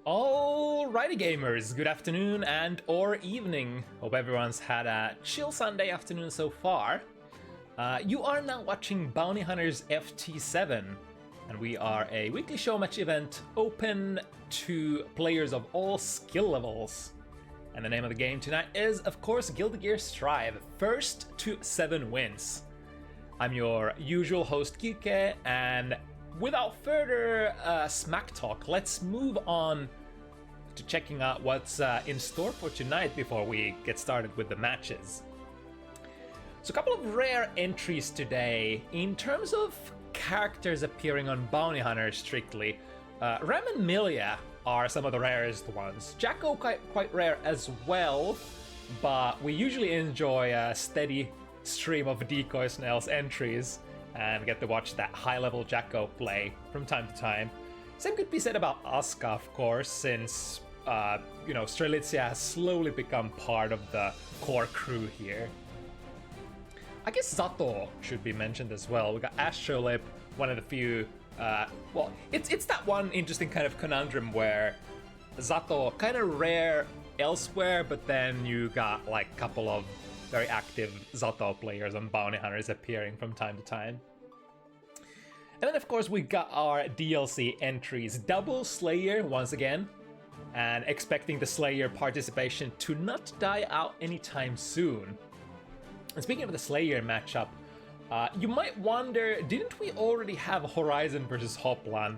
Alrighty gamers, good afternoon and or evening. Hope everyone's had a chill Sunday afternoon so far. You are now watching Bounty Hunters FT7, and we are a weekly show match event open to players of all skill levels. And the name of the game tonight is, of course, Guilty Gear Strive, first to 7 wins. I'm your usual host, Bliskke, and without further smack talk, let's move on to checking out what's in store for tonight before we get started with the matches. So a couple of rare entries today. In terms of characters appearing on Bounty Hunter strictly, Ram and Milia are some of the rarest ones. Jacko quite rare as well, but we usually enjoy a steady stream of Decoy Snell's entries and get to watch that high-level Jacko play from time to time. Same could be said about Asuka, of course, since, Strelitzia has slowly become part of the core crew here. I guess Zato should be mentioned as well. We got Astrolip, one of the few, it's that one interesting kind of conundrum where Zato kind of rare elsewhere, but then you got like a couple of very active Zato players on Bounty Hunters appearing from time to time. And then of course we got our DLC entries, Double Slayer once again, and expecting the Slayer participation to not die out anytime soon. And speaking of the Slayer matchup, you might wonder, didn't we already have Horizon versus Hoplan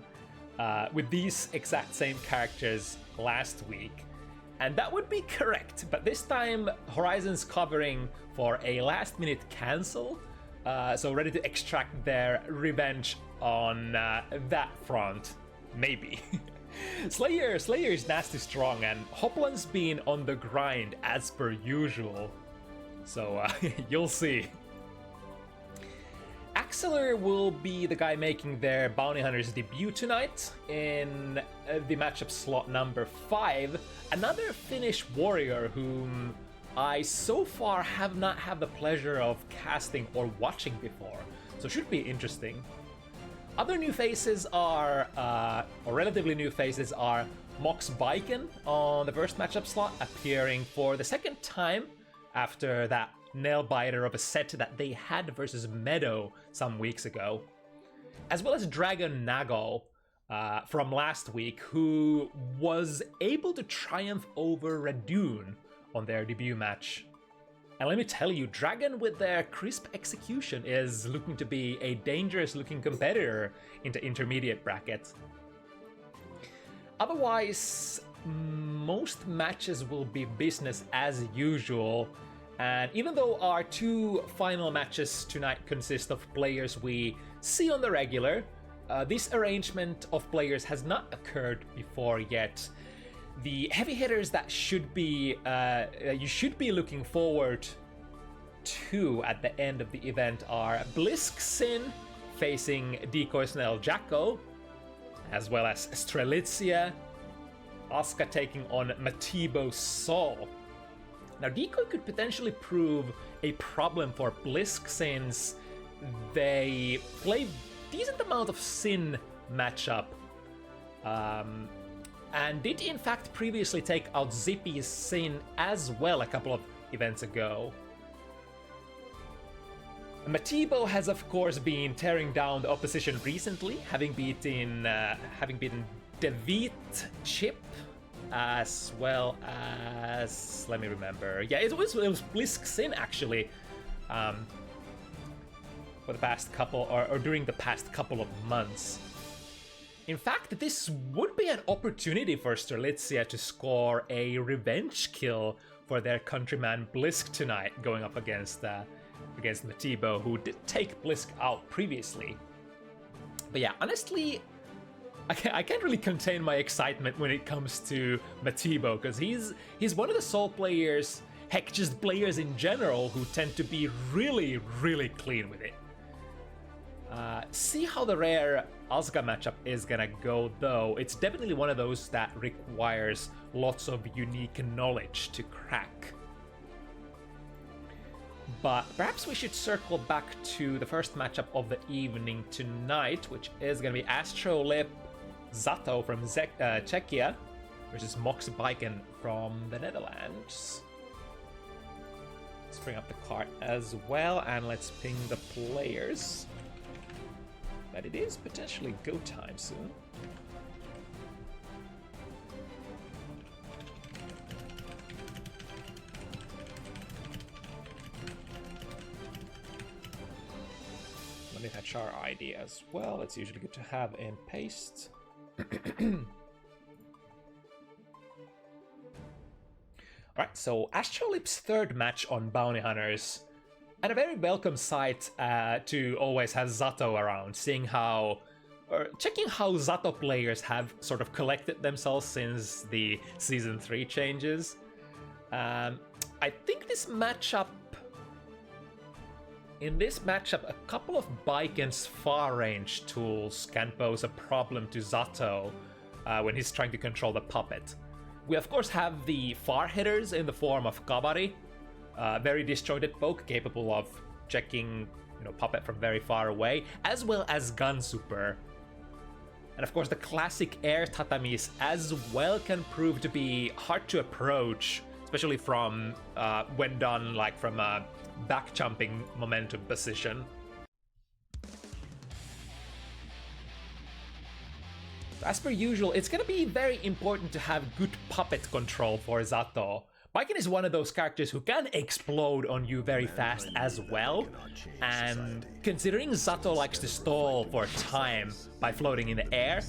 with these exact same characters last week? And that would be correct, but this time Horizon's covering for a last-minute cancel, so ready to extract their revenge on that front, maybe. Slayer is nasty strong, and Hoplan's been on the grind as per usual, so you'll see. Axeler will be the guy making their Bounty Hunters debut tonight in the matchup slot number 5. Another Finnish warrior whom I so far have not had the pleasure of casting or watching before, so should be interesting. Other new faces are, or relatively new faces are Mox Biken on the first matchup slot, appearing for the second time after that nail-biter of a set that they had versus Meadow some weeks ago, as well as Dragon Nago from last week, who was able to triumph over Radun on their debut match. And let me tell you, Dragon with their crisp execution is looking to be a dangerous looking competitor into intermediate brackets. Otherwise, most matches will be business as usual. And even though our 2 final matches tonight consist of players we see on the regular, this arrangement of players has not occurred before yet. The heavy hitters that should be you should be looking forward to at the end of the event are Bliskke facing Decoy Snell Jacko, as well as Strelitzia, Asuka taking on Matiibo Sol. Now, Decoy could potentially prove a problem for Bliskke since they play decent amount of Sin matchup, and did in fact previously take out Zippy's Sin as well a couple of events ago. Matiibo has of course been tearing down the opposition recently, having beaten David Chip, as well as, let me remember, yeah, it was Bliskke actually, for the past couple, or during the past couple of months. In fact, this would be an opportunity for Strelitzia to score a revenge kill for their countryman Bliskke tonight, going up against Matiibo, who did take Bliskke out previously. But yeah, honestly, I can't really contain my excitement when it comes to Matiibo, because he's one of the Soul players, heck, just players in general, who tend to be really, really clean with it. See how the rare Asuka matchup is gonna go, though. It's definitely one of those that requires lots of unique knowledge to crack. But perhaps we should circle back to the first matchup of the evening tonight, which is gonna be Astrolip Zato from Czechia versus Mox Baiken from the Netherlands. Let's bring up the card as well, and let's ping the players. But it is potentially go time soon. Let me fetch our ID as well. It's usually good to have in paste. Alright, so Astrolip's third match on Bounty Hunters. And a very welcome sight to always have Zato around, seeing how, or checking how Zato players have sort of collected themselves since the Season 3 changes. I think this matchup, in this matchup, a couple of Baiken's far range tools can pose a problem to Zato when he's trying to control the puppet. We of course have the far hitters in the form of Kabari, very disjointed poke capable of checking, puppet from very far away, as well as Gun Super. And of course the classic air tatamis as well can prove to be hard to approach, especially from when done like from a back jumping momentum position. As per usual, it's gonna be very important to have good puppet control for Zato. Baiken is one of those characters who can explode on you very fast as well, and considering Zato likes to stall for time by floating in the air,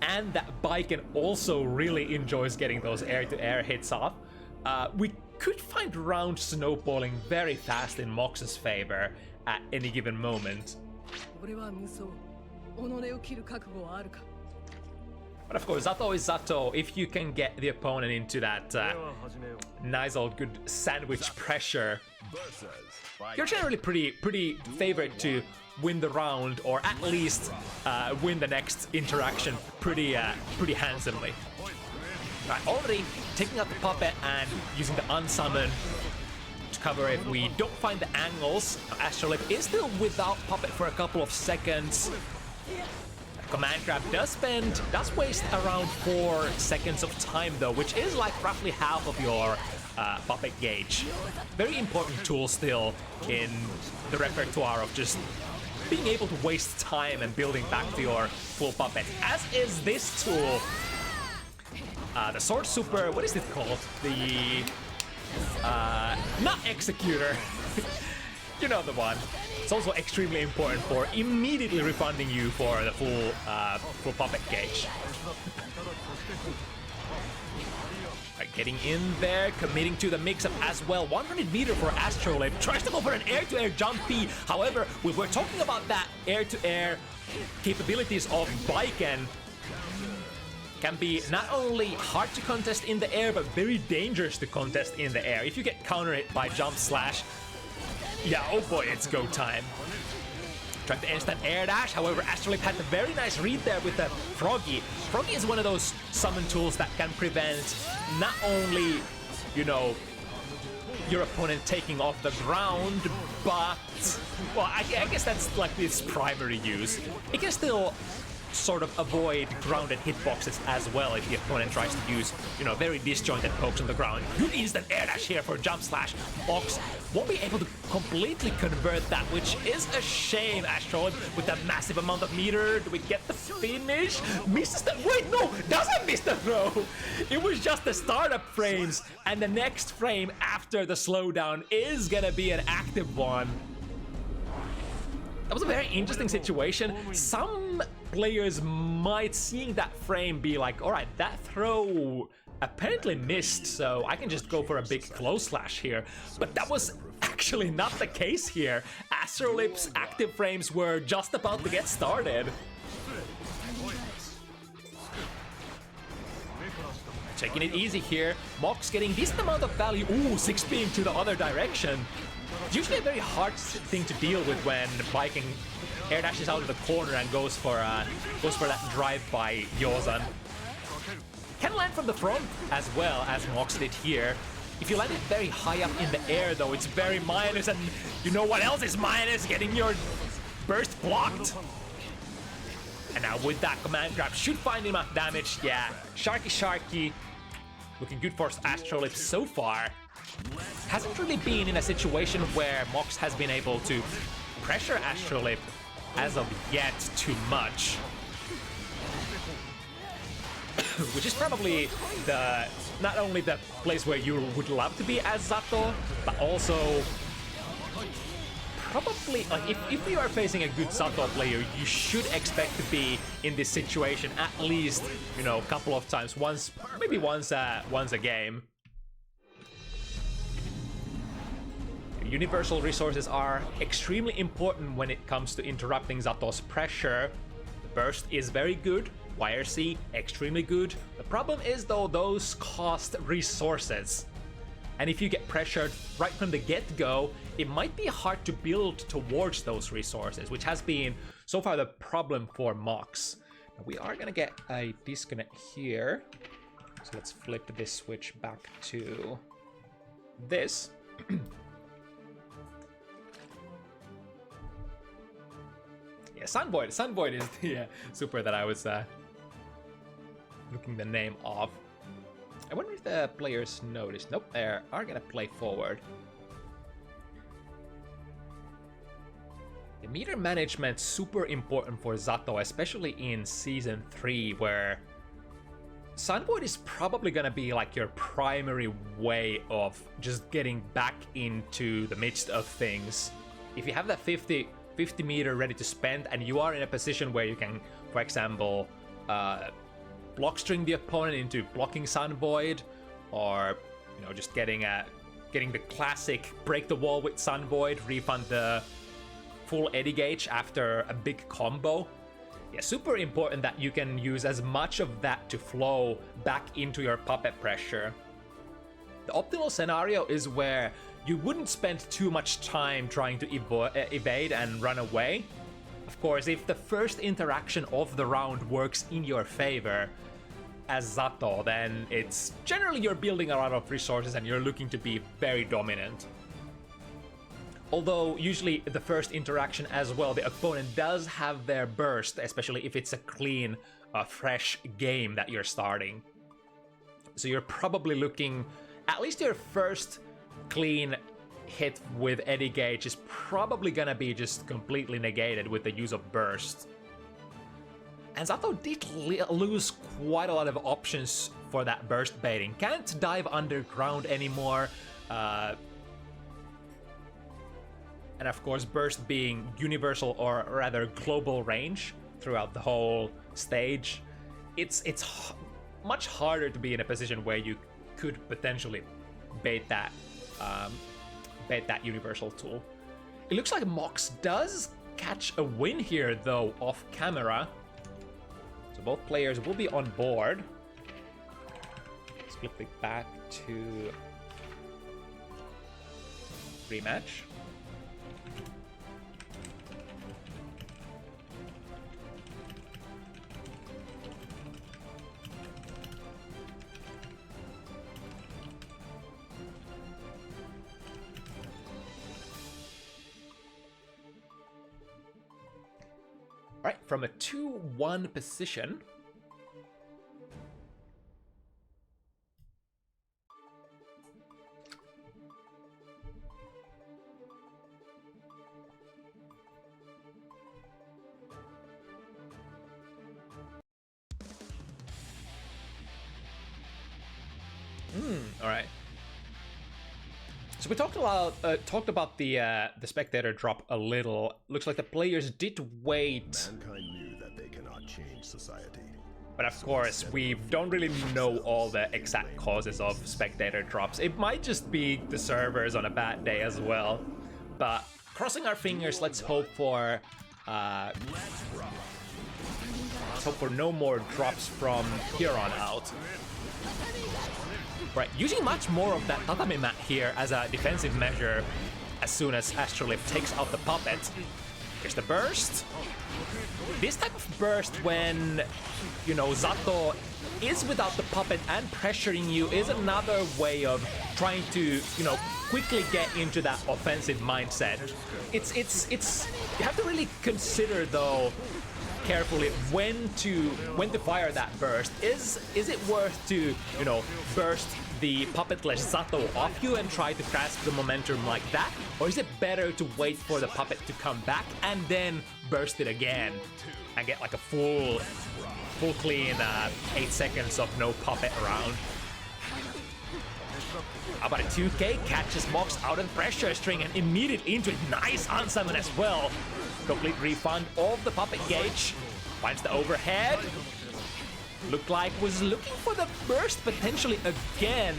and that Baiken also really enjoys getting those air-to-air hits off, we could find rounds snowballing very fast in Mox's favor at any given moment. But of course, Zato is Zato. If you can get the opponent into that nice old good sandwich pressure, you're generally pretty favored to win the round, or at least win the next interaction pretty handsomely. Right, already taking out the puppet and using the unsummon to cover if we don't find the angles. Astrolip is still without puppet for a couple of seconds. Command grab does waste around 4 seconds of time though, which is like roughly half of your puppet gauge. Very important tool still in the repertoire of just being able to waste time and building back to your full puppet, as is this tool. The Sword Super, what is it called? The not Executor. You know the one. It's also extremely important for immediately refunding you for the full puppet gauge. Right, getting in there, committing to the mix-up as well. 100 meter for Astrolip. Tries to go for an air-to-air jumpy. However, we were talking about that air-to-air capabilities of Baiken. Can be not only hard to contest in the air, but very dangerous to contest in the air. If you get countered by jump slash, yeah, oh boy, it's go time. Trying to instant air dash, however, Astrolip had a very nice read there with the Froggy. Froggy is one of those summon tools that can prevent not only, your opponent taking off the ground, but, well, I guess that's like its primary use. It can still sort of avoid grounded hitboxes as well if the opponent tries to use, very disjointed pokes on the ground. Good instant air dash here for jump slash. Mox won't be able to completely convert that, which is a shame. Astrolip with that massive amount of meter. Do we get the finish? Misses the, wait, no, doesn't miss the throw. It was just the startup frames, and the next frame after the slowdown is gonna be an active one. That was a very interesting situation. Some players might, seeing that frame, be like, all right, that throw apparently missed, so I can just go for a big close slash here. But that was actually not the case here. Astrolip's active frames were just about to get started. Taking it easy here. Mox getting decent amount of value. Ooh, 6 being to the other direction. It's usually a very hard thing to deal with when Baiken air dashes out of the corner and goes for that drive-by Yozan. Can land from the front as well as Mox did here. If you land it very high up in the air though, it's very minus, and you know what else is minus? Getting your burst blocked. And now with that command grab, should find enough damage. Yeah, Sharky. Looking good for Astrolip so far. Hasn't really been in a situation where Mox has been able to pressure Astrolip as of yet too much. Which is probably not only the place where you would love to be as Zato, but also probably, like, if you are facing a good Zato player, you should expect to be in this situation at least, you know, a couple of times, maybe once a game. Universal resources are extremely important when it comes to interrupting Zato's pressure. The burst is very good. YRC, extremely good. The problem is though, those cost resources. And if you get pressured right from the get-go, it might be hard to build towards those resources, which has been so far the problem for Mox. Now we are gonna get a disconnect here. So let's flip this switch back to this. Yeah, Sunvoid. Sunvoid is the super that I was looking the name of. I wonder if the players noticed. Nope, they are gonna play forward. The meter management super important for Zato, especially in Season 3, where Sunvoid is probably gonna be like your primary way of just getting back into the midst of things. If you have that 50 meter ready to spend and you are in a position where you can, for example, blockstring the opponent into blocking Sunvoid, or you know, just getting the classic break the wall with Sunvoid, refund the full Eddy gauge after a big combo. Yeah, super important that you can use as much of that to flow back into your puppet pressure. The optimal scenario is where you wouldn't spend too much time trying to evade and run away. Of course, if the first interaction of the round works in your favor as Zato, then it's generally you're building a lot of resources and you're looking to be very dominant. Although usually the first interaction as well, the opponent does have their burst, especially if it's a clean, fresh game that you're starting. So you're probably looking, at least your first clean hit with Eddy gauge is probably gonna be just completely negated with the use of burst. And Zato did lose quite a lot of options for that burst baiting. Can't dive underground anymore. And of course, burst being universal or rather global range throughout the whole stage, it's much harder to be in a position where you could potentially bait that universal tool. It looks like Mox does catch a win here though off camera. So both players will be on board. Let's flip it back to rematch. All right, from a 2-1 position. All right. So we talked about the spectator drop a little. Looks like the players did wait. Mankind knew that they cannot change society. But of course, we don't really know all the exact causes of spectator drops. It might just be the servers on a bad day as well. But crossing our fingers, let's hope for no more drops from here on out. Right, using much more of that tatami mat here as a defensive measure as soon as Astrolip takes out the puppet. Here's the burst. This type of burst when, you know, Zato is without the puppet and pressuring you is another way of trying to, you know, quickly get into that offensive mindset. It's you have to really consider though carefully when to fire that burst. Is it worth to, you know, burst the puppetless Zato off you and try to grasp the momentum like that? Or is it better to wait for the puppet to come back and then burst it again and get like a full clean 8 seconds of no puppet around? How about a 2K? Catches Mox out of the pressure string and immediately into it. Nice unsummon as well. Complete refund of the puppet gauge. Finds the overhead. Looked like was looking for the burst potentially again.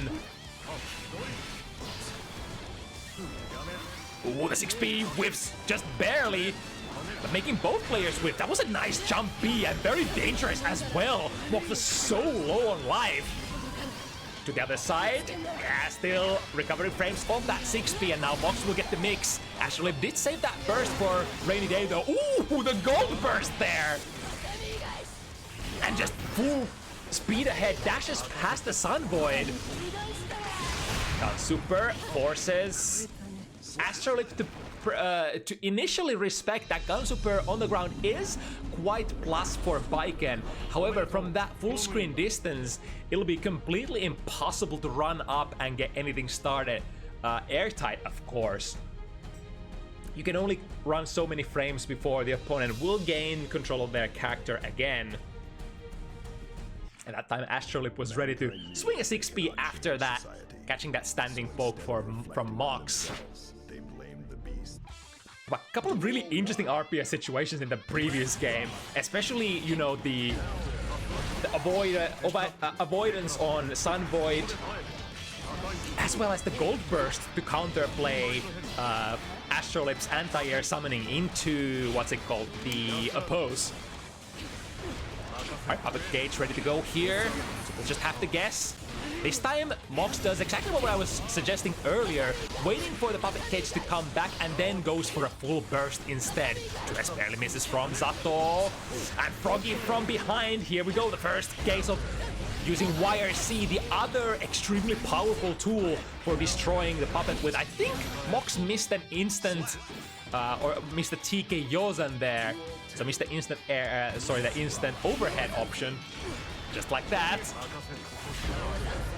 Ooh, the 6P whiffs just barely. But making both players whiff. That was a nice jump B and very dangerous as well. Mox was so low on life. To the other side, yeah, still recovering frames of that 6P, and now Mox will get the mix. Astrolip did save that burst for Rainy Day though. Ooh, the gold burst there! And just full speed ahead, dashes past the Sun Void. Now Super forces Astrolip to initially respect that Gun Super on the ground is quite plus for Baiken. However, from that full screen distance, it'll be completely impossible to run up and get anything started. Airtight, of course. You can only run so many frames before the opponent will gain control of their character again. At that time, Astrolip was ready to swing a 6P after that, catching that standing poke from Mox. A couple of really interesting RPS situations in the previous game, especially, you know, the avoidance on Sun Void, as well as the Gold Burst to counterplay Astrolip's anti-air summoning into, what's it called, the oppose. Alright, Puppet Gauge ready to go here, so we'll just have to guess. This time, Mox does exactly what I was suggesting earlier, waiting for the Puppet Cage to come back and then goes for a full burst instead. Just barely misses from Zato. And Froggy from behind. Here we go, the first case of using YRC, the other extremely powerful tool for destroying the Puppet with. I think Mox missed an instant, or missed a TK Yozan there. So missed the instant air, the instant overhead option. Just like that.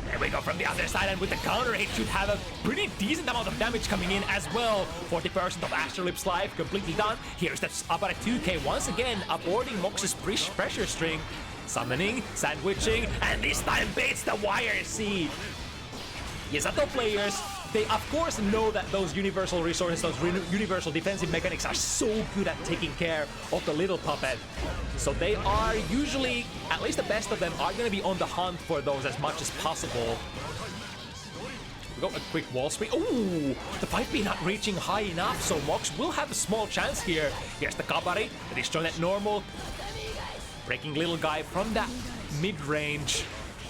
There we go from the other side, and with the counter hit should have a pretty decent amount of damage coming in as well. 40% of Astrolip's life completely done. Here's that up at a 2K once again, aborting Mox's pressure string. Summoning, sandwiching, and this time baits the YRC. Zato players, they of course know that those universal resources, those universal defensive mechanics are so good at taking care of the little puppet. So they are usually, at least the best of them, are going to be on the hunt for those as much as possible. We got a quick wall spring. Ooh, the 5B not reaching high enough, so Mox will have a small chance here. Here's the Kabari, that is shown at normal. Breaking little guy from that mid-range.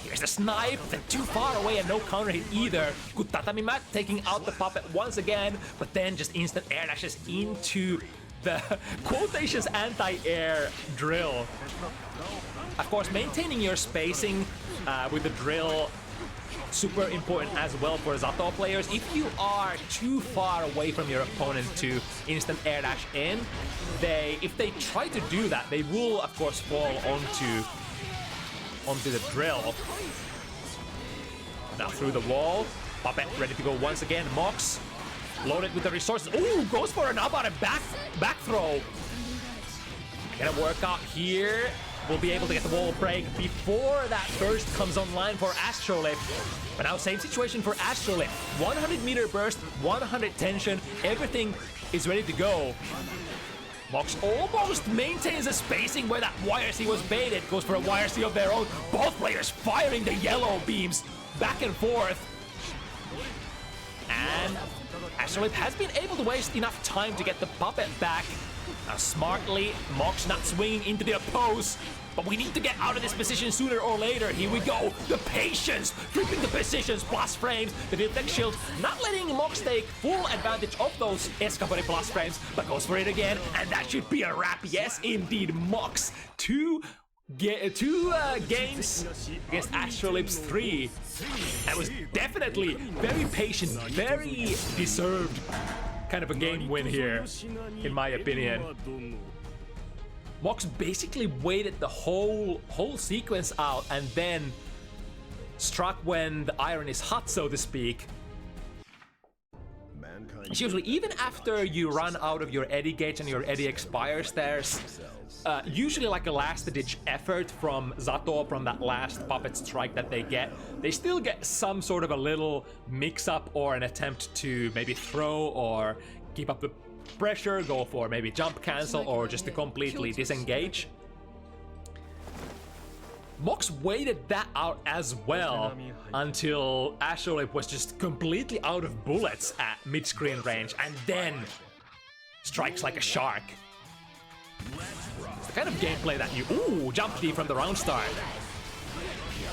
Here's the snipe, then too far away and no counter hit either. Good tatami mat taking out the puppet once again, but then just instant air dashes into the quotations anti-air drill. Of course, maintaining your spacing with the drill, super important as well for Zato players. If you are too far away from your opponent to instant air dash in, if they try to do that, they will of course fall onto the drill. Now through the wall, Puppet ready to go once again. Mox loaded with the resources. Ooh, goes for an up on a back throw. Gonna work out here. We'll be able to get the wall break before that burst comes online for Astrolip. But now same situation for Astrolip. 100 meter burst, 100 tension, everything is ready to go. Mox almost maintains the spacing where that YRC was baited. Goes for a YRC of their own. Both players firing the yellow beams back and forth. And Astrolip has been able to waste enough time to get the puppet back. Now smartly, Mox not swinging into the oppose. But we need to get out of this position sooner or later. Here we go. The patience, flipping the positions, plus frames. The detect shield not letting Mox take full advantage of those Escapade plus frames, but goes for it again. And that should be a wrap. Yes, indeed, Mox. Two games against Astrolip's 3. That was definitely very patient, very deserved kind of a game win here, in my opinion. Mox basically waited the whole sequence out and then struck when the iron is hot, so to speak. It's usually, even after you run out of your eddy gauge and your eddy expires, there's usually like a last-ditch effort from Zato from that last puppet strike that they get. They still get some sort of a little mix-up or an attempt to maybe throw or keep up the pressure, go for maybe jump cancel, or just to completely disengage. Mox waited that out as well until Astrolip was just completely out of bullets at mid-screen range and then strikes like a shark. It's the kind of gameplay that you... Ooh, jump D from the round start.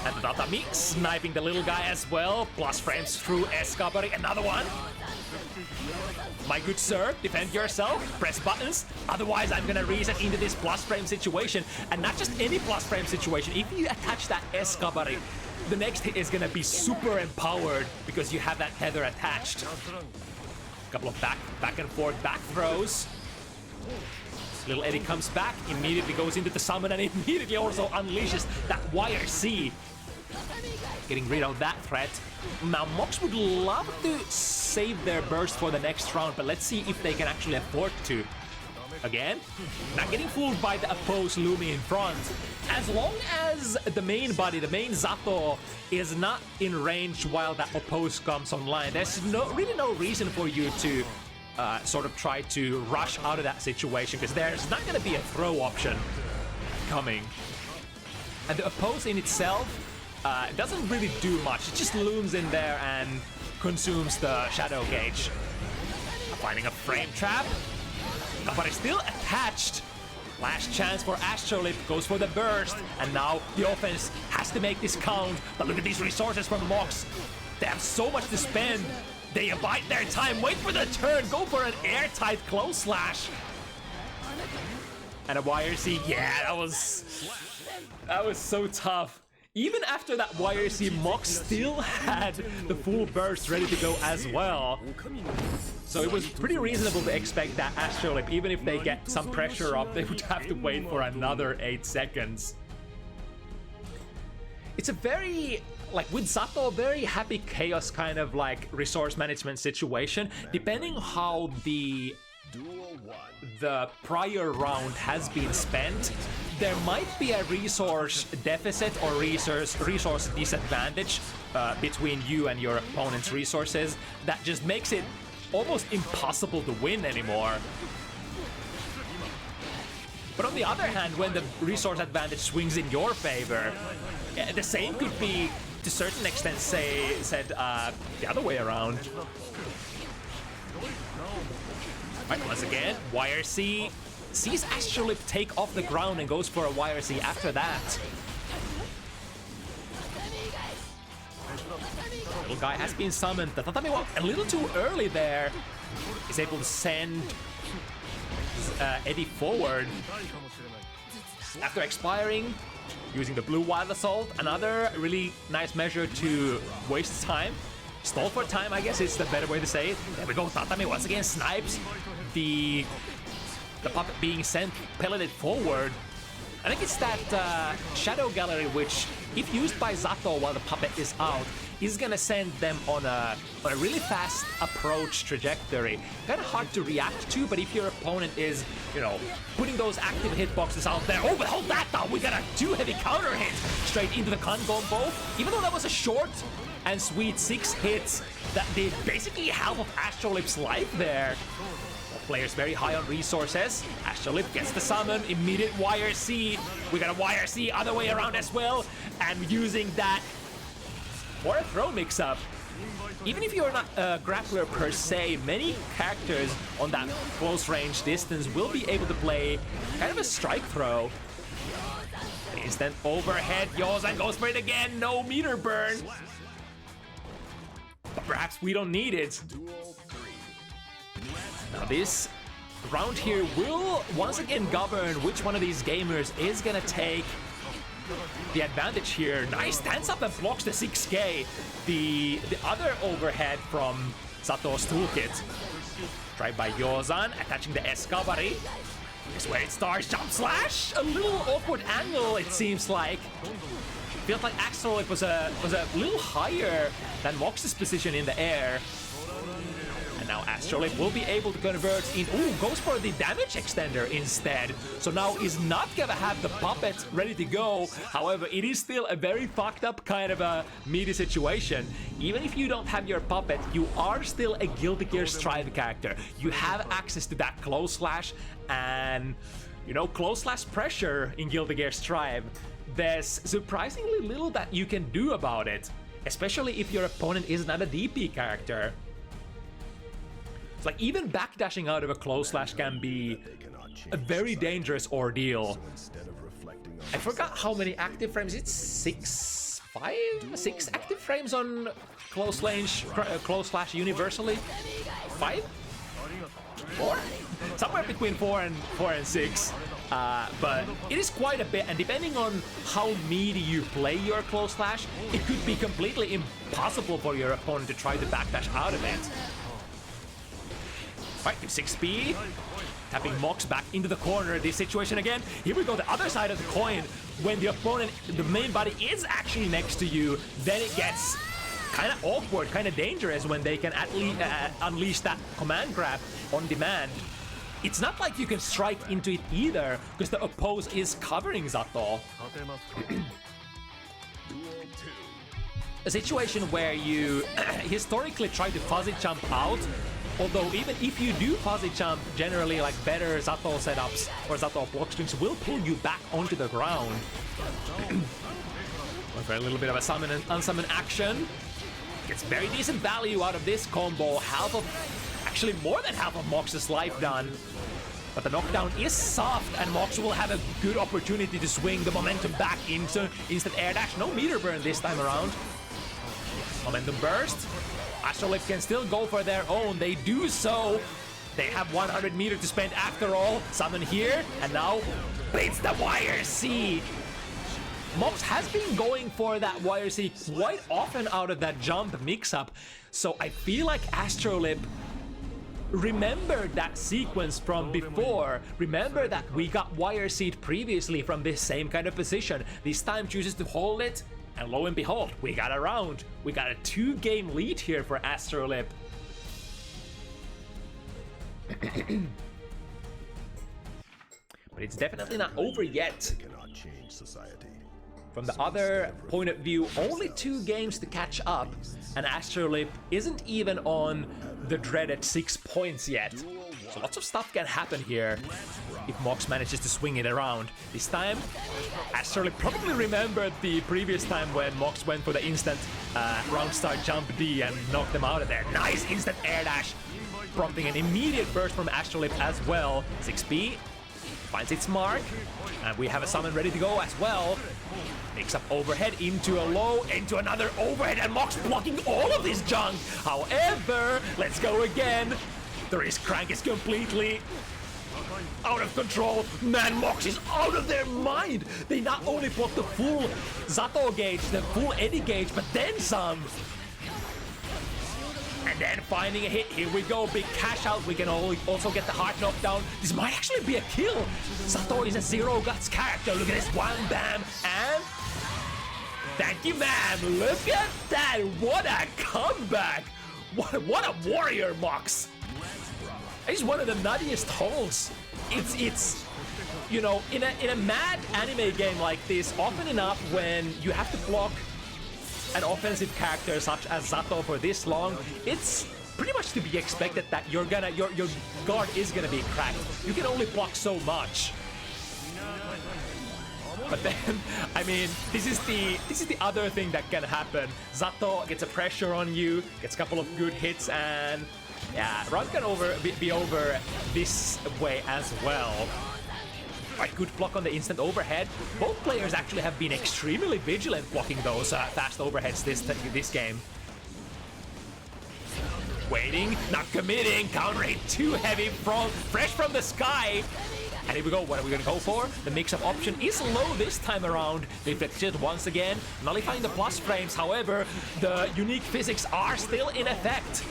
And the Tatami sniping the little guy as well. Plus frames through Escabari, another one. My good sir, defend yourself, press buttons, otherwise I'm gonna reset into this plus frame situation, and not just any plus frame situation. If you attach that Escabari, the next hit is gonna be super empowered because you have that tether attached. A couple of back and forth back throws. Little Eddie comes back, immediately goes into the summon, and immediately also unleashes that YRC. Getting rid of that threat. Now, Mox would love to save their burst for the next round, but let's see if they can actually afford to. Again, not getting fooled by the opposed Lumi in front. As long as the main body, the main Zato, is not in range while that opposed comes online, there's really no reason for you to sort of try to rush out of that situation, because there's not going to be a throw option coming. And the oppose in itself doesn't really do much. It just looms in there and consumes the shadow gauge. Finding a frame trap, but it's still attached. Last chance for Astrolip, goes for the burst, and now the offense has to make this count. But look at these resources from Mox. They have so much to spend. They abide their time, wait for the turn, go for an airtight close slash. And a YRC, yeah, that was so tough. Even after that YRC, Mox still had the full burst ready to go as well. So it was pretty reasonable to expect that Astrolip, even if they get some pressure up, they would have to wait for another 8 seconds. It's a very, like with Zato, very happy chaos kind of like resource management situation. Depending how the prior round has been spent, there might be a resource deficit or resource disadvantage between you and your opponent's resources that just makes it almost impossible to win anymore. But on the other hand, when the resource advantage swings in your favor, the same could be to a certain extent said the other way around. Right, once again, YRC sees Astrolip take off the ground and goes for a YRC after that. The little guy has been summoned. The Tatami walk a little too early there. Is able to send Eddie forward. After expiring, using the blue wild assault, another really nice measure to waste time. Stall for time, I guess is the better way to say it. There we go, Tatami once again snipes the puppet being sent, pelleted forward. I think it's that Shadow Gallery, which, if used by Zato while the puppet is out, is gonna send them on a really fast approach trajectory. Kind of hard to react to, but if your opponent is, you know, putting those active hitboxes out there, oh, but hold that down, we got a 2 heavy counter hit straight into the Kan combo. Even though that was a short and sweet 6 hits that did basically half of Astrolip's life there. Players very high on resources. Astrolip gets the summon, immediate YRC. We got a YRC other way around as well, and using that for a throw mix-up. Even if you're not a grappler per se, many characters on that close range distance will be able to play kind of a strike throw. Instant overhead, Yozan goes for it again, no meter burn. But perhaps we don't need it. Now this round here will once again govern which one of these gamers is gonna take the advantage here. Nice stands up and blocks the 6K. The other overhead from Sato's toolkit. Tried by Yozan, attaching the Escabari. This way it starts. Jump slash! A little awkward angle, it seems like. Feels like Astrolip was a little higher than Mox's position in the air. And now Astrolip will be able to convert in. Ooh, goes for the damage extender instead. So now he's not gonna have the puppet ready to go. However, it is still a very fucked up kind of a meaty situation. Even if you don't have your puppet, you are still a Guilty Gear Strive character. You have access to that close slash, and you know, close slash pressure in Guilty Gear Strive. There's surprisingly little that you can do about it, especially if your opponent is not a DP character. It's like even backdashing out of a close slash can be a very dangerous ordeal. I forgot how many active frames. It's 6 active frames on close slash universally. 5? 4? Somewhere between 4 and 6. But it is quite a bit, and depending on how meaty you play your close slash, it could be completely impossible for your opponent to try to backdash out of it. Right, 6B, tapping Mox back into the corner. This situation again. Here we go, the other side of the coin. When the opponent, the main body is actually next to you, then it gets kind of awkward, kind of dangerous when they can at least unleash that command grab on demand. It's not like you can strike into it either, because the oppose is covering Zato. A situation where you historically try to fuzzy jump out, although even if you do fuzzy jump, generally like better Zato setups or Zato block strings will pull you back onto the ground. For a little bit of a summon and unsummon action. Gets very decent value out of this combo. Actually more than half of Mox's life done. But the knockdown is soft, and Mox will have a good opportunity to swing the momentum back into instant air dash. No meter burn this time around. Momentum burst. Astrolip can still go for their own. They do so. They have 100 meters to spend after all. Summon here, and now it's the wire C. Mox has been going for that wire C quite often out of that jump mix-up. So I feel like Astrolip remembered that sequence from before. Remember that we got wire seed previously from this same kind of position. This time chooses to hold it, and lo and behold, we got a round. We got a 2-game lead here for Astrolip. But it's definitely not over yet. Cannot change society. From the other point of view, only 2 games to catch up, and Astrolip isn't even on the dreaded 6 points yet. So lots of stuff can happen here if Mox manages to swing it around. This time, Astrolip probably remembered the previous time when Mox went for the instant round start jump D and knocked them out of there. Nice instant air dash, prompting an immediate burst from Astrolip as well. 6B finds its mark, and we have a summon ready to go as well. Picks up overhead into a low, into another overhead, and Mox blocking all of this junk. However, let's go again. The wrist crank is completely out of control. Man, Mox is out of their mind. They not only block the full Zato gauge, the full Eddie gauge, but then some. And then finding a hit. Here we go, big cash out. We can also get the heart knockdown. This might actually be a kill. Zato is a zero guts character. Look at this, one bam, and thank you, ma'am. Look at that. What a comeback. What a warrior, Mox. He's one of the nuttiest holds. It's you know, in a mad anime game like this, often enough when you have to block an offensive character such as Zato for this long, it's pretty much to be expected that your guard is gonna be cracked. You can only block so much. But then, I mean, this is the other thing that can happen. Zato gets a pressure on you, gets a couple of good hits, and yeah, round can be over this way as well. Right, good block on the instant overhead. Both players actually have been extremely vigilant blocking those fast overheads this game. Waiting, not committing, counter hit too heavy, fresh from the sky. And here we go, what are we gonna go for? The mix-up option is low this time around. Deflected once again, nullifying the plus frames. However, the unique physics are still in effect.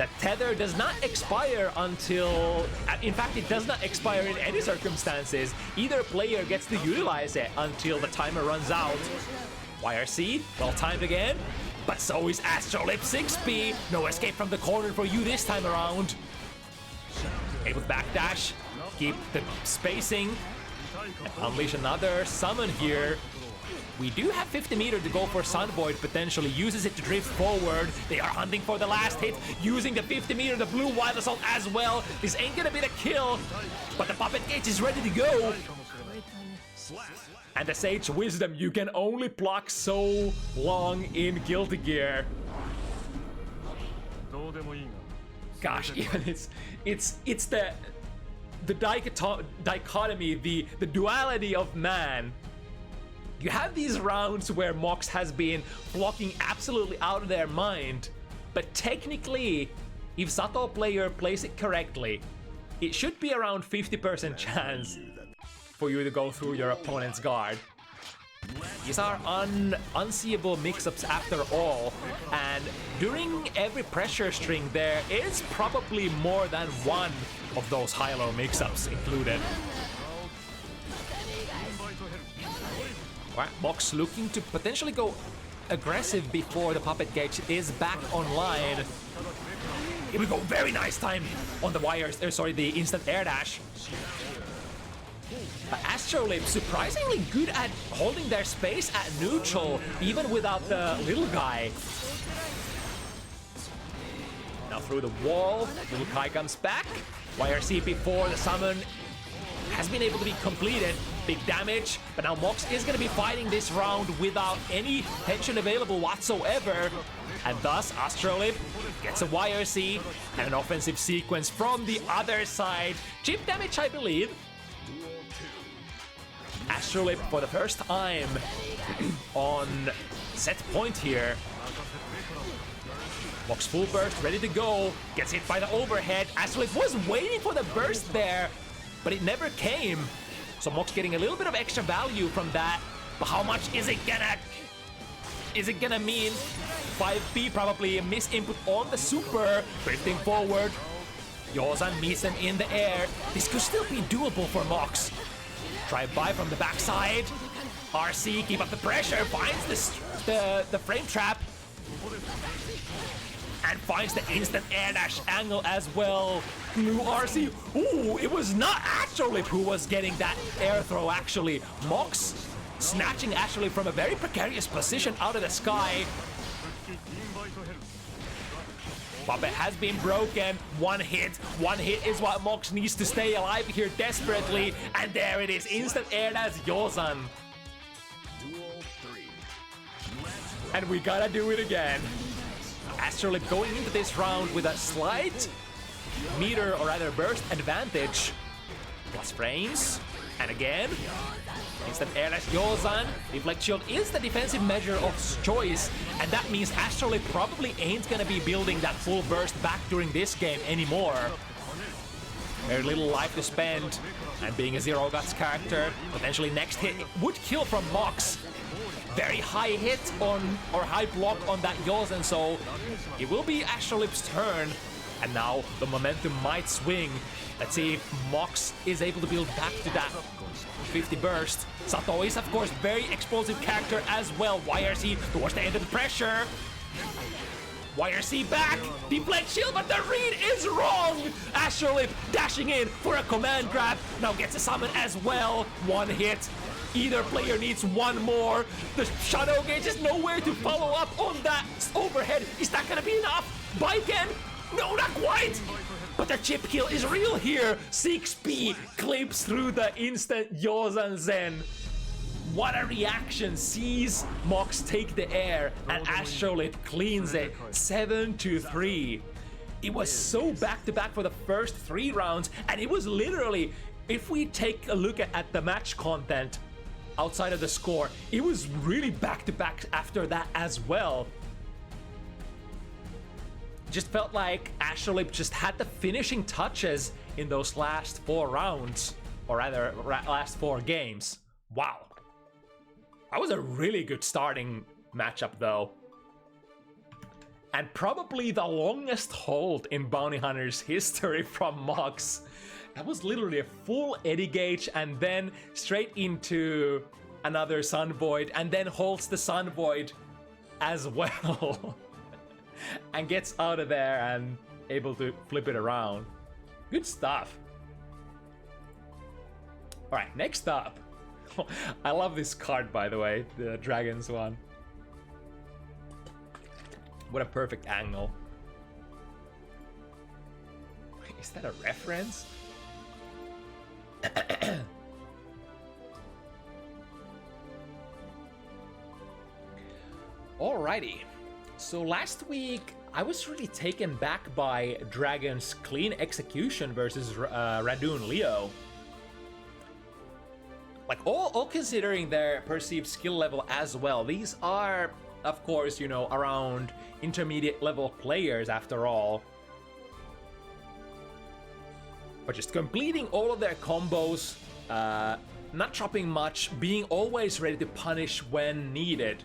that tether does not expire until... In fact, it does not expire in any circumstances. Either player gets to utilize it until the timer runs out. YRC, well timed again. But so is Astrolip 6B. No escape from the corner for you this time around. Able to backdash, keep the spacing, and unleash another summon here. We do have 50 meter to go for Sun Void, potentially uses it to drift forward. They are hunting for the last hit, using the 50 meter, the blue wild assault as well. This ain't gonna be the kill, but the puppet gauge is ready to go. And the Sage Wisdom, you can only block so long in Guilty Gear. Gosh, even it's the dichotomy, the duality of man. You have these rounds where Mox has been blocking absolutely out of their mind, but technically, if Sato player plays it correctly, it should be around 50% chance for you to go through your opponent's guard. These are unseeable mix-ups after all, and during every pressure string there is probably more than one of those high-low mix-ups included. Right, Mox looking to potentially go aggressive before the puppet gauge is back online. Here we go, very nice time on the wires, the instant air dash. But Astrolip surprisingly good at holding their space at neutral, even without the little guy. Now through the wall, little Kai comes back. YRC before the summon has been able to be completed. Big damage, but now Mox is going to be fighting this round without any tension available whatsoever. And thus, Astrolip gets a YRC and an offensive sequence from the other side. Chip damage, I believe. Astrolip for the first time on set point here. Mox full burst, ready to go. Gets hit by the overhead. Astrolip was waiting for the burst there, but it never came. So Mox getting a little bit of extra value from that. But how much is it gonna mean? 5B probably a miss input on the super. Drifting forward. Yozan meets them in the air. This could still be doable for Mox. Drive by from the backside. RC, keep up the pressure. Finds the frame trap. And finds the instant air dash angle as well. Blue RC. Ooh, it was not Astrolip who was getting that air throw actually. Mox snatching Astrolip from a very precarious position out of the sky. Puppet has been broken. One hit is what Mox needs to stay alive here desperately. And there it is, instant air dash Yozan. And we gotta do it again. Astrolip going into this round with a slight meter, or rather burst advantage. Plus frames. And again, instant air dash Yozan. Deflect shield is the defensive measure of choice. And that means Astrolip probably ain't gonna be building that full burst back during this game anymore. Very little life to spend. And being a Zero Guts character, potentially next hit would kill from Mox. Very high hit on, or high block on that Yozan, so it will be Astrolip's turn. And now the momentum might swing. Let's see if Mox is able to build back to that 50 burst. Sato is, of course, very explosive character as well. YRC towards the end of the pressure. YRC back, deflect shield, but the read is wrong! Astrolip dashing in for a command grab, now gets a summon as well. One hit. Either player needs one more. The shadow gauge is nowhere to follow up on that overhead. Is that gonna be enough? Baiken? No, not quite! But the chip kill is real here. 6B clips through the instant Yozan Zen. What a reaction. Sees Mox take the air and Astrolip cleans it. 7-3. It was so back-to-back for the first 3 rounds, and it was literally, if we take a look at the match content outside of the score, it was really back-to-back after that as well. Just felt like Astrolip just had the finishing touches in those last 4 rounds, or rather last 4 games. Wow. That was a really good starting matchup though. And probably the longest hold in Bounty Hunter's history from Mox. That was literally a full Eddy gauge and then straight into another Sun Void and then holds the Sun Void as well. And gets out of there and able to flip it around. Good stuff. Alright, next up. I love this card, by the way, the Dragons one. What a perfect angle. Is that a reference? Alrighty. So last week, I was really taken back by Dragon's clean execution versus Radoon Leo. Like, all considering their perceived skill level as well, these are, of course, you know, around intermediate level players after all. But just completing all of their combos, not dropping much, being always ready to punish when needed.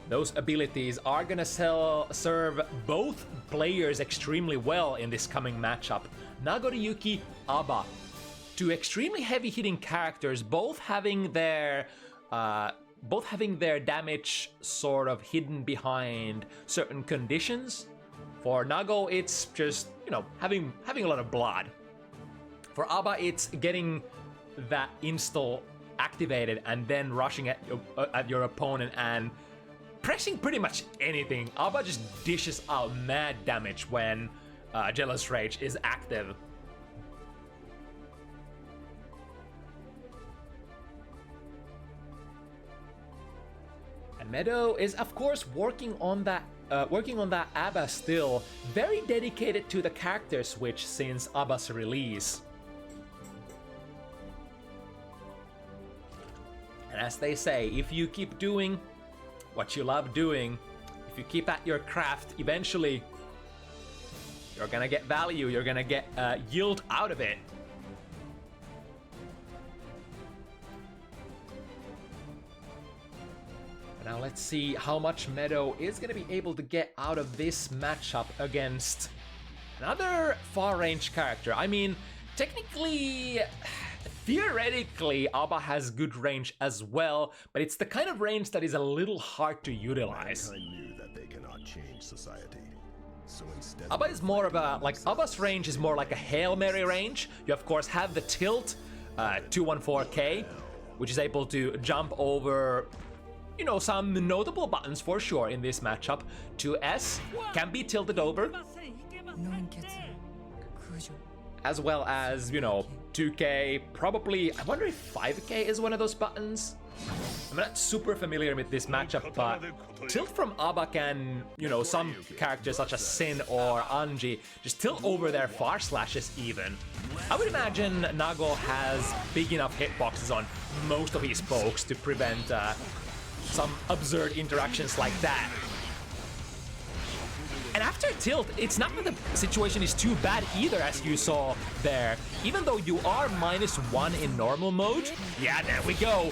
Those abilities are gonna serve both players extremely well in this coming matchup. Nagoriyuki, Aba. Two extremely heavy-hitting characters, both having their damage sort of hidden behind certain conditions. For Nago, it's just, you know, having a lot of blood. For Aba, it's getting that install activated and then rushing at your opponent and pressing pretty much anything. Aba just dishes out mad damage when Jealous Rage is active. And Meadow is, of course, working on that Abba still, very dedicated to the character switch since Abba's release. And as they say, if you keep doing what you love doing, if you keep at your craft, eventually you're gonna get value, you're gonna get yield out of it. Now let's see how much Meadow is going to be able to get out of this matchup against another far-range character. I mean, technically, theoretically, Abba has good range as well, but it's the kind of range that is a little hard to utilize. Mankind knew that they cannot change society. So instead, Abba is more of a, like, Abba's range is more like a Hail Mary range. You of course have the tilt, 214K, which is able to jump over, you know, some notable buttons for sure in this matchup. 2S can be tilted over, as well as, you know, 2K, probably, I wonder if 5K is one of those buttons. I'm not super familiar with this matchup, but tilt from Abba can, you know, some characters such as Sin or Anji just tilt over their far slashes even. I would imagine Nago has big enough hitboxes on most of his pokes to prevent some absurd interactions like that. And after tilt, it's not that the situation is too bad either, as you saw there. Even though you are -1 in normal mode, yeah, there we go.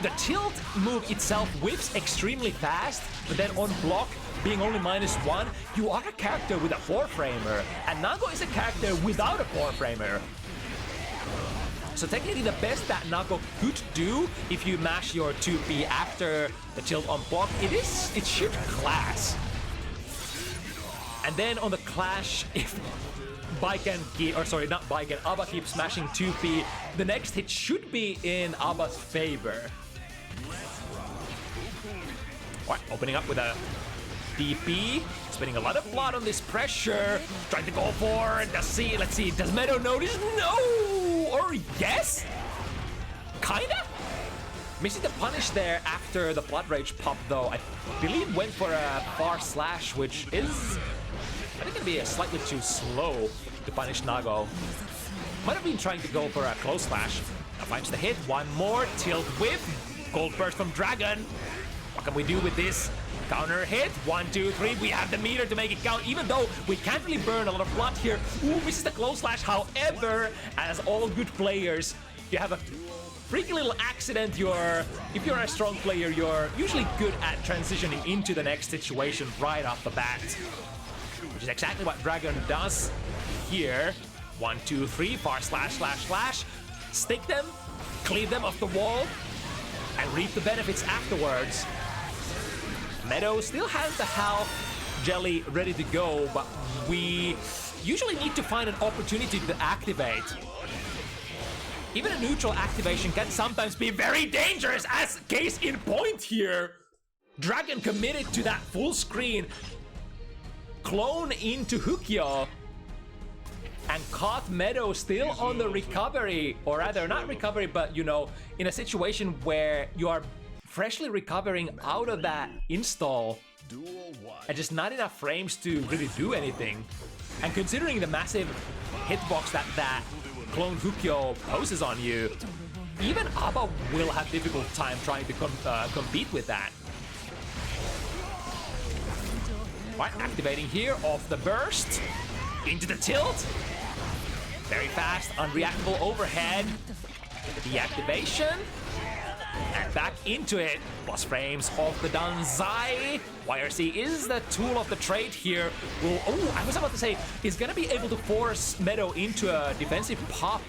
The tilt move itself whips extremely fast, but then on block, being only -1, you are a character with a 4-framer, and Nago is a character without a 4-framer. So technically the best that Nago could do if you mash your 2P after the tilt on block, it should clash. And then on the clash, if Abba keeps smashing 2P, the next hit should be in Abba's favor. Alright, opening up with a DP, spending a lot of blood on this pressure, trying to go for the C. Let's see, does Meadow notice? No! Or yes? Kinda? Missing the punish there after the Blood Rage pop, though. I believe went for a far slash, which is, I think, gonna be slightly too slow to punish Nago. Might have been trying to go for a close slash. Now finds the hit, one more, tilt whip, Gold Burst from Dragon. What can we do with this? Counter hit, 1, 2, 3, we have the meter to make it count, even though we can't really burn a lot of blood here. Ooh, misses the close slash, however, as all good players, you have a freaky little accident, if you're a strong player, you're usually good at transitioning into the next situation right off the bat. Which is exactly what Dragon does here. 1, 2, 3, far slash, slash, slash. Stick them, cleave them off the wall, and reap the benefits afterwards. Meadow still has the health jelly ready to go, but we usually need to find an opportunity to activate. Even a neutral activation can sometimes be very dangerous, as case in point here. Dragon committed to that full screen clone into Hukyo and caught Meadow still on the recovery, or rather not recovery, but you know, in a situation where you are freshly recovering out of that install and just not enough frames to really do anything. And considering the massive hitbox that clone Hukyo poses on you, even Abba will have difficult time trying to compete with that. Right, activating here off the burst, into the tilt. Very fast, unreactable overhead. Deactivation. And back into it. Plus frames off the Danzai. YRC is the tool of the trade here. Oh, I was about to say, is gonna be able to force Meadow into a defensive pop.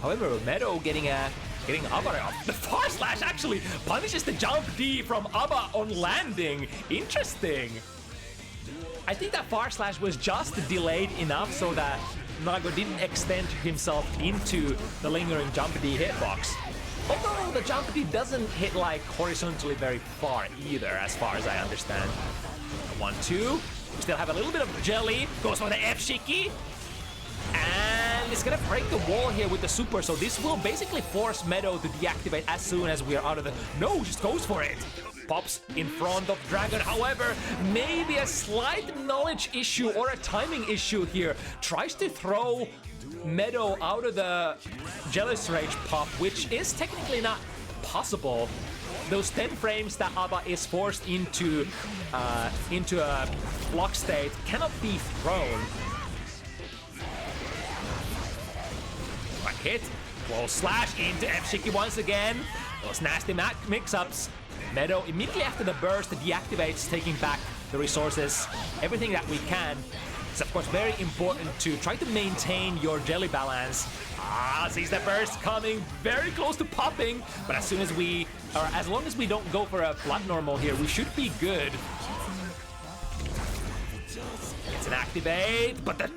However, Meadow getting Abba off. The far slash actually punishes the jump D from Abba on landing. Interesting. I think that far slash was just delayed enough so that Nago didn't extend himself into the lingering jump D hitbox. Although the jump D doesn't hit like horizontally very far either, as far as I understand. 1, 2. We still have a little bit of jelly. Goes for the F-Shiki. And it's gonna break the wall here with the super, so this will basically force Meadow to deactivate as soon as we are out of the... No, just goes for it. Pops in front of Dragon, however, maybe a slight knowledge issue or a timing issue here. Tries to throw Meadow out of the Jealous Rage pop, which is technically not possible. Those 10 frames that Abba is forced into a block state cannot be thrown. Right hit, close slash into F-Shiki once again. Those nasty mix-ups. Meadow immediately after the burst deactivates, taking back the resources, everything that we can. It's of course very important to try to maintain your jelly balance. Sees the burst coming, very close to popping, but as long as we don't go for a flat normal here, we should be good. It's an activate, but that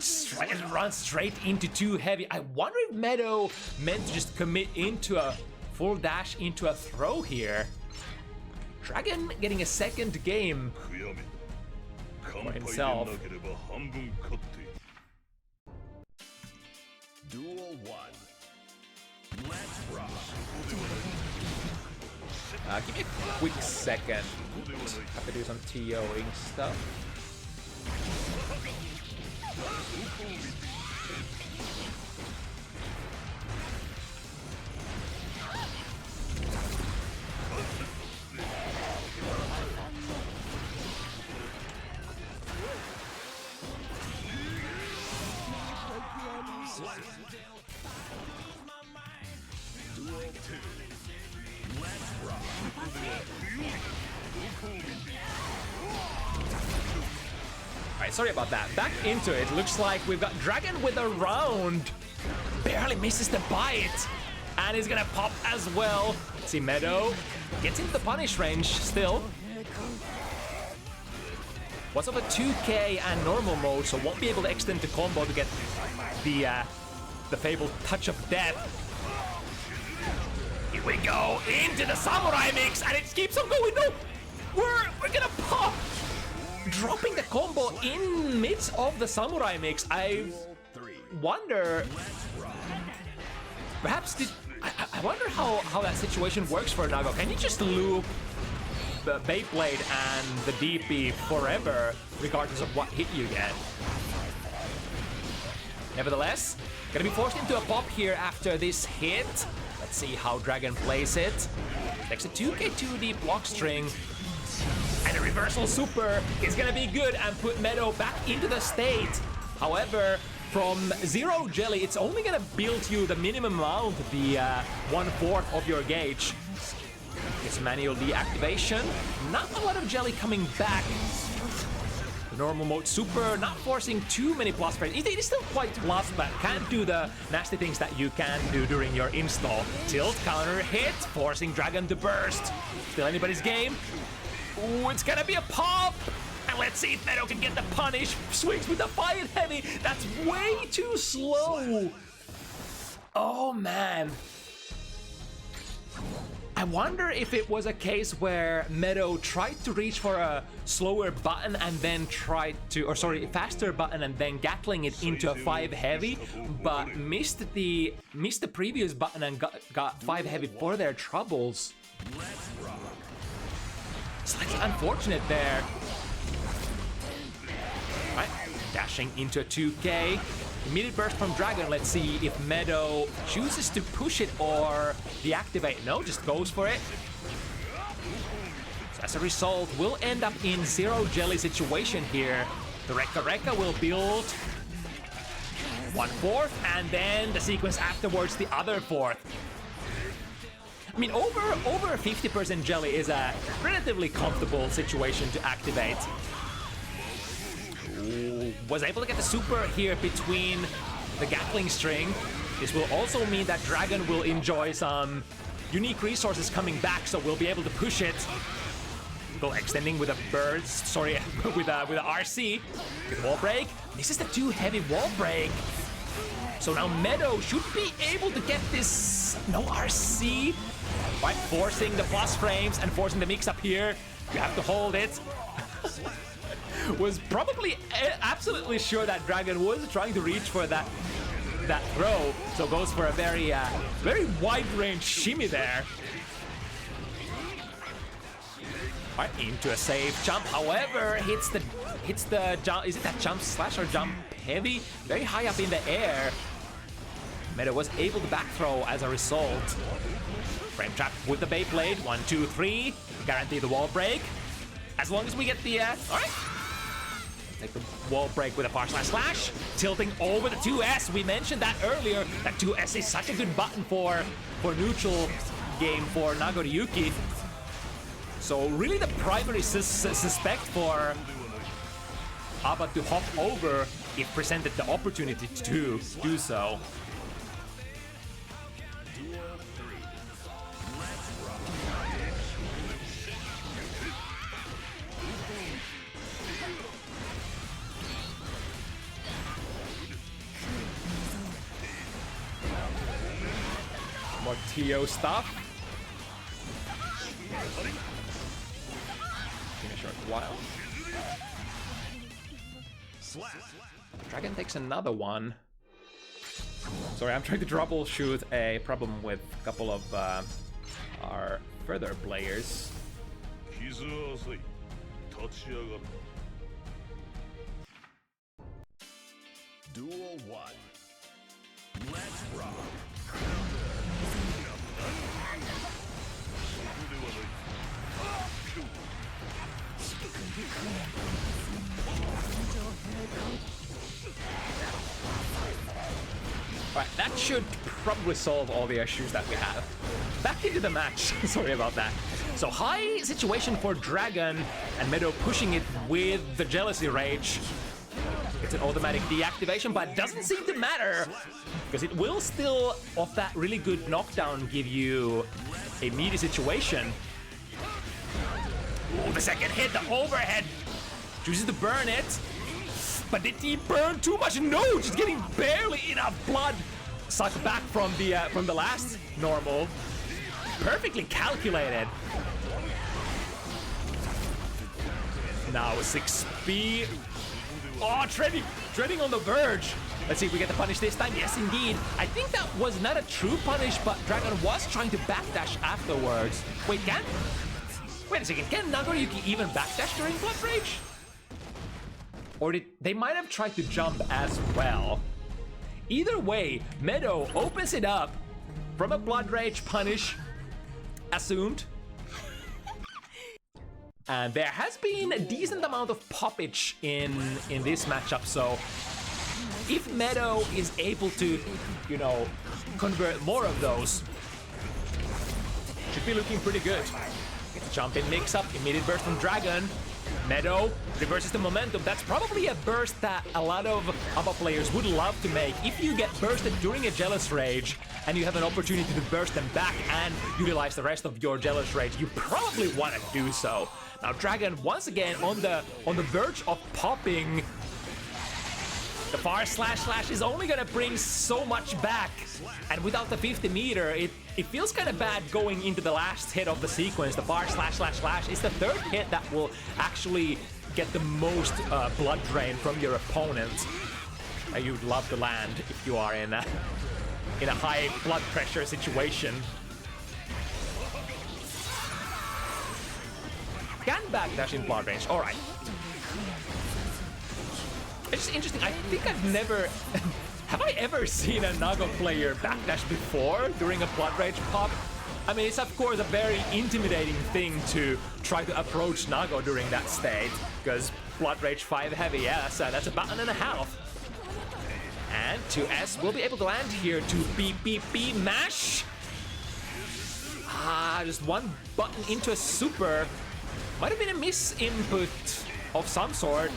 runs straight into too heavy. I wonder if Meadow meant to just commit into a full dash into a throw here. Dragon getting a second game for himself. Duel 1. Let's rock. Give me a quick second. Have to do some TOing stuff. Alright, sorry about that. Back into it. Looks like we've got Dragon with a round. Barely misses the bite. And he's gonna pop as well. Let's see, Meadow gets into the punish range still. What's up a 2K and normal mode, so won't be able to extend the combo to get the fabled touch of death. Here we go into the samurai mix, and it keeps on going. No, we're gonna pop, dropping the combo in midst of the samurai mix. I wonder, perhaps I wonder how that situation works for Nago. Can you just loop the Beyblade and the DP forever, regardless of what hit you get? Nevertheless, gonna be forced into a pop here after this hit. Let's see how Dragon plays it. Takes a 2K2D block string, and a reversal super is gonna be good and put Meadow back into the state. However, from zero jelly, it's only gonna build you the minimum amount, the 1/4 of your gauge. It's manual deactivation. Not a lot of jelly coming back. The normal mode super, not forcing too many plus frames. It is still quite plus, but can't do the nasty things that you can do during your install. Tilt, counter, hit, forcing Dragon to burst. Still anybody's game. Ooh, it's gonna be a pop! And let's see if Meadow can get the punish. Swings with the 5 heavy. That's way too slow. Oh, man. I wonder if it was a case where Meadow tried to reach for a slower button and then tried to, or sorry, faster button and then Gatling it into a 5 heavy, but missed the previous button and got 5 heavy for their troubles. Slightly unfortunate there. Right, dashing into a 2K. Immediate burst from Dragon. Let's see if Meadow chooses to push it or deactivate. No, just goes for it. So as a result, we'll end up in zero jelly situation here. The Rekka will build 1/4, and then the sequence afterwards, the other 1/4. I mean, over 50% jelly is a relatively comfortable situation to activate. Ooh, was able to get the super here between the Gatling string. This will also mean that Dragon will enjoy some unique resources coming back, so we'll be able to push it. Go extending with a burst, sorry, with a RC. Good wall break. This is the 2 heavy wall break. So now Meadow should be able to get this. No RC. Right, forcing the plus frames and forcing the mix up here. You have to hold it. Was probably absolutely sure that Dragon was trying to reach for that throw, so goes for a very wide range shimmy there. Right, into a safe jump. However, hits the jump. Is it that jump slash or jump heavy? Very high up in the air. Meadow was able to back throw as a result. Frame trap with the Beyblade. 1, 2, 3. Guarantee the wall break. As long as we get the all right. Take the wall break with a par slash. Tilting over the 2S. We mentioned that earlier. That 2S is such a good button for neutral game for Nagoriyuki. So really the primary suspect for Abba to hop over if presented the opportunity to do so. More TO stuff. Finish a while. Dragon takes another one. Sorry, I'm trying to troubleshoot a problem with a couple of our further players. Duel 1. Let's rock. Alright, that should probably solve all the issues that we have. Back into the match. Sorry about that. So high situation for Dragon, and Meadow pushing it with the Jealousy Rage. It's an automatic deactivation, but it doesn't seem to matter, because it will still, off that really good knockdown, give you a meaty situation. Oh, the second hit, the overhead. Chooses to burn it. But did he burn too much? No, just getting barely enough blood sucked back from the last normal. Perfectly calculated. Now 6B. Oh, treading on the verge. Let's see if we get the punish this time. Yes, indeed. I think that was not a true punish, but Dragon was trying to backdash afterwards. Wait a second. Can Nagoriyuki even backdash during Blood Rage? Or did they might have tried to jump as well? Either way, Meadow opens it up from a Blood Rage punish, assumed. And there has been a decent amount of poppage in this matchup, so if Meadow is able to, you know, convert more of those, should be looking pretty good. Jump in mix-up, immediate burst from Dragon. Meadow reverses the momentum. That's probably a burst that a lot of ABBA players would love to make. If you get bursted during a Jealous Rage and you have an opportunity to burst them back and utilize the rest of your Jealous Rage, you probably want to do so. Now Dragon once again on the verge of popping. The far slash is only gonna bring so much back, and without the 50 meter, it feels kind of bad going into the last hit of the sequence. The far slash is the third hit that will actually get the most blood drain from your opponent. You'd love to land if you are in a high blood pressure situation. Can backdash in blood range. All right. It's interesting, I think I've never... have I ever seen a Nago player backdash before during a Blood Rage pop? I mean, it's of course a very intimidating thing to try to approach Nago during that state, because Blood Rage 5 heavy, yeah, that's a button and a half. And 2S will be able to land here to B mash. Just one button into a super. Might have been a misinput of some sort.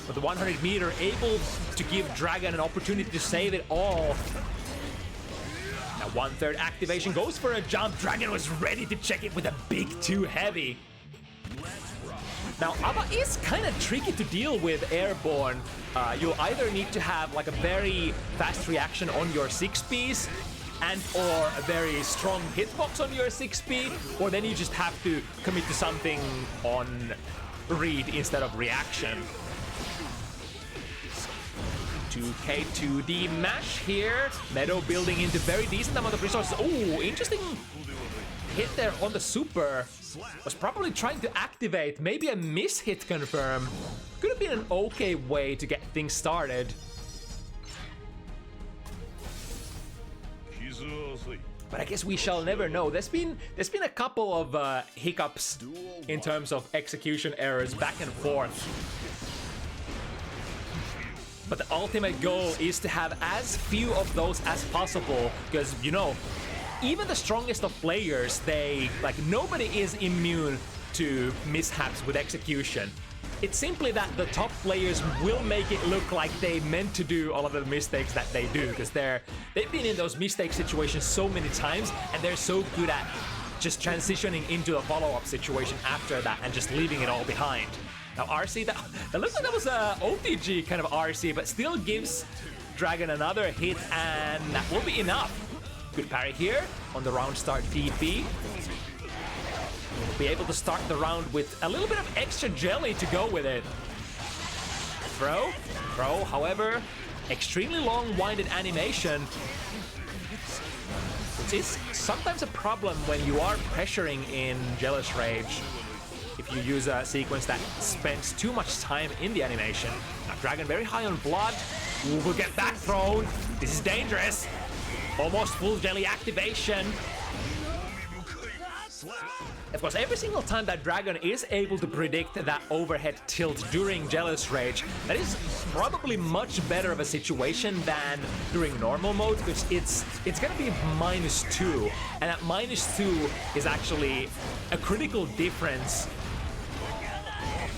But the 100 meter able to give Dragon an opportunity to save it all. Now 1/3 activation goes for a jump. Dragon was ready to check it with a big 2 heavy. Now ABBA is kind of tricky to deal with airborne. You'll either need to have like a very fast reaction on your 6Ps and or a very strong hitbox on your 6P, or then you just have to commit to something on read instead of reaction. 2K 2D mash here. Meadow building into very decent amount of resources. Oh, interesting hit there on the super. Was probably trying to activate. Maybe a miss hit confirm. Could have been an okay way to get things started. But I guess we shall never know. There's been a couple of hiccups in terms of execution errors back and forth. But the ultimate goal is to have as few of those as possible, because, you know, even the strongest of players, nobody is immune to mishaps with execution. It's simply that the top players will make it look like they meant to do all of the mistakes that they do, because they've been in those mistake situations so many times, and they're so good at just transitioning into a follow-up situation after that and just leaving it all behind. Now RC, that looks like that was a OTG kind of RC, but still gives Dragon another hit, and that will be enough. Good parry here on the round start DP. We'll be able to start the round with a little bit of extra jelly to go with it. Throw, however, extremely long-winded animation, which is sometimes a problem when you are pressuring in Jealous Rage. If you use a sequence that spends too much time in the animation. Now Dragon very high on blood. Ooh, will get back thrown. This is dangerous. Almost full jelly activation. Of course, every single time that Dragon is able to predict that overhead tilt during Jealous Rage, that is probably much better of a situation than during normal mode, because it's gonna be -2, and that -2 is actually a critical difference.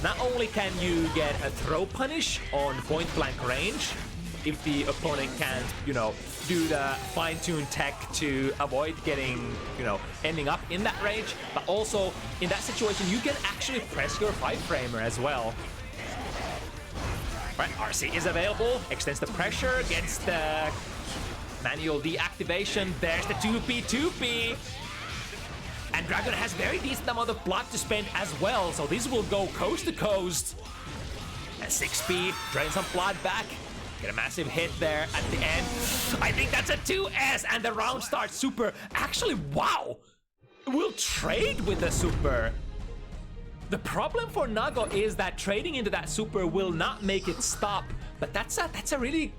Not only can you get a throw punish on point blank range, if the opponent can't, you know, do the fine-tuned tech to avoid getting, you know, ending up in that range, but also in that situation you can actually press your 5-framer as well. Right, RC is available, extends the pressure, gets the manual deactivation. There's the 2P. And Dragon has very decent amount of blood to spend as well, so this will go coast to coast. And 6P drains some blood back. Get a massive hit there at the end. I think that's a 2S, and the round start super. Actually, wow! We'll trade with the super. The problem for Nago is that trading into that super will not make it stop. But that's a really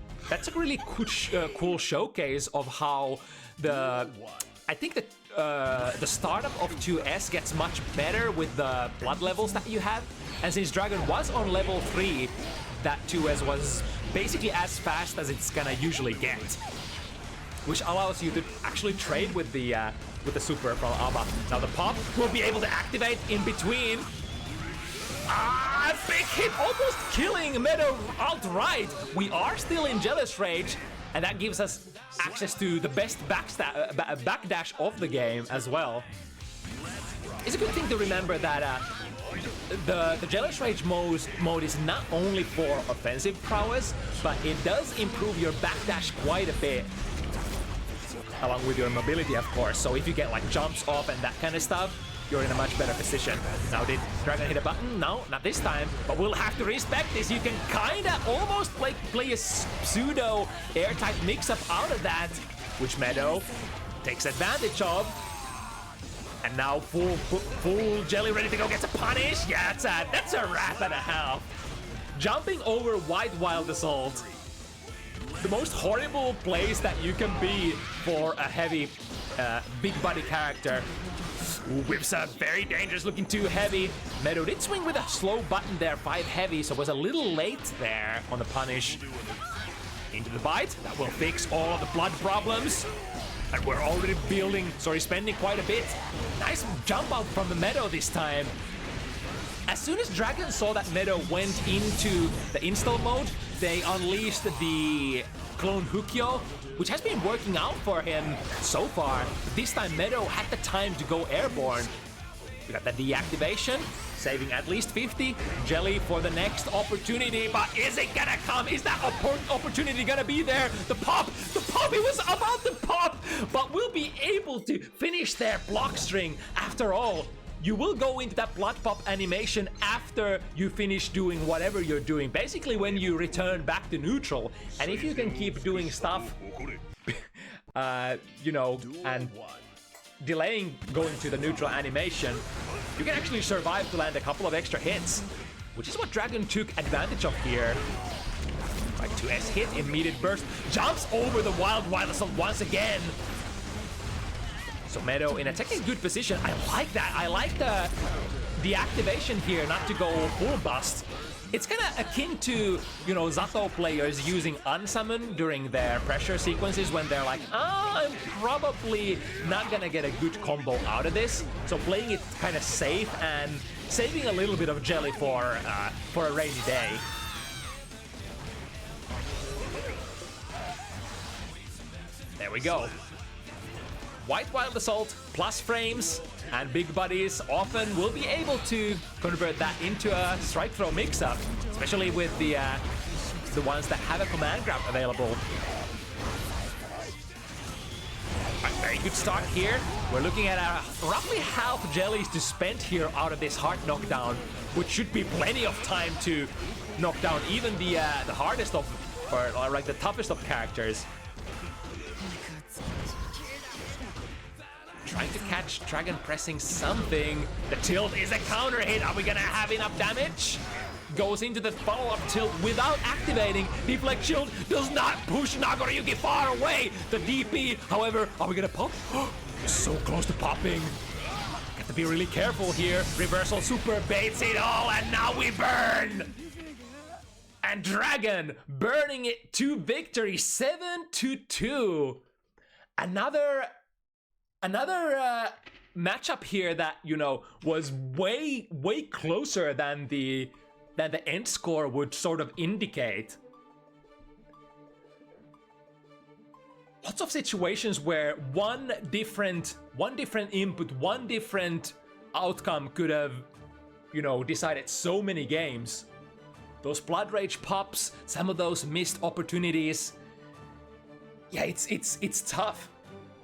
cool showcase of how I think that the startup of 2S gets much better with the blood levels that you have. And since Dragon was on level 3, that 2S was basically as fast as it's gonna usually get, which allows you to actually trade with the super from Abba. Now the pop will be able to activate in between. Big hit, almost killing Meadow outright. We are still in Jealous Rage, and that gives us access to the best backdash of the game as well. It's a good thing to remember that the Jealous Rage mode is not only for offensive prowess, but it does improve your backdash quite a bit, along with your mobility, of course. So if you get like jumps off and that kind of stuff, you're in a much better position. Now, did Dragon hit a button? No, not this time, but we'll have to respect this. You can kinda almost play a pseudo airtight mix-up out of that, which Meadow takes advantage of. And now full jelly ready to go, gets a punish. Yeah, that's a wrap and a half. Jumping over White Wild Assault. The most horrible place that you can be for a heavy, big body character. Ooh, whips up, very dangerous, looking too heavy. Meadow did swing with a slow button there, 5 heavy, so was a little late there on the punish. Into the bite, that will fix all of the blood problems. And we're already spending quite a bit. Nice jump out from the Meadow this time. As soon as Dragon saw that Meadow went into the install mode, they unleashed the Clone Hukyo, which has been working out for him so far. But this time Meadow had the time to go airborne. We got the deactivation, saving at least 50 jelly for the next opportunity. But is it gonna come? Is that opportunity gonna be there? The pop, it was about to pop, but we'll be able to finish their block string. After all, you will go into that blood pop animation after you finish doing whatever you're doing. Basically when you return back to neutral. And if you can keep doing stuff, you know, and delaying going to the neutral animation, you can actually survive to land a couple of extra hits, which is what Dragon took advantage of here. Like 2S hit, immediate burst, jumps over the Wild Assault once again. So Meadow in a technically good position. I like that. I like the activation here, not to go full bust. It's kind of akin to, you know, Zato players using Unsummon during their pressure sequences when they're like, I'm probably not gonna get a good combo out of this. So playing it kind of safe and saving a little bit of jelly for a rainy day. There we go. White Wild Assault plus frames and big buddies often will be able to convert that into a strike throw mix-up, especially with the ones that have a command grab available. A very good start here. We're looking at roughly half jellies to spend here out of this hard knockdown, which should be plenty of time to knock down even the hardest of, or like the toughest of characters. Trying to catch Dragon pressing something. The tilt is a counter hit. Are we gonna have enough damage? Goes into the follow-up tilt without activating. Deflect shield does not push Nagoriyuki far away. The DP, however, are we gonna pop? So close to popping. Got to be really careful here. Reversal super baits it all, and now we burn. And Dragon burning it to victory, 7-2. Another matchup here that, you know, was way closer than the end score would sort of indicate. Lots of situations where one different input, one different outcome could have, you know, decided so many games. Those Blood Rage pops, some of those missed opportunities. Yeah, it's tough.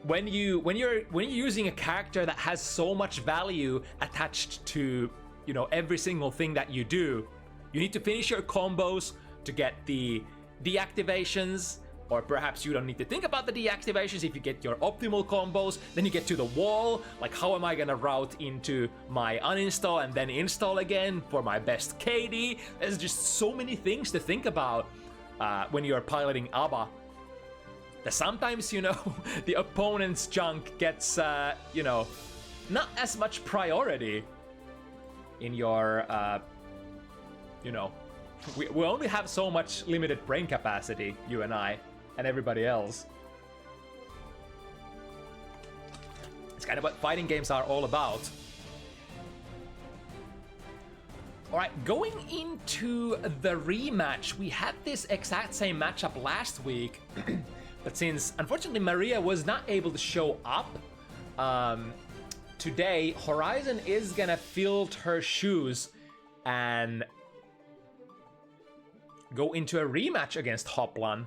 When you're using a character that has so much value attached to, you know, every single thing that you do, you need to finish your combos to get the deactivations, or perhaps you don't need to think about the deactivations. If you get your optimal combos, then you get to the wall. Like, how am I gonna route into my uninstall and then install again for my best KD? There's just so many things to think about when you're piloting ABBA. Sometimes, you know, the opponent's junk gets, you know, not as much priority in your, you know, We only have so much limited brain capacity, you and I, and everybody else. It's kind of what fighting games are all about. Alright, going into the rematch, we had this exact same matchup last week, but since unfortunately Maria was not able to show up, today Horizon is gonna fill her shoes and go into a rematch against Hoplan.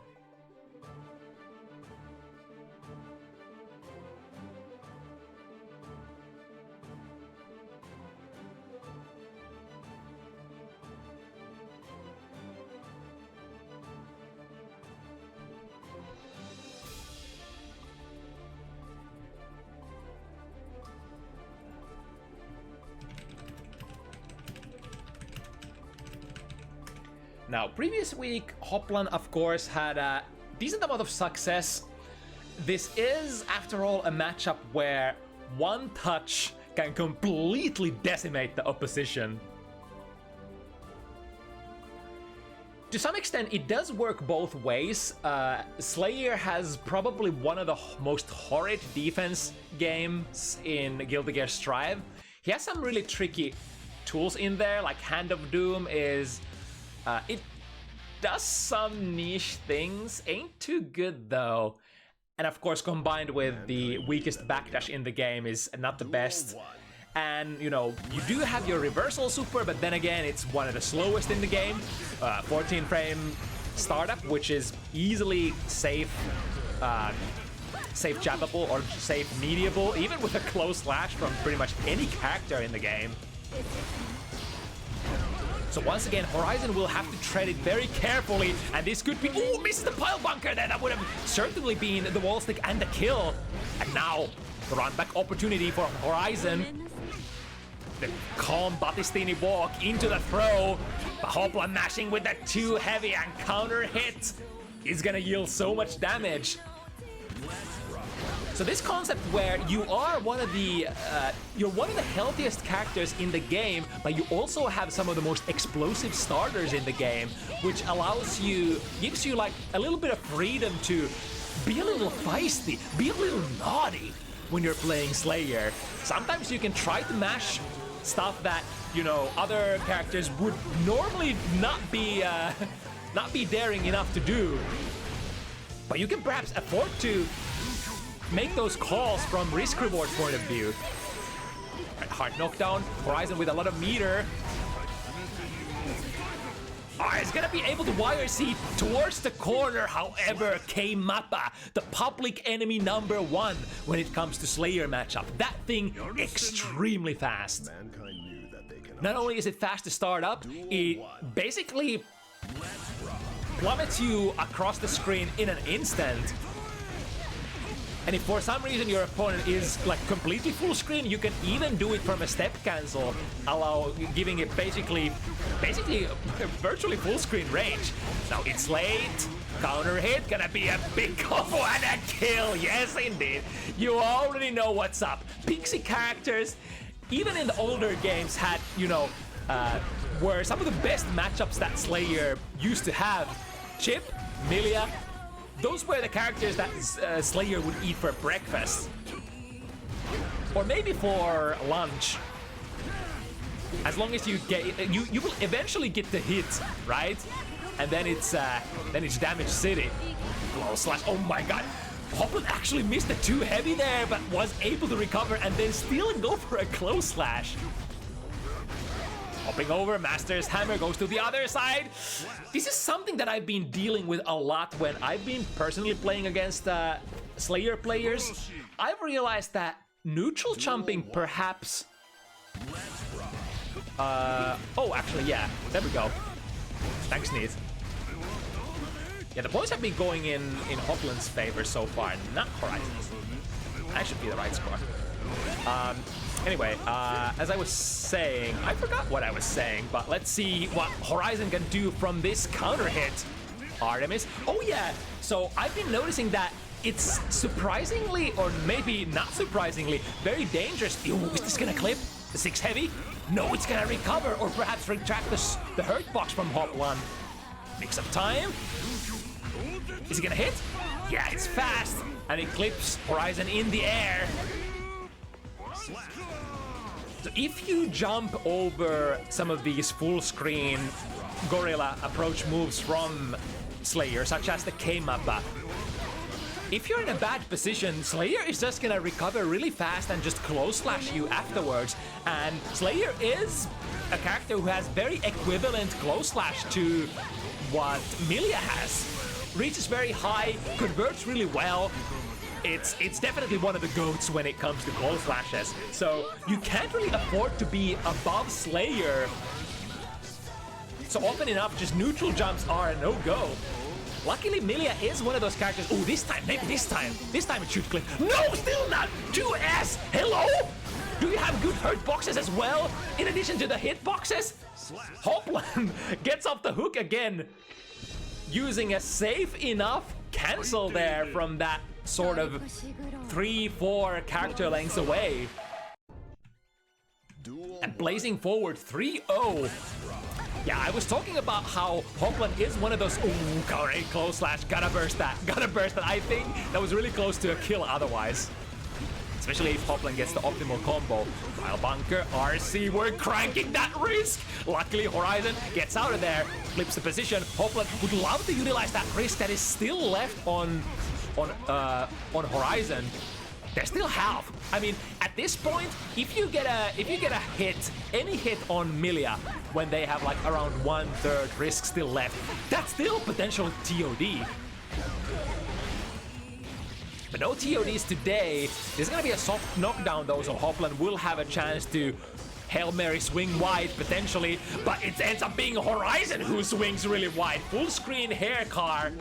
Now, previous week, Hoplan, of course, had a decent amount of success. This is, after all, a matchup where one touch can completely decimate the opposition. To some extent, it does work both ways. Slayer has probably one of the most horrid defense games in Guilty Gear Strive. He has some really tricky tools in there, like Hand of Doom is... it does some niche things, ain't too good though. And of course, combined with the weakest backdash in the game is not the best. And, you know, you do have your reversal super, but then again, it's one of the slowest in the game. 14 frame startup, which is easily safe jabbable or safe mediable, even with a close slash from pretty much any character in the game. So once again, Horizon will have to tread it very carefully, and this could be... Ooh, misses the pile bunker there! That would have certainly been the wall stick and the kill. And now, the run back opportunity for Horizon. The calm Battistini walk into the throw. But Hoplan mashing with that too heavy and counter hit is gonna yield so much damage. So this concept where you are one of the you're one of the healthiest characters in the game, but you also have some of the most explosive starters in the game, which gives you like a little bit of freedom to be a little feisty, be a little naughty when you're playing Slayer. Sometimes you can try to mash stuff that, you know, other characters would normally not be daring enough to do, but you can perhaps afford to make those calls from risk-reward point of view. Right, hard knockdown, Horizon with a lot of meter. Is gonna be able to wire seat towards the corner, however, K-Mappa, the public enemy number one when it comes to Slayer matchup. That thing extremely fast. Not only is it fast to start up, it basically plummets you across the screen in an instant. And if for some reason your opponent is like completely full screen, you can even do it from a step cancel, giving it basically virtually full screen range. Now it's late, counter hit, gonna be a big combo and a kill. Yes, indeed. You already know what's up. Pixie characters, even in the older games, had, you know, were some of the best matchups that Slayer used to have. Chip, Milia. Those were the characters that Slayer would eat for breakfast. Or maybe for lunch. As long as you get you will eventually get the hit, right? And then it's Damage City. Glow slash, oh my god. Hoplan actually missed the too heavy there, but was able to recover and then still go for a close slash. Hopping over, Master's Hammer goes to the other side. This is something that I've been dealing with a lot when I've been personally playing against Slayer players. I've realized that neutral jumping perhaps... oh, actually, yeah, there we go. Thanks, Neith. Yeah, the points have been going in Hoplan's favor so far, not Horizon's. That should be the right score. Anyway, as I was saying, I forgot what I was saying, but let's see what Horizon can do from this counter hit. Artemis. Oh yeah, so I've been noticing that it's surprisingly, or maybe not surprisingly, very dangerous. Ew, is this gonna clip? 6 heavy. No, it's gonna recover, or perhaps retract the hurt box from Hoplan. Makes up time. Is he gonna hit? Yeah, it's fast, and it clips Horizon in the air. So if you jump over some of these full screen gorilla approach moves from Slayer, such as the K-Mappa, if you're in a bad position, Slayer is just gonna recover really fast and just close slash you afterwards. And Slayer is a character who has very equivalent close slash to what Milia has. Reaches very high, converts really well. It's definitely one of the GOATs when it comes to close slashes. So you can't really afford to be above Slayer. So often enough, just neutral jumps are a no-go. Luckily, Milia is one of those characters. Oh, this time, maybe this time it should click. No, still not. 2S. Hello? Do you have good hurt boxes as well, in addition to the hit boxes? Hoplan gets off the hook again, using a safe enough cancel there from that sort of 3-4 character lengths away. And blazing forward 3-0. Yeah, I was talking about how Hoplan is one of those, ooh, counter 8 close slash, gotta burst that. I think that was really close to a kill otherwise. Especially if Hoplan gets the optimal combo. Pile bunker, RC, we're cranking that risk. Luckily, Horizon gets out of there, flips the position. Hoplan would love to utilize that risk that is still left on Horizon. There's still half. I mean, at this point, if you get a hit, any hit on Milia, when they have like around 1/3 risk still left, that's still potential TOD. But no TODs today. There's gonna be a soft knockdown though, so Hoplan will have a chance to Hail Mary swing wide potentially, but it ends up being Horizon who swings really wide. Full screen hair car.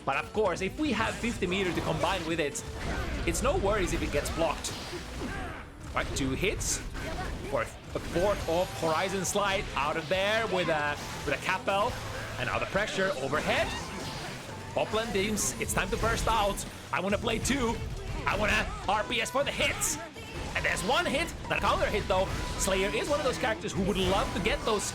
But of course, if we have 50 meters to combine with it, it's no worries if it gets blocked. Right, 2 hits for a fourth of Horizon slide out of there with a Capel, and now the pressure overhead. Hoplan teams, it's time to burst out. I want to play 2. I want to RPS for the hits. And there's 1 hit, not a counter hit though. Slayer is one of those characters who would love to get those,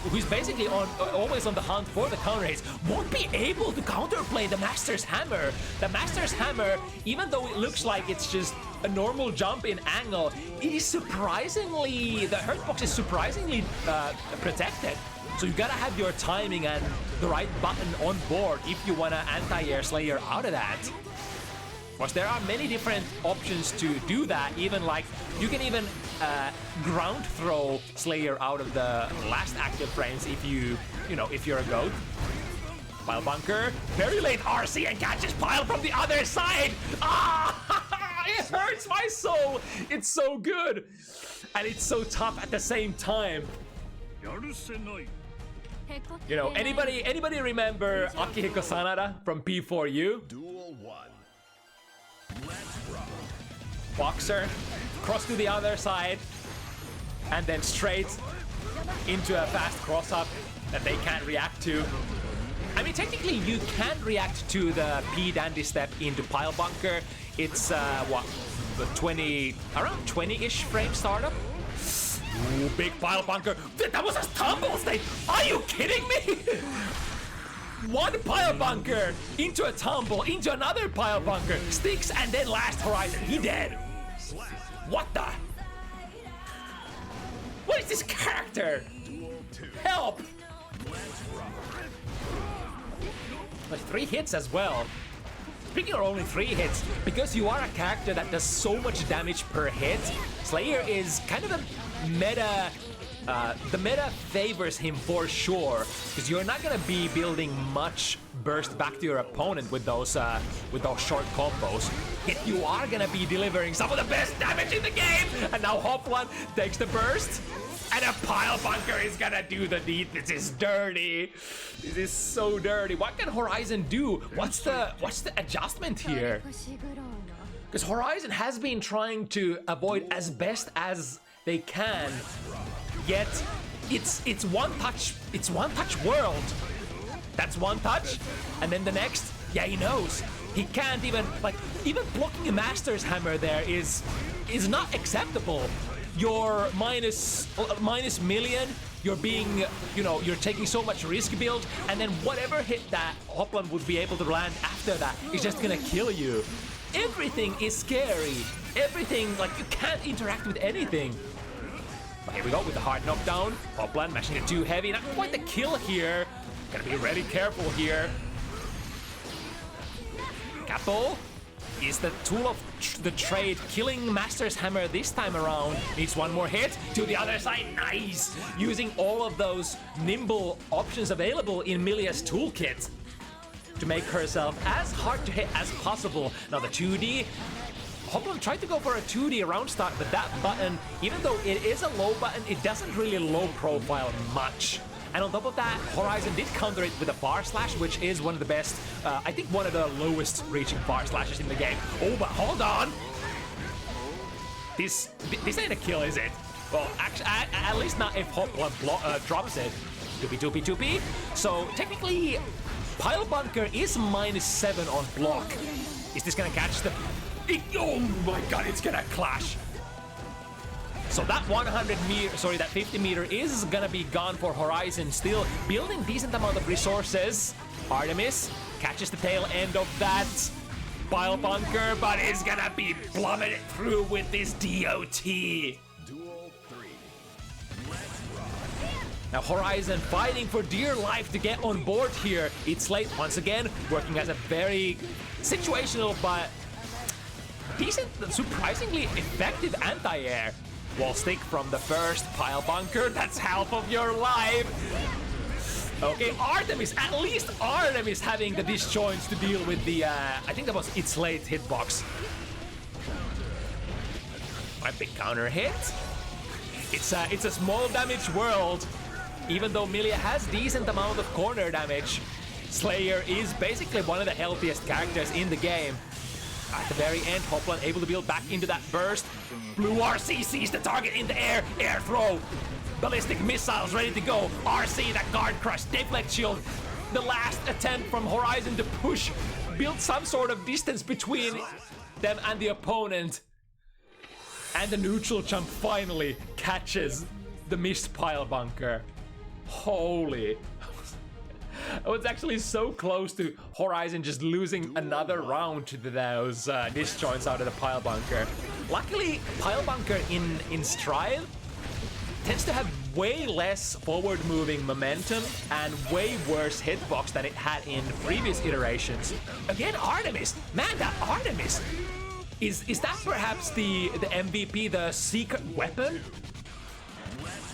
who's basically always on the hunt for the counter hits. Won't be able to counterplay the Master's Hammer. The Master's Hammer, even though it looks like it's just a normal jump in angle, is surprisingly, the hurt box is surprisingly protected. So you gotta have your timing and the right button on board if you wanna anti-air Slayer out of that. Of course, there are many different options to do that. Even like, you can even ground throw Slayer out of the last active frames if if you're a GOAT. Pile bunker, very late RC and catches Pile from the other side. Ah, it hurts my soul. It's so good, and it's so tough at the same time. You know, anybody remember Akihiko Sanada from P4U? Duel 1. Boxer, cross to the other side, and then straight into a fast cross-up that they can't react to. I mean, technically, you can react to the P dandy step into Pile Bunker. It's, what, around 20-ish frame startup? Ooh, big Pile Bunker. That was a tumble state! Are you kidding me? 1 Pile Bunker into a tumble, into another Pile Bunker, sticks, and then last Horizon. He dead. What the? What is this character? Help! Like 3 hits as well. Speaking of only 3 hits, because you are a character that does so much damage per hit, Slayer is kind of a meta. The meta favors him for sure, because you're not gonna be building much burst back to your opponent with those short combos. Yet you are gonna be delivering some of the best damage in the game. And now Hoplan takes the burst, and a Pile Bunker is gonna do the deed. This is dirty. This is so dirty. What can Horizon do? What's the adjustment here? Because Horizon has been trying to avoid as best as they can. Yet it's one touch world. That's 1 touch, and then the next, yeah, he knows. He can't even blocking a Master's Hammer there is not acceptable. you're minus million, you're being, you know, you're taking so much risk build, and then whatever hit that Hoplan would be able to land after that is just gonna kill you. Everything is scary. Everything, like, you can't interact with anything. But here we go with the hard knockdown. Hoplan mashing it too heavy. Not quite the kill here. Gotta be really careful here. Capo is the tool of the trade, killing Master's Hammer this time around. Needs one more hit to the other side. Nice! Using all of those nimble options available in Milia's toolkit to make herself as hard to hit as possible. Now the 2D. Hoplan tried to go for a 2D round start, but that button, even though it is a low button, it doesn't really low profile much. And on top of that, Horizon did counter it with a bar slash, which is one of the best, I think one of the lowest reaching bar slashes in the game. Oh, but hold on! This ain't a kill, is it? Well, actually, at least not if Hoplan drops it. Doopy. So technically, Pile Bunker is -7 on block. Is this gonna catch the... Oh my god, it's gonna clash. So that 50 meter is gonna be gone for Horizon. Still building decent amount of resources. Artemis catches the tail end of that Pile Bunker, but is gonna be plummeted through with this DOT. Now Horizon fighting for dear life to get on board here. It's late once again, working as a very situational but decent, surprisingly effective anti-air. Wall stick from the first Pile Bunker, that's half of your life. Okay, Artemis, at least Artemis having the disjoints to deal with the, I think that was its late hitbox. My big counter hit. It's a small damage world. Even though Milia has decent amount of corner damage, Slayer is basically one of the healthiest characters in the game. At the very end, Hoplan able to build back into that burst. Blue RC sees the target in the air. Air throw. Ballistic missiles ready to go. RC, that guard crush. Deflect shield. The last attempt from Horizon to push. Build some sort of distance between them and the opponent. And the neutral jump finally catches the missed Pile Bunker. Holy. I was actually so close to Horizon just losing another round to those disjoints out of the Pile Bunker. Luckily, Pile Bunker in Strive tends to have way less forward-moving momentum and way worse hitbox than it had in previous iterations. Again, Artemis! Man, that Artemis! Is that perhaps the MVP, the secret weapon?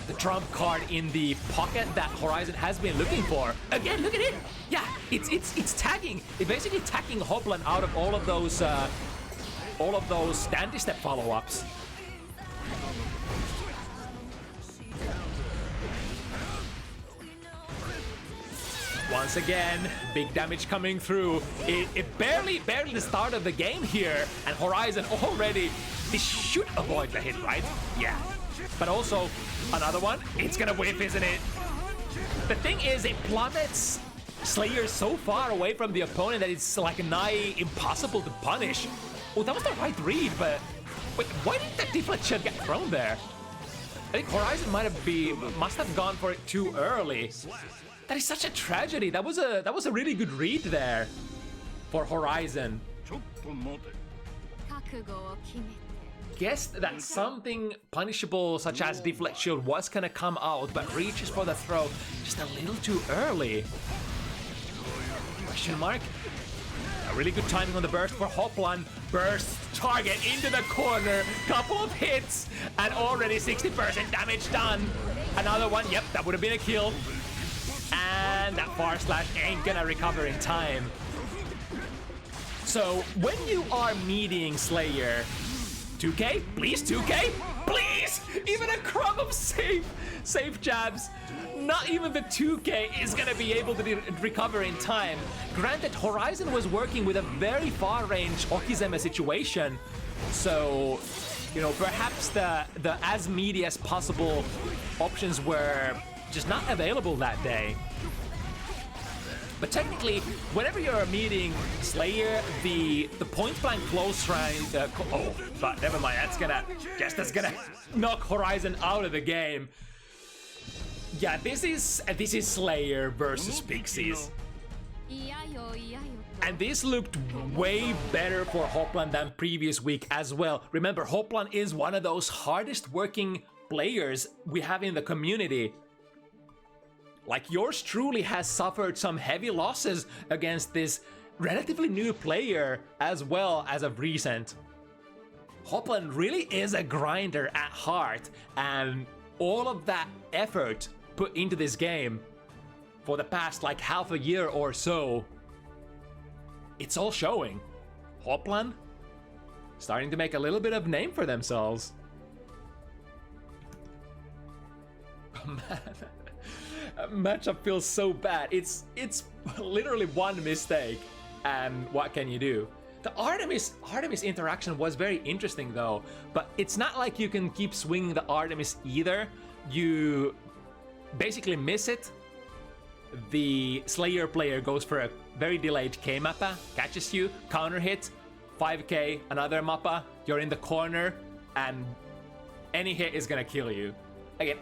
The trump card in the pocket that Horizon has been looking for. Again, look at it. Yeah, it's tagging. It's basically tagging Hoplan out of all of those standy step follow-ups. Once again, big damage coming through. It barely the start of the game here, and Horizon already. This should avoid the hit, right? Yeah. But also, another one, it's gonna whiff, isn't it? The thing is, it plummets Slayer so far away from the opponent that it's like nigh impossible to punish. Oh, that was the right read, but wait, why did that deflect shield get thrown there? I think Horizon must have gone for it too early. That is such a tragedy. That was a really good read there for Horizon. Guessed that something punishable such as deflect shield was gonna come out, but reaches for the throw just a little too early. Question mark? A really good timing on the burst for Hoplan. Burst target into the corner, couple of hits, and already 60% damage done. Another one, yep, that would have been a kill. And that far slash ain't gonna recover in time. So when you are meeting Slayer, 2K, please, 2K, please! Even a crumb of safe jabs. Not even the 2K is gonna be able to recover in time. Granted, Horizon was working with a very far-range Okizeme situation, so you know perhaps the as meaty as possible options were just not available that day. But technically, whenever you're meeting Slayer, the point blank close range. Oh, but never mind. That's gonna knock Horizon out of the game. Yeah, this is Slayer versus Pixies. And this looked way better for Hoplan than previous week as well. Remember, Hoplan is one of those hardest working players we have in the community. Like, yours truly has suffered some heavy losses against this relatively new player as well as of recent. Hoplan really is a grinder at heart, and all of that effort put into this game for the past like half a year or so, it's all showing. Hoplan starting to make a little bit of name for themselves. Oh man, matchup feels so bad. It's literally one mistake, and what can you do? The Artemis interaction was very interesting though, but it's not like you can keep swinging the Artemis either. You basically miss it. The Slayer player goes for a very delayed K mappa, catches you, counter hit, 5k, another mappa, you're in the corner, and any hit is gonna kill you. Again,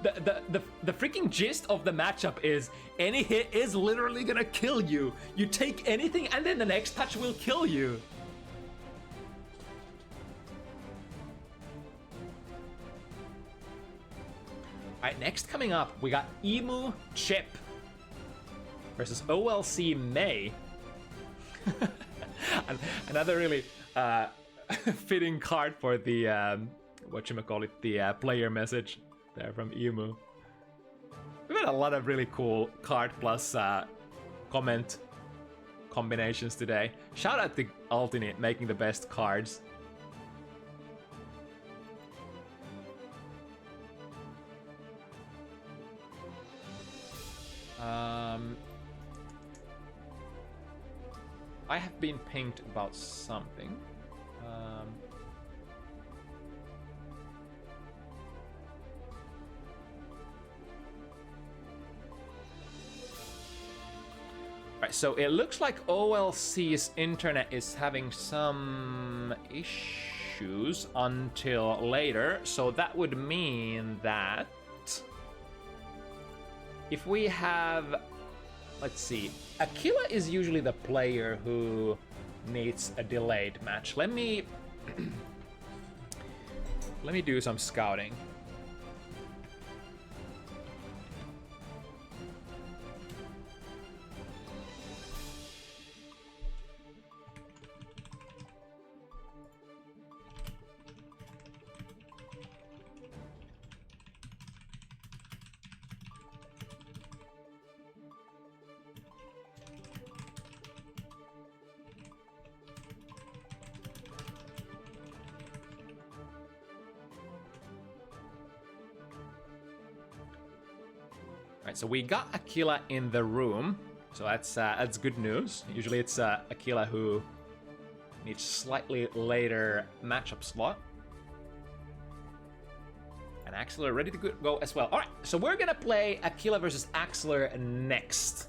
the freaking gist of the matchup is any hit is literally gonna kill you. You take anything and then the next touch will kill you. Alright, next coming up, we got Ehmu Chip versus OLC May. Another really fitting card for the the player message there from Ehmu. We've had a lot of really cool card plus comment combinations today. Shout out to Alternate making the best cards. I have been pinged about something. Right, so it looks like OLC's internet is having some issues until later, so that would mean that if we have, let's see, Aquila is usually the player who needs a delayed match. Let me do some scouting. So we got Aquila in the room, so that's good news. Usually it's Aquila who needs slightly later matchup slot. And Axler ready to go as well. All right, so we're gonna play Aquila versus Axler next.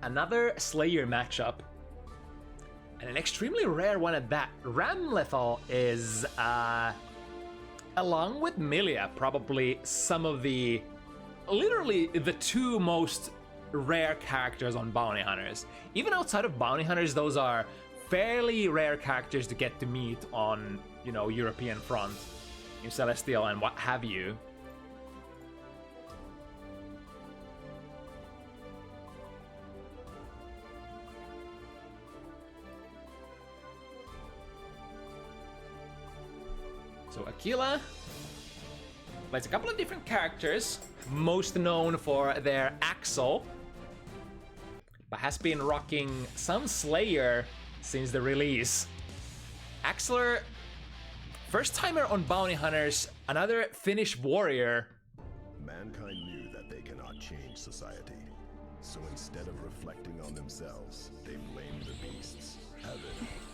Another Slayer matchup, and an extremely rare one at that. Ramlethal is, along with Milia, probably some of the literally the two most rare characters on Bounty Hunters. Even outside of Bounty Hunters, those are fairly rare characters to get to meet on, you know, European front, in Celestial and what have you. So Aquila plays a couple of different characters, most known for their Axel, but has been rocking some Slayer since the release. Axler, first timer on Bounty Hunters, another Finnish warrior. Mankind knew that they cannot change society. So instead of reflecting on themselves, they blame the beasts, heaven,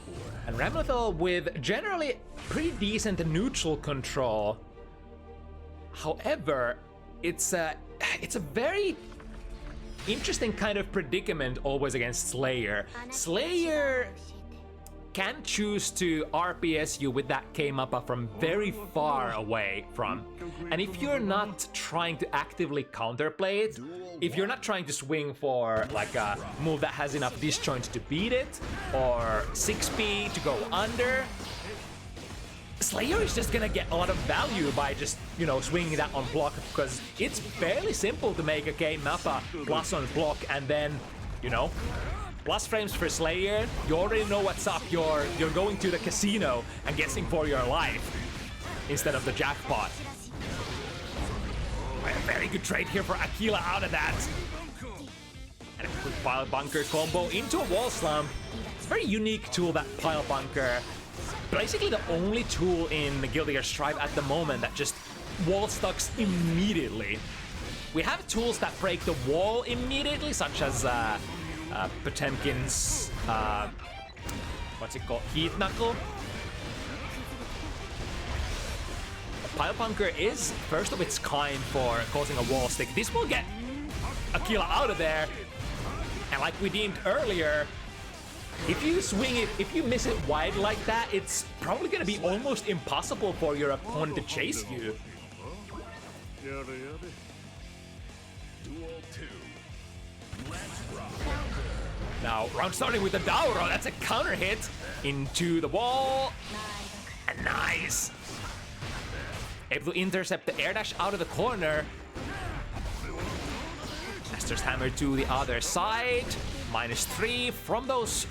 or And Ramlethal with generally pretty decent neutral control. However, it's a very interesting kind of predicament always against Slayer. Slayer can choose to RPS you with that K-Mappa from very far away from. And if you're not trying to actively counterplay it, if you're not trying to swing for like a move that has enough disjoint to beat it, or 6P to go under, Slayer is just gonna get a lot of value by just, you know, swinging that on block, because it's fairly simple to make a K-Mappa plus on block and then, you know, plus frames for Slayer. You already know what's up. You're going to the casino and guessing for your life instead of the jackpot. A very good trade here for Aquila out of that. And a quick pile bunker combo into a wall slump. It's a very unique tool, that pile bunker. Basically the only tool in Guilty Gear Strive at the moment that just wall stucks immediately. We have tools that break the wall immediately, such as Potemkin's, what's it called? Heat Knuckle. Pile Bunker is first of its kind for causing a wall stick. This will get Aquila out of there. And like we deemed earlier, if you swing it, if you miss it wide like that, it's probably going to be almost impossible for your opponent to chase you. Now, round starting with the Dauro, that's a counter hit into the wall. And nice. Able to intercept the air dash out of the corner. Master's Hammer to the other side. -3 from those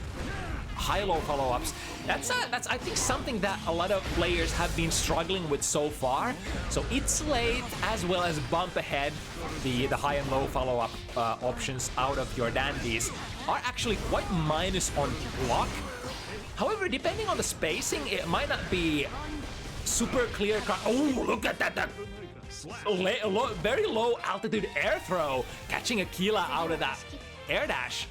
high-low follow-ups. That's I think something that a lot of players have been struggling with so far. So it's late as well as bump ahead. The high and low follow-up options out of your dandies are actually quite minus on block. However, depending on the spacing, it might not be super clear. Oh, look at that! Very low altitude air throw, catching Aquila out of that air dash.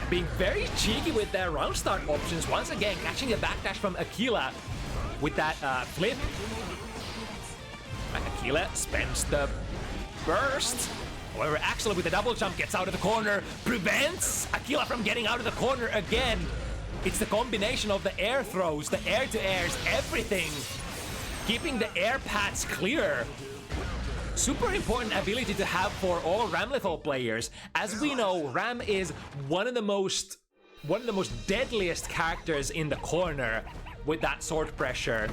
Being very cheeky with their round start options. Once again, catching a backdash from Aquila with that flip. Aquila spends the burst. However, Axel with the double jump gets out of the corner, prevents Aquila from getting out of the corner again. It's the combination of the air throws, the air-to-airs, everything, keeping the air paths clear. Super important ability to have for all Ram Lethal players. As we know, Ram is one of the most deadliest characters in the corner with that sword pressure.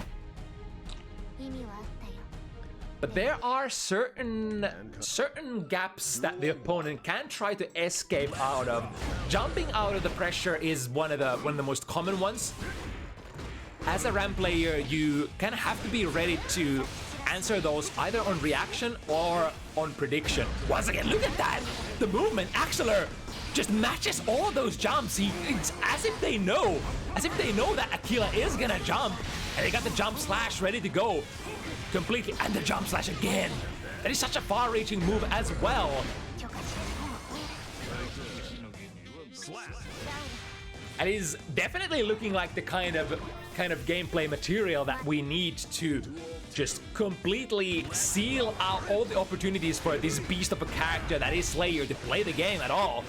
But there are certain gaps that the opponent can try to escape out of. Jumping out of the pressure is one of the most common ones. As a Ram player, you kind of have to be ready to answer those either on reaction or on prediction. Once again, look at that! The movement, Axeler just matches all those jumps. It's as if they know that Aquila is gonna jump, and they got the jump slash ready to go completely, and the jump slash again. That is such a far-reaching move as well. And is definitely looking like the kind of gameplay material that we need to just completely seal out all the opportunities for this beast of a character that is Slayer to play the game at all.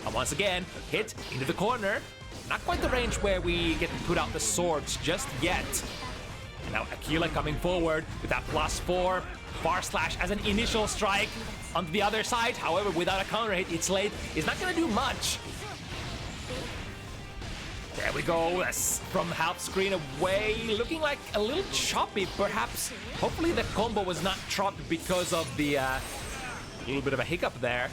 And once again, hit into the corner. Not quite the range where we get to put out the swords just yet. And now Aquila coming forward with that +4 far slash as an initial strike onto the other side. However, without a counter hit, it's late. It's not gonna do much. There we go, that's from half screen away, looking like a little choppy perhaps. Hopefully the combo was not dropped because of the little bit of a hiccup there.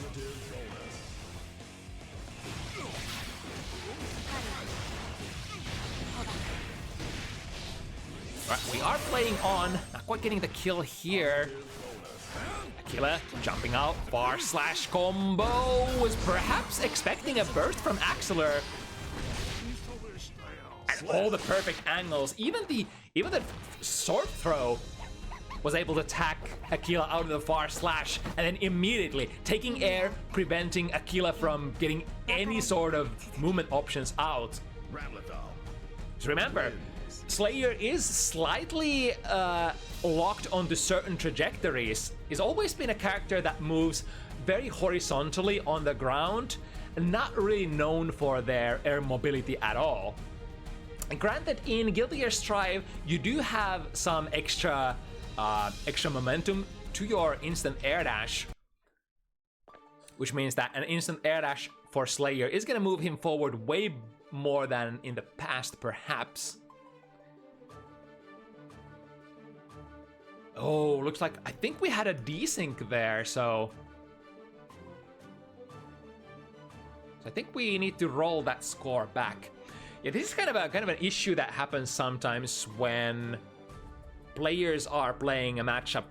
Right, we are playing on, not quite getting the kill here. Aquila jumping out, far slash combo, was perhaps expecting a burst from Axeler. And all the perfect angles, even the sword throw was able to attack Aquila out of the far slash, and then immediately taking air, preventing Aquila from getting any sort of movement options out. So remember, Slayer is slightly locked onto certain trajectories. He's always been a character that moves very horizontally on the ground, and not really known for their air mobility at all. And granted, in Guilty Gear Strive, you do have some extra momentum to your instant air dash, which means that an instant air dash for Slayer is gonna move him forward way more than in the past, perhaps. Oh, looks like I think we had a desync there, so I think we need to roll that score back. Yeah, this is kind of an issue that happens sometimes when players are playing a matchup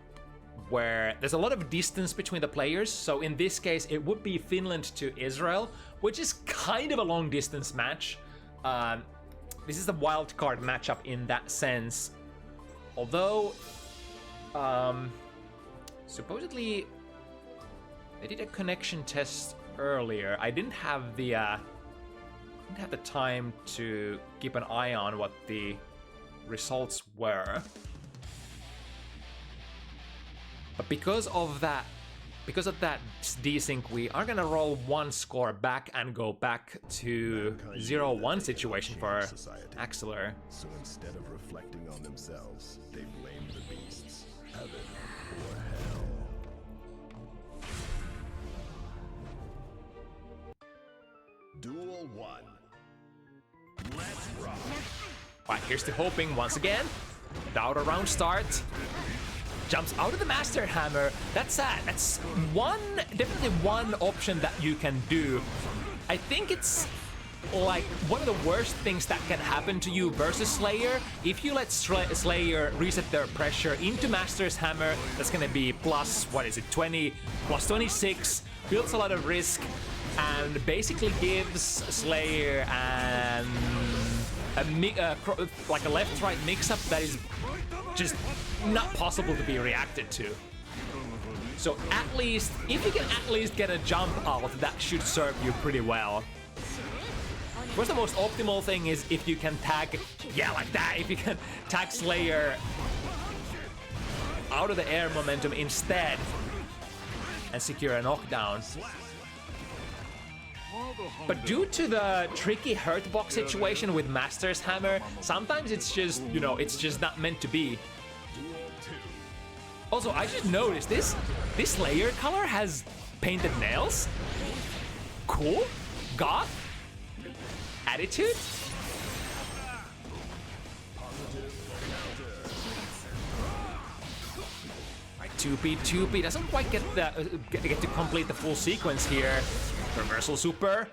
where there's a lot of distance between the players. So in this case, it would be Finland to Israel, which is kind of a long distance match. This is a wild card matchup in that sense. Although, supposedly they did a connection test earlier. I didn't have the time to keep an eye on what the results were. But because of that desync, we are gonna roll one score back and go back to 0-1 situation for Axeler. So instead of reflecting on themselves, they blame the beasts, heaven or hell. Duel 1. Let's rock. Alright, here's to hoping once again. The outer round start. Jumps out of the Master Hammer. That's sad. That's definitely one option that you can do. I think it's like one of the worst things that can happen to you versus Slayer. If you let Slayer reset their pressure into Master's Hammer, that's gonna be plus, what is it, 20, plus 26, builds a lot of risk, and basically gives Slayer like a left-right mix-up that is just not possible to be reacted to. So at least, if you can at least get a jump out, that should serve you pretty well. Of course, the most optimal thing is if you can tag, yeah, like that, if you can tag Slayer out of the air momentum instead and secure a knockdown. But due to the tricky hurt box situation with Master's Hammer, sometimes it's just, you know, it's just not meant to be. Also, I just noticed this Slayer color has painted nails. Cool. Goth. Attitude. Right, 2P doesn't quite get to complete the full sequence here. Reversal super,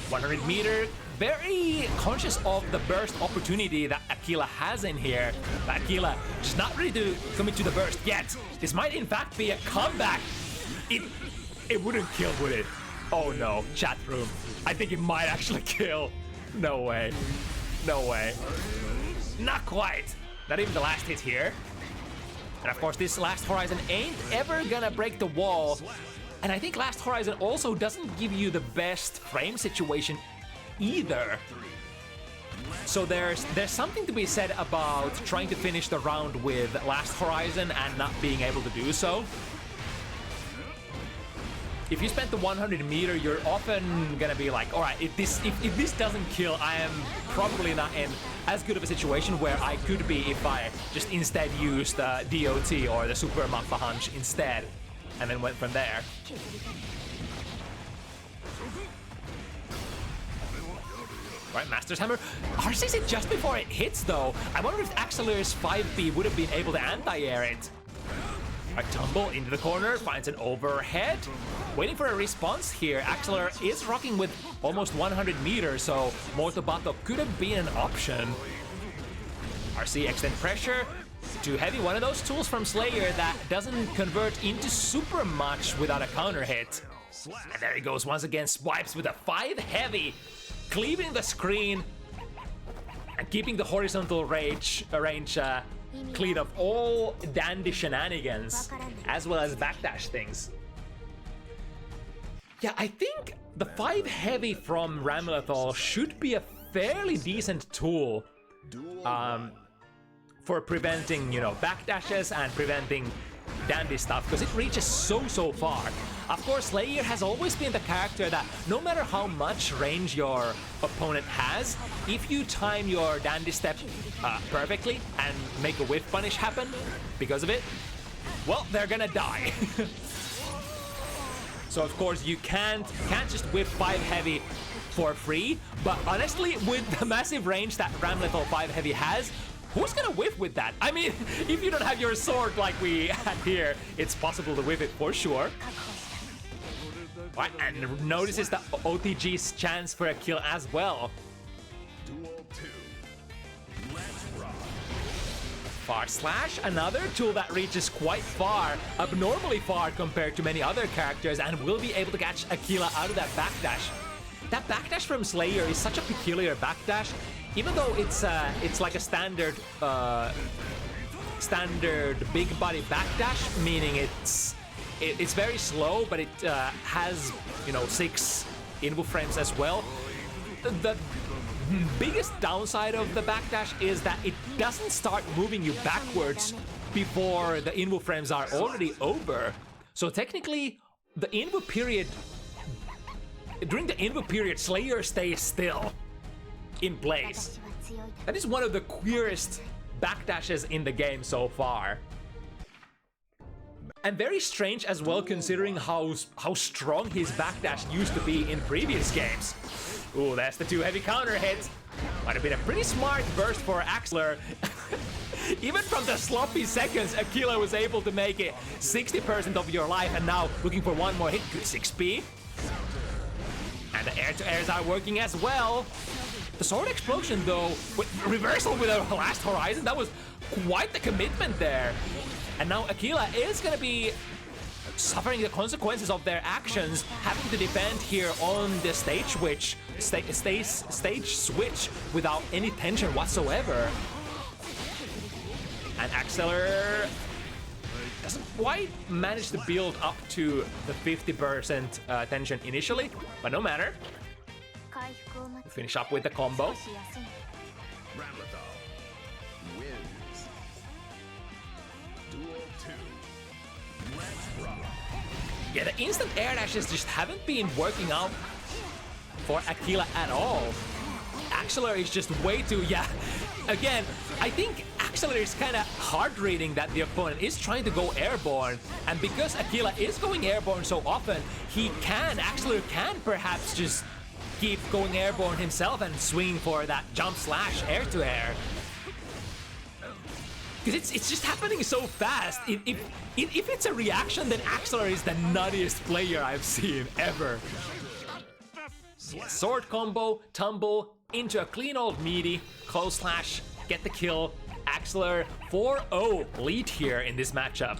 100 meter, very conscious of the burst opportunity that Aquila has in here. But Aquila just not ready to commit to the burst yet. This might in fact be a comeback. It wouldn't kill, would it? Oh no, chat room. I think it might actually kill. No way. No way. Not quite. Not even the last hit here. And of course this Last Horizon ain't ever gonna break the wall. And I think Last Horizon also doesn't give you the best frame situation either. So there's something to be said about trying to finish the round with Last Horizon and not being able to do so. If you spent the 100 meter, you're often gonna be like, all right, if this doesn't kill, I am probably not in as good of a situation where I could be if I just instead used the DOT or the Super Mappa Hunch instead, and then went from there. Right, Master's Hammer. RCC just before it hits though. I wonder if Axeler's 5B would have been able to anti-air it. Right, tumble into the corner, finds an overhead. Waiting for a response here. Axeler is rocking with almost 100 meters, so Motobato could have been an option. RC extend pressure. Too heavy, one of those tools from Slayer that doesn't convert into super much without a counter hit. And there he goes once again, swipes with a 5 heavy, cleaving the screen and keeping the horizontal range clean of all dandy shenanigans, as well as backdash things. Yeah, I think the 5 heavy from Ramlethal should be a fairly decent tool for preventing, you know, backdashes and preventing dandy stuff, because it reaches so far. Of course, Slayer has always been the character that no matter how much range your opponent has, if you time your dandy step perfectly and make a whiff punish happen because of it, well, they're gonna die. So of course you can't just whip 5 heavy for free, but honestly, with the massive range that Ramlethal 5 heavy has, who's gonna whiff with that? I mean, if you don't have your sword like we had here, it's possible to whiff it for sure. Right, and notices the OTG's chance for a kill as well. Duel 2. Let's rock. Far Slash, another tool that reaches quite far, abnormally far compared to many other characters, and will be able to catch Aquila out of that backdash. That backdash from Slayer is such a peculiar backdash, even though it's like a standard big body backdash, meaning it's very slow, but it has, you know, 6 invo frames as well. The biggest downside of the backdash is that it doesn't start moving you backwards before the invo frames are already over. So technically, the invo period, during the invo period, Slayer stays still in place. That is one of the queerest backdashes in the game so far. And very strange as well, considering how strong his backdash used to be in previous games. Ooh, that's the 2 heavy counter hits. Might have been a pretty smart burst for Axler. Even from the sloppy seconds, Aquila was able to make it 60% of your life, and now looking for one more hit. Good 6p. And the air-to-airs are working as well. The sword explosion, though, with reversal with a last horizon, that was quite the commitment there. And now Aquila is going to be suffering the consequences of their actions, having to defend here on the stage switch without any tension whatsoever. And Axler doesn't quite manage to build up to the 50% tension initially, but no matter. We finish up with the combo. Ramlethal wins. Duel 2. Let's rock. Yeah, the instant air dashes just haven't been working out for Aquila at all. Axler is just way too, yeah. Again, I think Axler is kind of hard reading that the opponent is trying to go airborne, and because Aquila is going airborne so often, Axler can perhaps just keep going airborne himself and swing for that jump slash air to air. Because it's just happening so fast. If it's a reaction, then Axler is the nuttiest player I've seen ever. Yeah, sword combo, tumble, into a clean old meaty, close slash, get the kill. Axler 4-0 lead here in this matchup.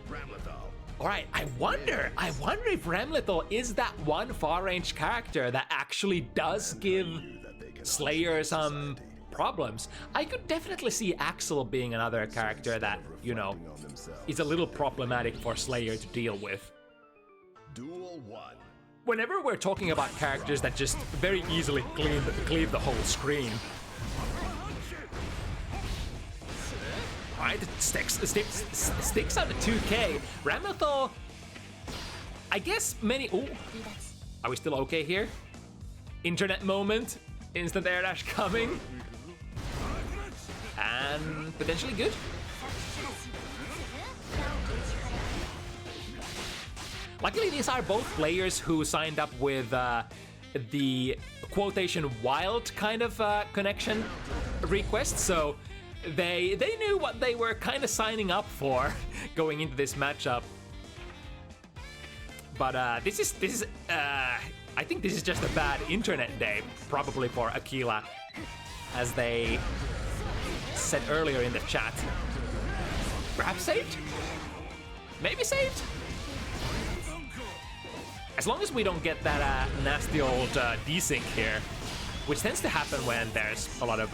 Ramlethal. Alright, I wonder if Ramlethal is that one far range character that actually does give Slayer some problems. I could definitely see Axel being another character that, you know, is a little problematic for Slayer to deal with. Duel 1. Whenever we're talking about characters that just very easily cleave the whole screen. Alright, sticks on the 2k. Ramlethal, I guess many... Ooh, are we still okay here? Internet moment. Instant air dash coming. And potentially good. Luckily, these are both players who signed up with the quotation wild kind of connection request, so they knew what they were kind of signing up for going into this matchup. But this is I think this is just a bad internet day, probably for Aquila, as they said earlier in the chat. Perhaps saved? Maybe saved? As long as we don't get that nasty old desync here, which tends to happen when there's a lot of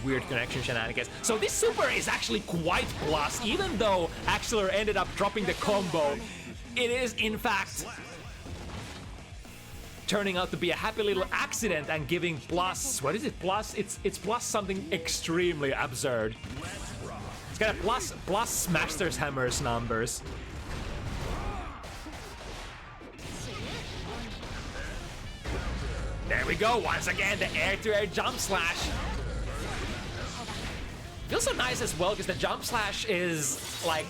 weird connection shenanigans. So this super is actually quite plus, even though Axler ended up dropping the combo. It is, in fact, turning out to be a happy little accident and giving plus, what is it, plus? It's plus something extremely absurd. It's got a plus Master's Hammer's numbers. There we go, once again, the air-to-air jump slash. Feels so nice as well, because the jump slash is, like,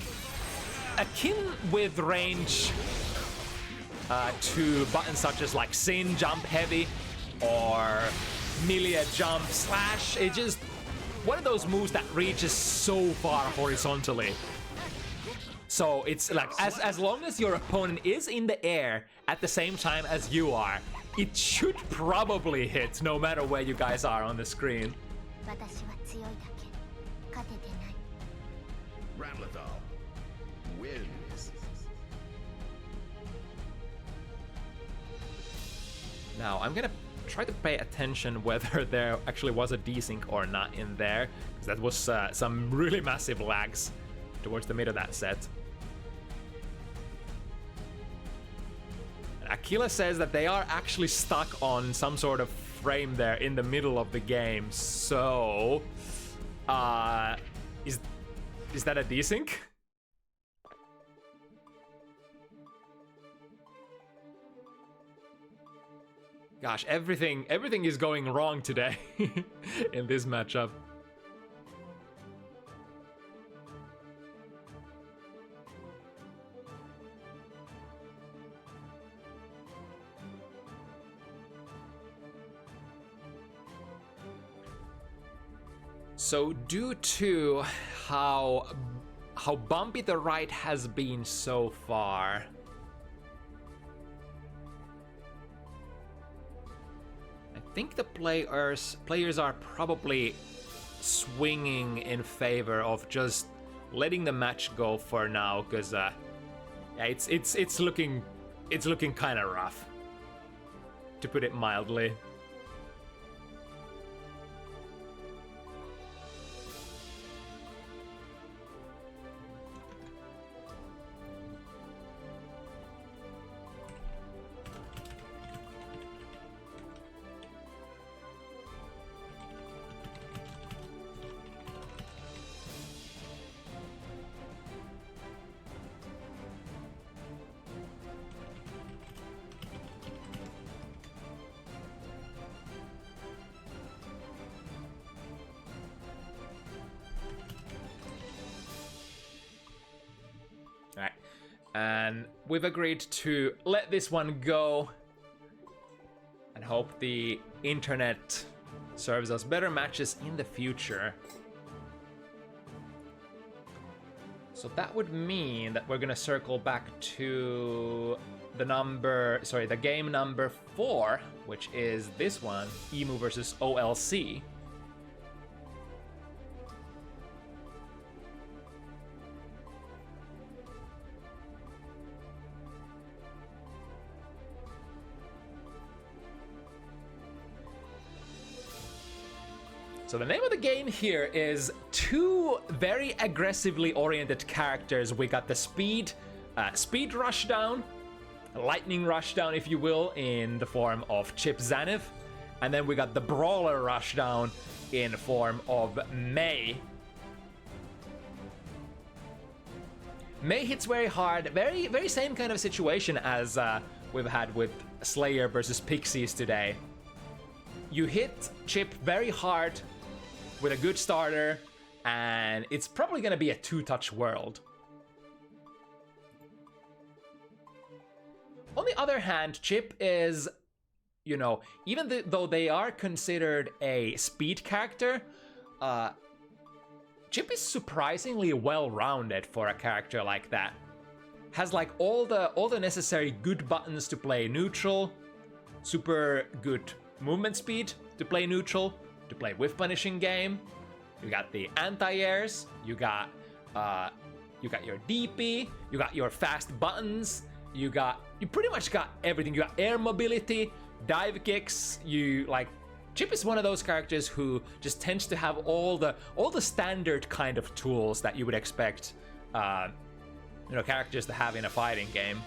akin with range to buttons such as, like, Sin Jump Heavy or Milia Jump Slash. It's just one of those moves that reaches so far horizontally. So it's like, as long as your opponent is in the air at the same time as you are, it should probably hit no matter where you guys are on the screen. Ramlethal wins. Now, I'm gonna try to pay attention whether there actually was a desync or not in there, because that was some really massive lags towards the mid of that set. And Aquila says that they are actually stuck on some sort of frame there in the middle of the game, so is that a desync? Gosh, everything is going wrong today in this matchup. So due to how bumpy the ride has been so far, I think the players are probably swinging in favor of just letting the match go for now, because yeah, it's looking kind of rough, to put it mildly. Alright, and we've agreed to let this one go and hope the internet serves us better matches in the future. So that would mean that we're gonna circle back to the game number 4, which is this one, Ehmu versus OLC. So the name of the game here is two very aggressively oriented characters. We got the speed rushdown, lightning rushdown, if you will, in the form of Chip Zanev, and then we got the brawler rushdown in the form of May. May hits very hard, very same kind of situation as we've had with Slayer versus Pixies today. You hit Chip very hard with a good starter, and it's probably going to be a two-touch world. On the other hand, Chip is, you know, even though they are considered a speed character, Chip is surprisingly well-rounded for a character like that. Has like all the necessary good buttons to play neutral, super good movement speed to play neutral, to play whiff punishing game. You got the anti-airs, you got your DP, you got your fast buttons, you pretty much got everything. You got air mobility, dive kicks. Chip is one of those characters who just tends to have all the standard kind of tools that you would expect characters to have in a fighting game.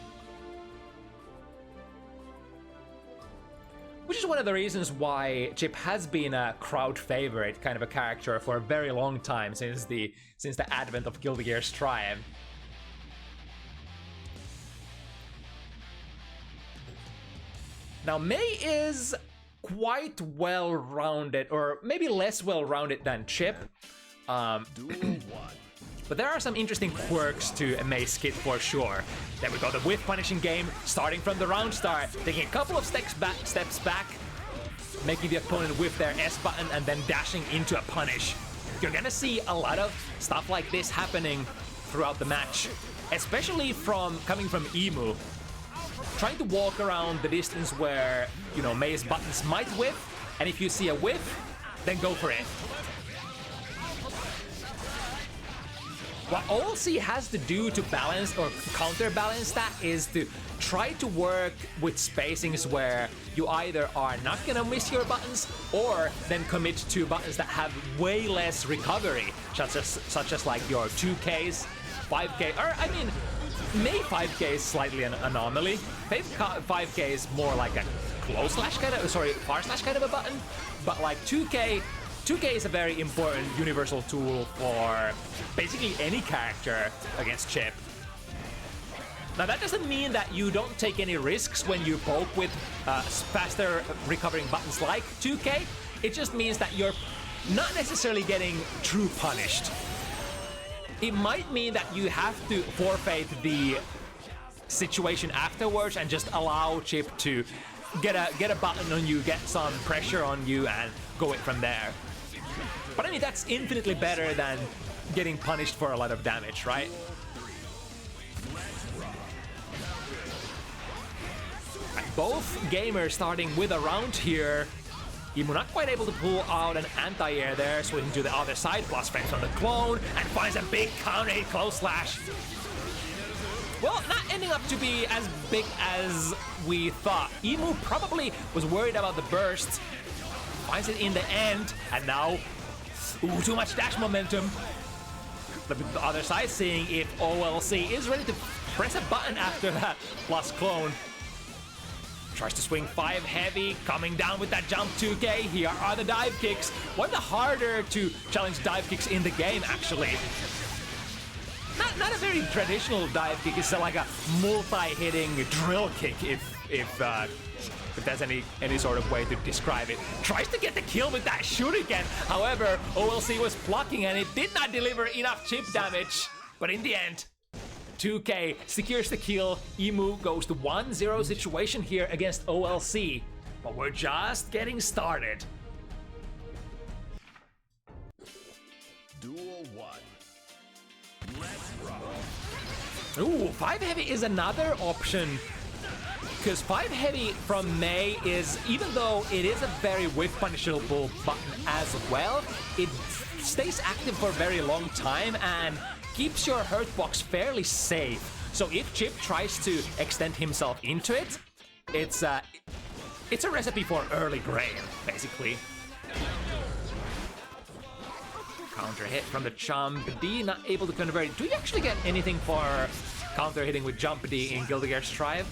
which is one of the reasons why Chip has been a crowd favorite, kind of a character for a very long time, since the advent of Guilty Gear Strive. Now, May is quite well-rounded, or maybe less well-rounded than Chip. But there are some interesting quirks to a May's kit for sure. Then we got the whiff punishing game, starting from the round start, taking a couple of steps back, making the opponent whiff their S button, and then dashing into a punish. You're gonna see a lot of stuff like this happening throughout the match, especially coming from Ehmu. Trying to walk around the distance where, you know, May's buttons might whiff, and if you see a whiff, then go for it. What OLC has to do to balance or counterbalance that is to try to work with spacings where you either are not gonna miss your buttons or then commit to buttons that have way less recovery, such as like your 2Ks, 5K, or I mean, May 5K is slightly an anomaly. 5K is more like a close slash kind of, sorry, far slash kind of a button, but like 2K is a very important universal tool for basically any character against Chip. Now that doesn't mean that you don't take any risks when you poke with faster recovering buttons like 2K. It just means that you're not necessarily getting true punished. It might mean that you have to forfeit the situation afterwards and just allow Chip to get a button on you, get some pressure on you, and go it from there. But I mean, that's infinitely better than getting punished for a lot of damage, right? Both gamers starting with a round here. Ehmu not quite able to pull out an anti-air there, swinging to the other side, plus frames from the clone, and finds a big counter hit close slash. Well, not ending up to be as big as we thought. Ehmu probably was worried about the burst, finds it in the end, and now, ooh, too much dash momentum. The other side seeing if OLC is ready to press a button after that plus clone. Tries to swing 5 heavy, coming down with that jump 2K. Here are the dive kicks. One of the harder to challenge dive kicks in the game, actually. Not a very traditional dive kick. It's like a multi-hitting drill kick, if there's any sort of way to describe it. Tries to get the kill with that shuriken. However, OLC was blocking and it did not deliver enough chip damage. But in the end, 2K secures the kill. Ehmu goes to 1-0 situation here against OLC. But we're just getting started. Duel 1. Let's rock. Ooh, 5 heavy is another option. Because 5 heavy from May is, even though it is a very whiff punishable button as well, it stays active for a very long time and keeps your hurt box fairly safe. So if Chip tries to extend himself into it, it's a recipe for early grain, basically. Counter hit from the Jump D, not able to convert it. Do you actually get anything for counter hitting with Jump D in Guilty Gear Strive?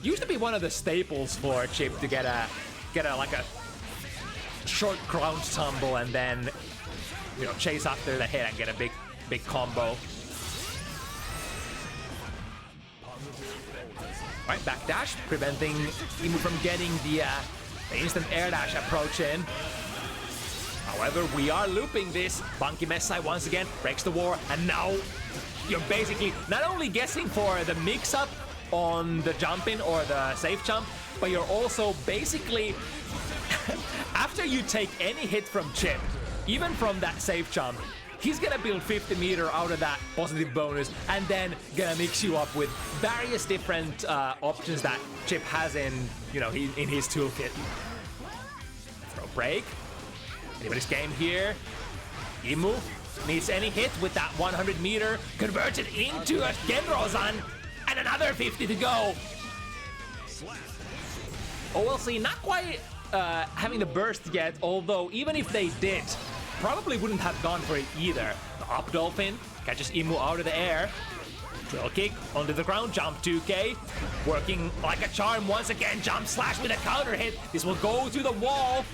Used to be one of the staples for Chip to get a like a short ground tumble and then, you know, chase after the hit and get a big combo. Alright, backdash, preventing Ehmu from getting the instant air dash approach in. However, we are looping this. Funky Messai once again breaks the war, and now you're basically not only guessing for the mix-up on the jump in or the safe jump, but you're also basically, after you take any hit from Chip, even from that safe jump, he's gonna build 50 meter out of that positive bonus and then gonna mix you up with various different options that Chip has in, you know, in his toolkit. Throw break. Anybody's game here. Ehmu needs any hit with that 100 meter, converts it into a Genrozan, and another 50 to go. OLC not quite having the burst yet, although even if they did, probably wouldn't have gone for it either. The up dolphin catches Ehmu out of the air, Drill kick onto the ground jump 2K. Working like a charm once again. Jump slash with a counter hit. This will go to the wall.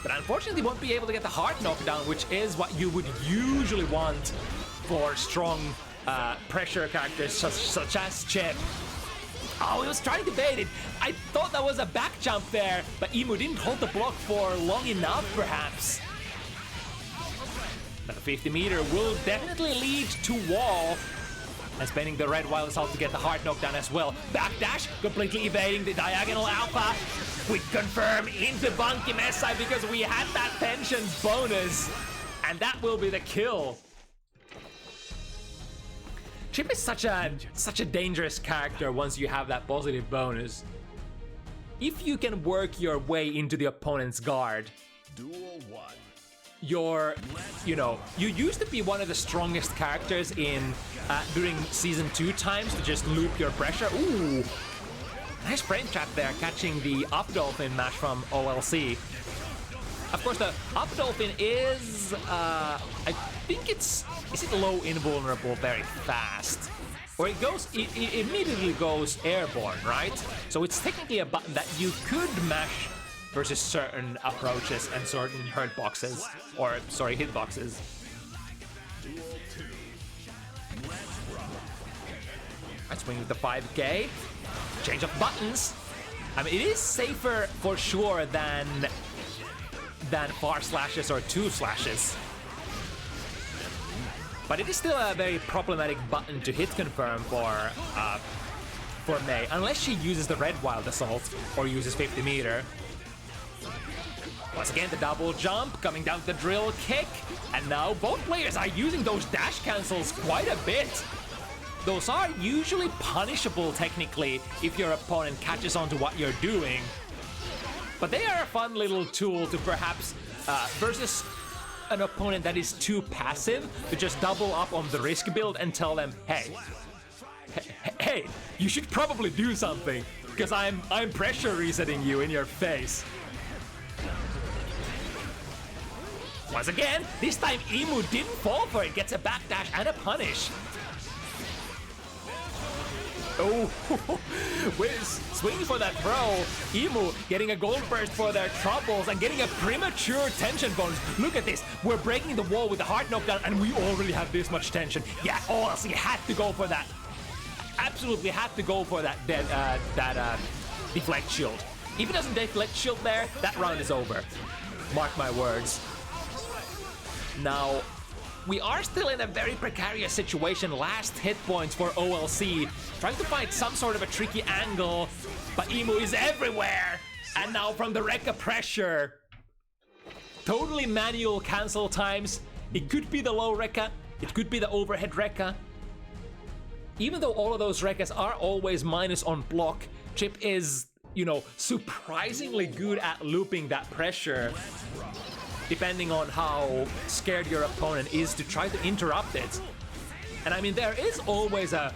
But unfortunately won't be able to get the hard knockdown, which is what you would usually want for strong pressure characters such as Chip. Oh, he was trying to bait it. I thought that was a back jump there, but Ehmu didn't hold the block for long enough, perhaps. But the 50 meter will definitely lead to wall. And spending the red wild assault to get the hard knockdown as well. Backdash, completely evading the diagonal alpha. Quick confirm into Bunky Messai because we had that tension bonus. And that will be the kill. Chip is such a dangerous character once you have that positive bonus. If you can work your way into the opponent's guard, Duel 1. You used to be one of the strongest characters in during season 2 times to just loop your pressure. Ooh, nice frame trap there, catching the up dolphin mash from OLC. Of course, the up dolphin is, I think is it low invulnerable very fast? Or it immediately goes airborne, right? So it's technically a button that you could mash versus certain approaches and certain hitboxes. I swing with the 5K. Change of buttons. I mean, it is safer for sure than far slashes or 2 slashes. But it is still a very problematic button to hit confirm for Mei, unless she uses the red wild assault or uses 50 meter. Once again, the double jump coming down the drill kick, and now both players are using those dash cancels quite a bit. Those are usually punishable technically if your opponent catches on to what you're doing. But they are a fun little tool to perhaps, versus an opponent that is too passive, to just double up on the risk build and tell them, hey, you should probably do something, because I'm pressure resetting you in your face. Once again, this time Ehmu didn't fall for it, gets a backdash and a punish. Oh, swinging for that throw. Ehmu getting a gold burst for their troubles and getting a premature tension bonus. Look at this. We're breaking the wall with a hard knockdown and we already have this much tension. Yeah, OLC had to go for that. Absolutely had to go for that deflect shield. If it doesn't deflect shield there, that round is over. Mark my words. Now, we are still in a very precarious situation. Last hit points for OLC. Trying to find some sort of a tricky angle, but Ehmu is everywhere. And now from the Rekka pressure. Totally manual cancel times. It could be the low Rekka. It could be the overhead Rekka. Even though all of those Rekkas are always minus on block, Chip is, surprisingly good at looping that pressure, depending on how scared your opponent is to try to interrupt it. And I mean, there is always a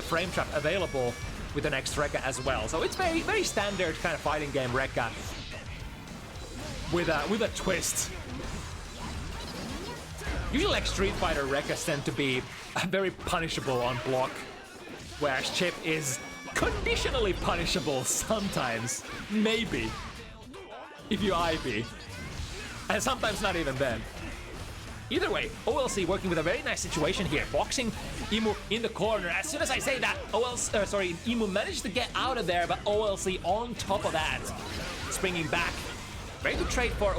frame trap available with the next Rekka as well. So it's very, very standard kind of fighting game Rekka with a twist. Usually like Street Fighter Rekkas tend to be very punishable on block, whereas Chip is conditionally punishable sometimes, maybe, if you IP. And sometimes not even then. Either way, OLC working with a very nice situation here, boxing Ehmu in the corner. As soon as I say that, Ehmu managed to get out of there, but OLC on top of that, springing back. Very good trade for,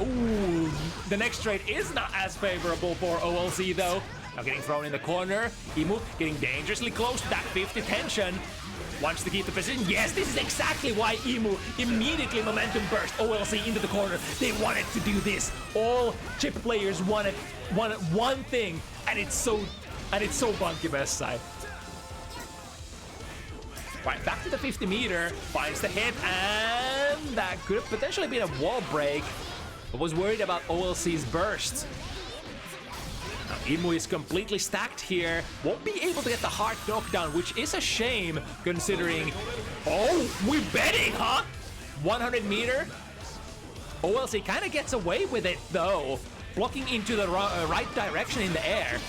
the next trade is not as favorable for OLC though. Now getting thrown in the corner, Ehmu getting dangerously close to that 50 tension. Wants to keep the position. Yes, this is exactly why Ehmu immediately momentum burst OLC into the corner. They wanted to do this. All Chip players wanted one thing, and it's so Bunky Messai. Right, back to the 50 meter, finds the hit, and that could have potentially been a wall break, but was worried about OLC's burst. Now, Ehmu is completely stacked here, won't be able to get the hard knockdown, which is a shame considering... Oh, we're betting, huh? 100 meter? OLC kind of gets away with it though, blocking into the right direction in the air.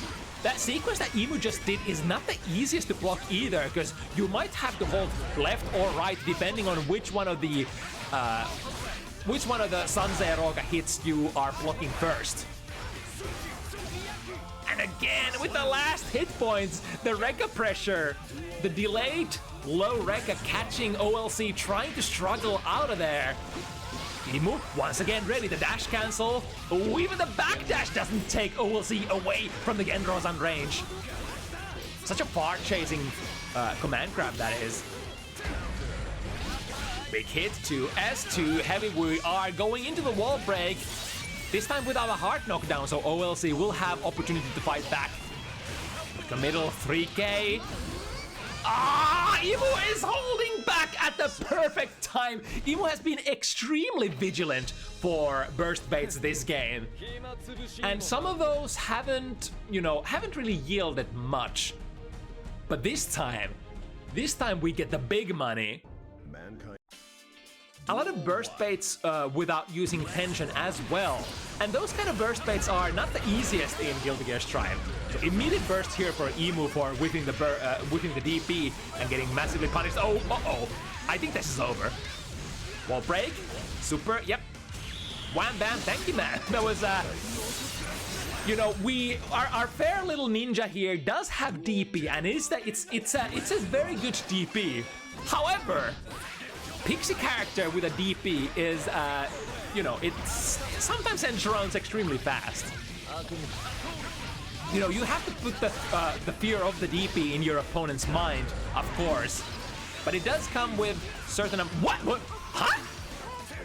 that sequence that Ehmu just did is not the easiest to block either, because you might have to hold left or right depending on which one of the Sanzei Roga hits you are blocking first. And again, with the last hit points, the Rekka pressure, the delayed low Rekka catching OLC, trying to struggle out of there. Ehmu, once again ready to dash cancel. Oh, even the backdash doesn't take OLC away from the Genrozan range. Such a far-chasing command grab that is. Big hit to S2, Heavy. We are going into the wall break. This time without a hard knockdown, so OLC will have opportunity to fight back. The middle 3K. Ehmu is holding back at the perfect time. Ehmu has been extremely vigilant for burst baits this game. And some of those haven't really yielded much. But this time we get the big money. A lot of burst baits without using tension as well. And those kind of burst baits are not the easiest in Guilty Gear Strive. So immediate burst here for Ehmu for whipping the DP and getting massively punished. Oh, uh-oh. I think this is over. Wall break. Super, yep. Wham bam, thank you, man. That was, our fair little ninja here does have DP, and it's a very good DP. However, Pixie character with a DP is, it sometimes ends rounds extremely fast. You have to put the fear of the DP in your opponent's mind, of course. But it does come with certain... What? Huh?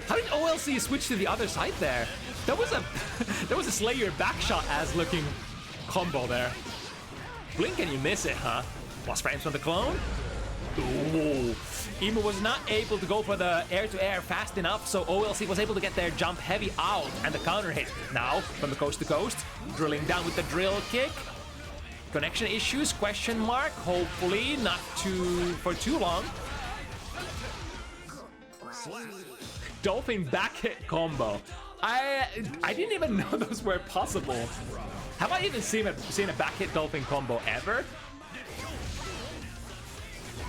How did OLC switch to the other side there? That was a Slayer backshot as looking combo there. Blink and you miss it, huh? Lost frames from the clone? Ooh. Ehmu was not able to go for the air-to-air fast enough, so OLC was able to get their jump heavy out and the counter hit. Now, from the coast to coast, drilling down with the drill kick. Connection issues, question mark, hopefully not for too long. Dolphin back hit combo. I didn't even know those were possible. Have I even seen a back hit Dolphin combo ever?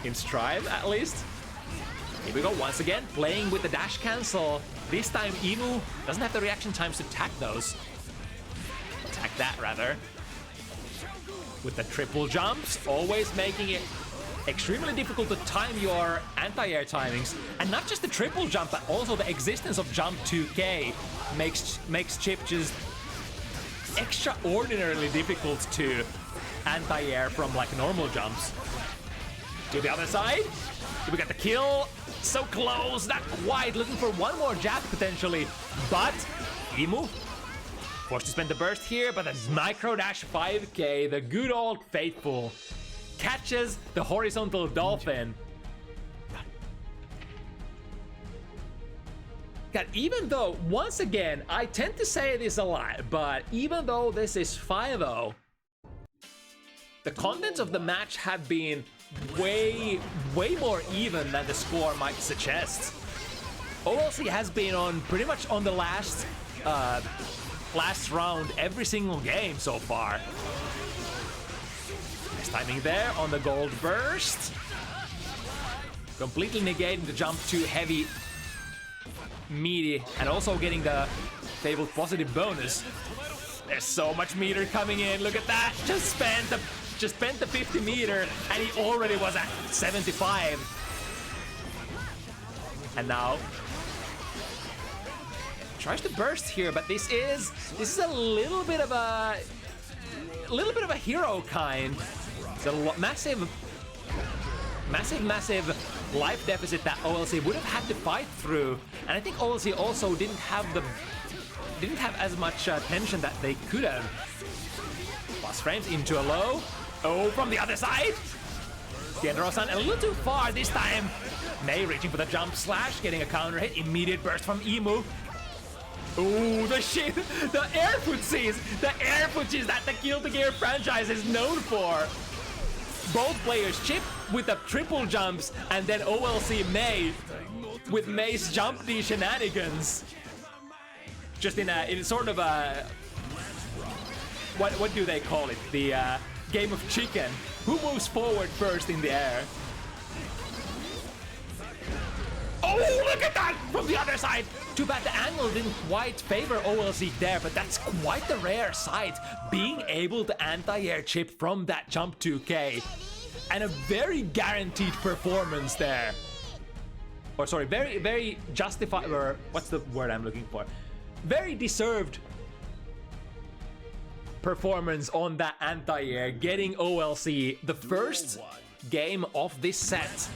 In Strive, at least. Here we go once again, playing with the dash cancel. This time Ehmu doesn't have the reaction times to attack those. Attack that, rather. With the triple jumps, always making it extremely difficult to time your anti-air timings. And not just the triple jump, but also the existence of jump 2K makes Chip just extraordinarily difficult to anti-air from like normal jumps. To the other side, we got the kill. So close, not quite. Looking for one more jab potentially, but Ehmu forced to spend the burst here. But the micro dash 5K, the good old faithful, catches the horizontal dolphin. God, even though, once again, I tend to say this a lot, but even though this is 5-0, the contents of the match have been way more even than the score might suggest. OLC has been on pretty much on the last round every single game so far. Nice timing there on the gold burst. Completely negating the jump to heavy, meaty, and also getting the fabled positive bonus. There's so much meter coming in. Look at that. Just spent the 50 meter and he already was at 75. And now tries to burst here, but this is a little bit of a hero kind. It's a massive life deficit that OLC would have had to fight through, and I think OLC also didn't have as much tension that they could have. Plus frames into a low. Oh, from the other side. Genro-san a little too far this time. May reaching for the jump slash, getting a counter hit. Immediate burst from Ehmu. Ooh, the air footsies that the Guilty Gear franchise is known for. Both players, Chip with the triple jumps, and then OLC May with May's jump D shenanigans. Just in sort of a what do they call it? The game of chicken. Who moves forward first in the air? Oh, look at that from the other side. Too bad the angle didn't quite favor OLC there, but that's quite the rare sight. Being able to anti-air chip from that jump 2K. And a very guaranteed performance there. Or sorry, very justified, or what's the word I'm looking for? Very deserved performance on that anti-air, getting OLC the first game of this set.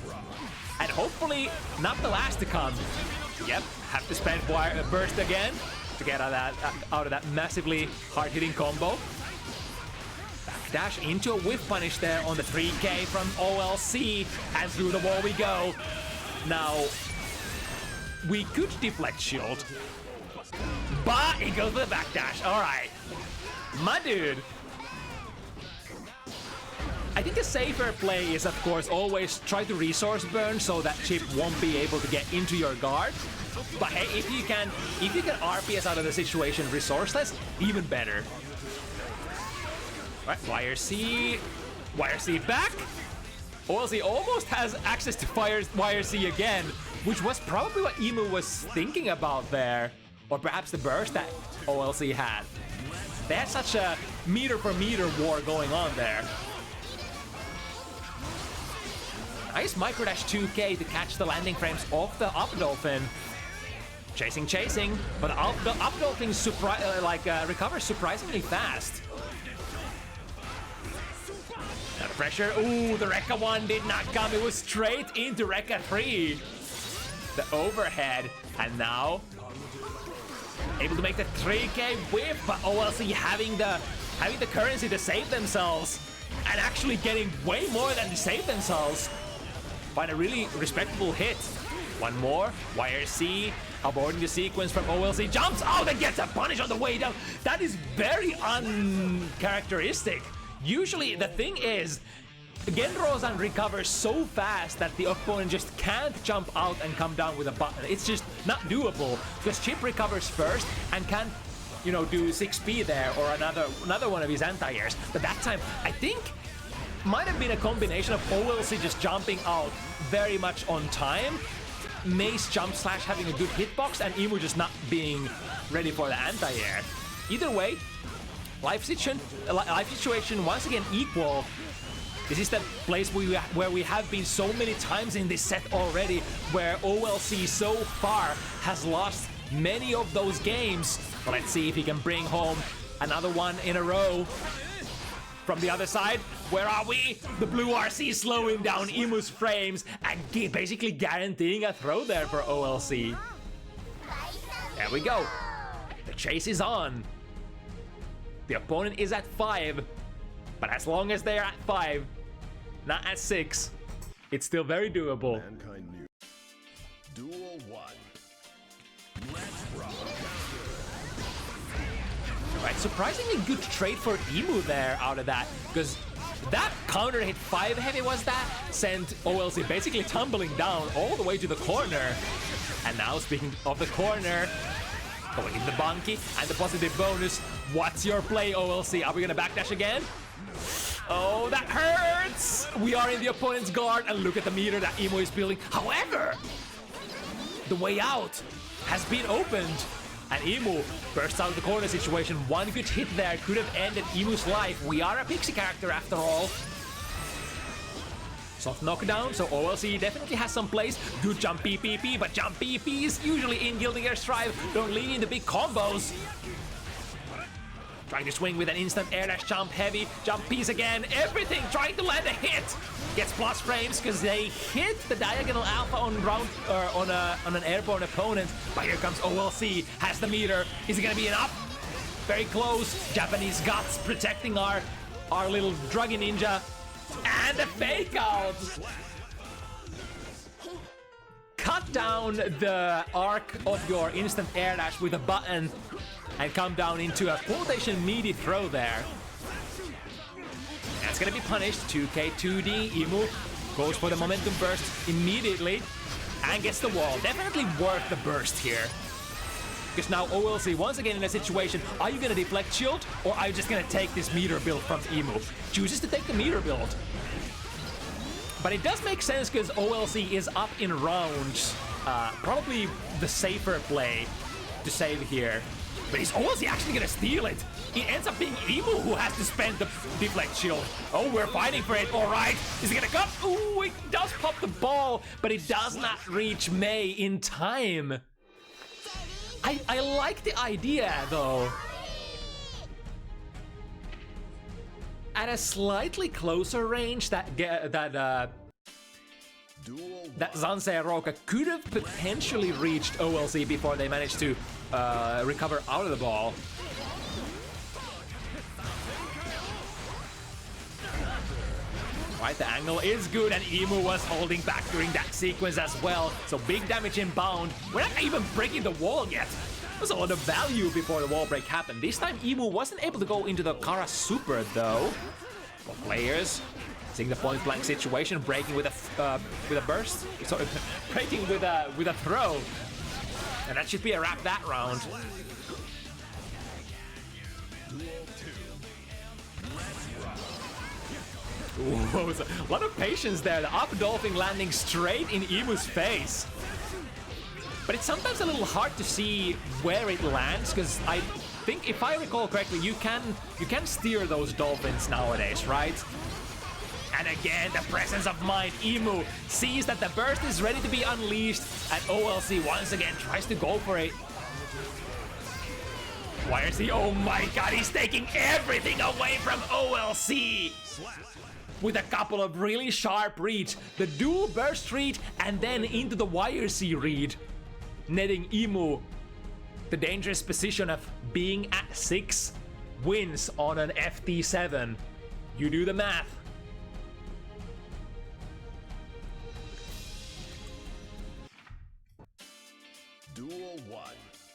And hopefully not the last to come. Yep, have to spend burst again to get out of that massively hard-hitting combo. Backdash into a whiff punish there on the 3K from OLC, and through the wall we go. Now, we could deflect shield, but it goes for the backdash. All right, my dude. I think a safer play is, of course, always try to resource burn so that chip won't be able to get into your guard. But hey, if you can RPS out of the situation resourceless, even better. All right, YRC back. OLC almost has access to YRC again, which was probably what Ehmu was thinking about there, or perhaps the burst that OLC had. They had such a meter for meter war going on there. Nice microdash 2K to catch the landing frames of the up dolphin. Chasing, but the up dolphin recovers surprisingly fast. The pressure, ooh, the Rekka 1 did not come, it was straight into Rekka 3. The overhead, and now able to make the 3K whiff, but OLC having the currency to save themselves, and actually getting way more than to save themselves. Find a really respectable hit. One more, YRC, aborting the sequence from OLC, jumps out and gets a punish on the way down. That is very uncharacteristic. Usually the thing is, Genrozan recovers so fast that the opponent just can't jump out and come down with a button. It's just not doable, because Chip recovers first and can't, you know, do 6P there or another one of his anti-airs. But that time, I think, might have been a combination of OLC just jumping out very much on time, Mace jump slash having a good hitbox, and Ehmu just not being ready for the anti-air. Either way, life situation once again equal. This is the place where we have been so many times in this set already, where OLC so far has lost many of those games. But let's see if he can bring home another one in a row. From the other side, where are we? The blue RC slowing down Ehmu's frames and basically guaranteeing a throw there for OLC. There we go. The chase is on. The opponent is at 5, but as long as they're at 5, not at 6, it's still very doable. Mankind knew. Duel 1. Let's rock. Right, surprisingly good trade for Ehmu there out of that, because that counter hit 5 heavy was that sent OLC basically tumbling down all the way to the corner. And now, speaking of the corner, going into the bunky and the positive bonus. What's your play, OLC? Are we gonna backdash again? Oh, that hurts! We are in the opponent's guard, and look at the meter that Ehmu is building. However, the way out has been opened, and Ehmu bursts out of the corner situation. One good hit there could have ended Emu's life. We are a pixie character after all. Soft knockdown, so OLC definitely has some plays. Good jump PPP, but jump PPs usually in Gilding Air Strive don't lead into big combos. Trying to swing with an instant air dash jump heavy, jump piece again, everything trying to land a hit. Gets plus frames because they hit the diagonal alpha on round on an airborne opponent. But here comes OLC, has the meter. Is it gonna be enough? Very close. Japanese guts protecting our little druggy ninja. And a fake out. Cut down the arc of your instant air dash with a button and come down into a quotation meaty throw there. That's gonna be punished. 2K 2D. Ehmu goes for the momentum burst immediately and gets the wall. Definitely worth the burst here. Because now OLC once again in a situation, are you gonna deflect shield or are you just gonna take this meter build from Ehmu? Chooses to take the meter build. But it does make sense because OLC is up in rounds. Probably the safer play to save here. But is OLC actually gonna steal it? It ends up being Ehmu who has to spend the deflect shield. Oh, we're fighting for it, alright. Is it gonna come? Ooh, it does pop the ball, but it does not reach Mei in time. I like the idea, though. At a slightly closer range, that Zansei Roka could have potentially reached OLC before they managed to recover out of the ball. Right, the angle is good, and Ehmu was holding back during that sequence as well. So big damage inbound. We're not even breaking the wall yet. There's a lot of value before the wall break happened. This time Ehmu wasn't able to go into the Kara Super though. For players seeing the point blank situation, breaking with a burst, sorry, breaking with a throw, and that should be a wrap that round. Ooh, a lot of patience there. The up dolphin landing straight in Ehmu's face. But it's sometimes a little hard to see where it lands, because I think, if I recall correctly, you can steer those dolphins nowadays, right? And again, the presence of mind. Ehmu sees that the burst is ready to be unleashed, and OLC once again tries to go for it. Why is he? Oh my god, he's taking everything away from OLC! With a couple of really sharp reads, the dual burst read and then into the wire C read, netting Ehmu the dangerous position of being at 6 wins on an FT7. You do the math. Duel 1.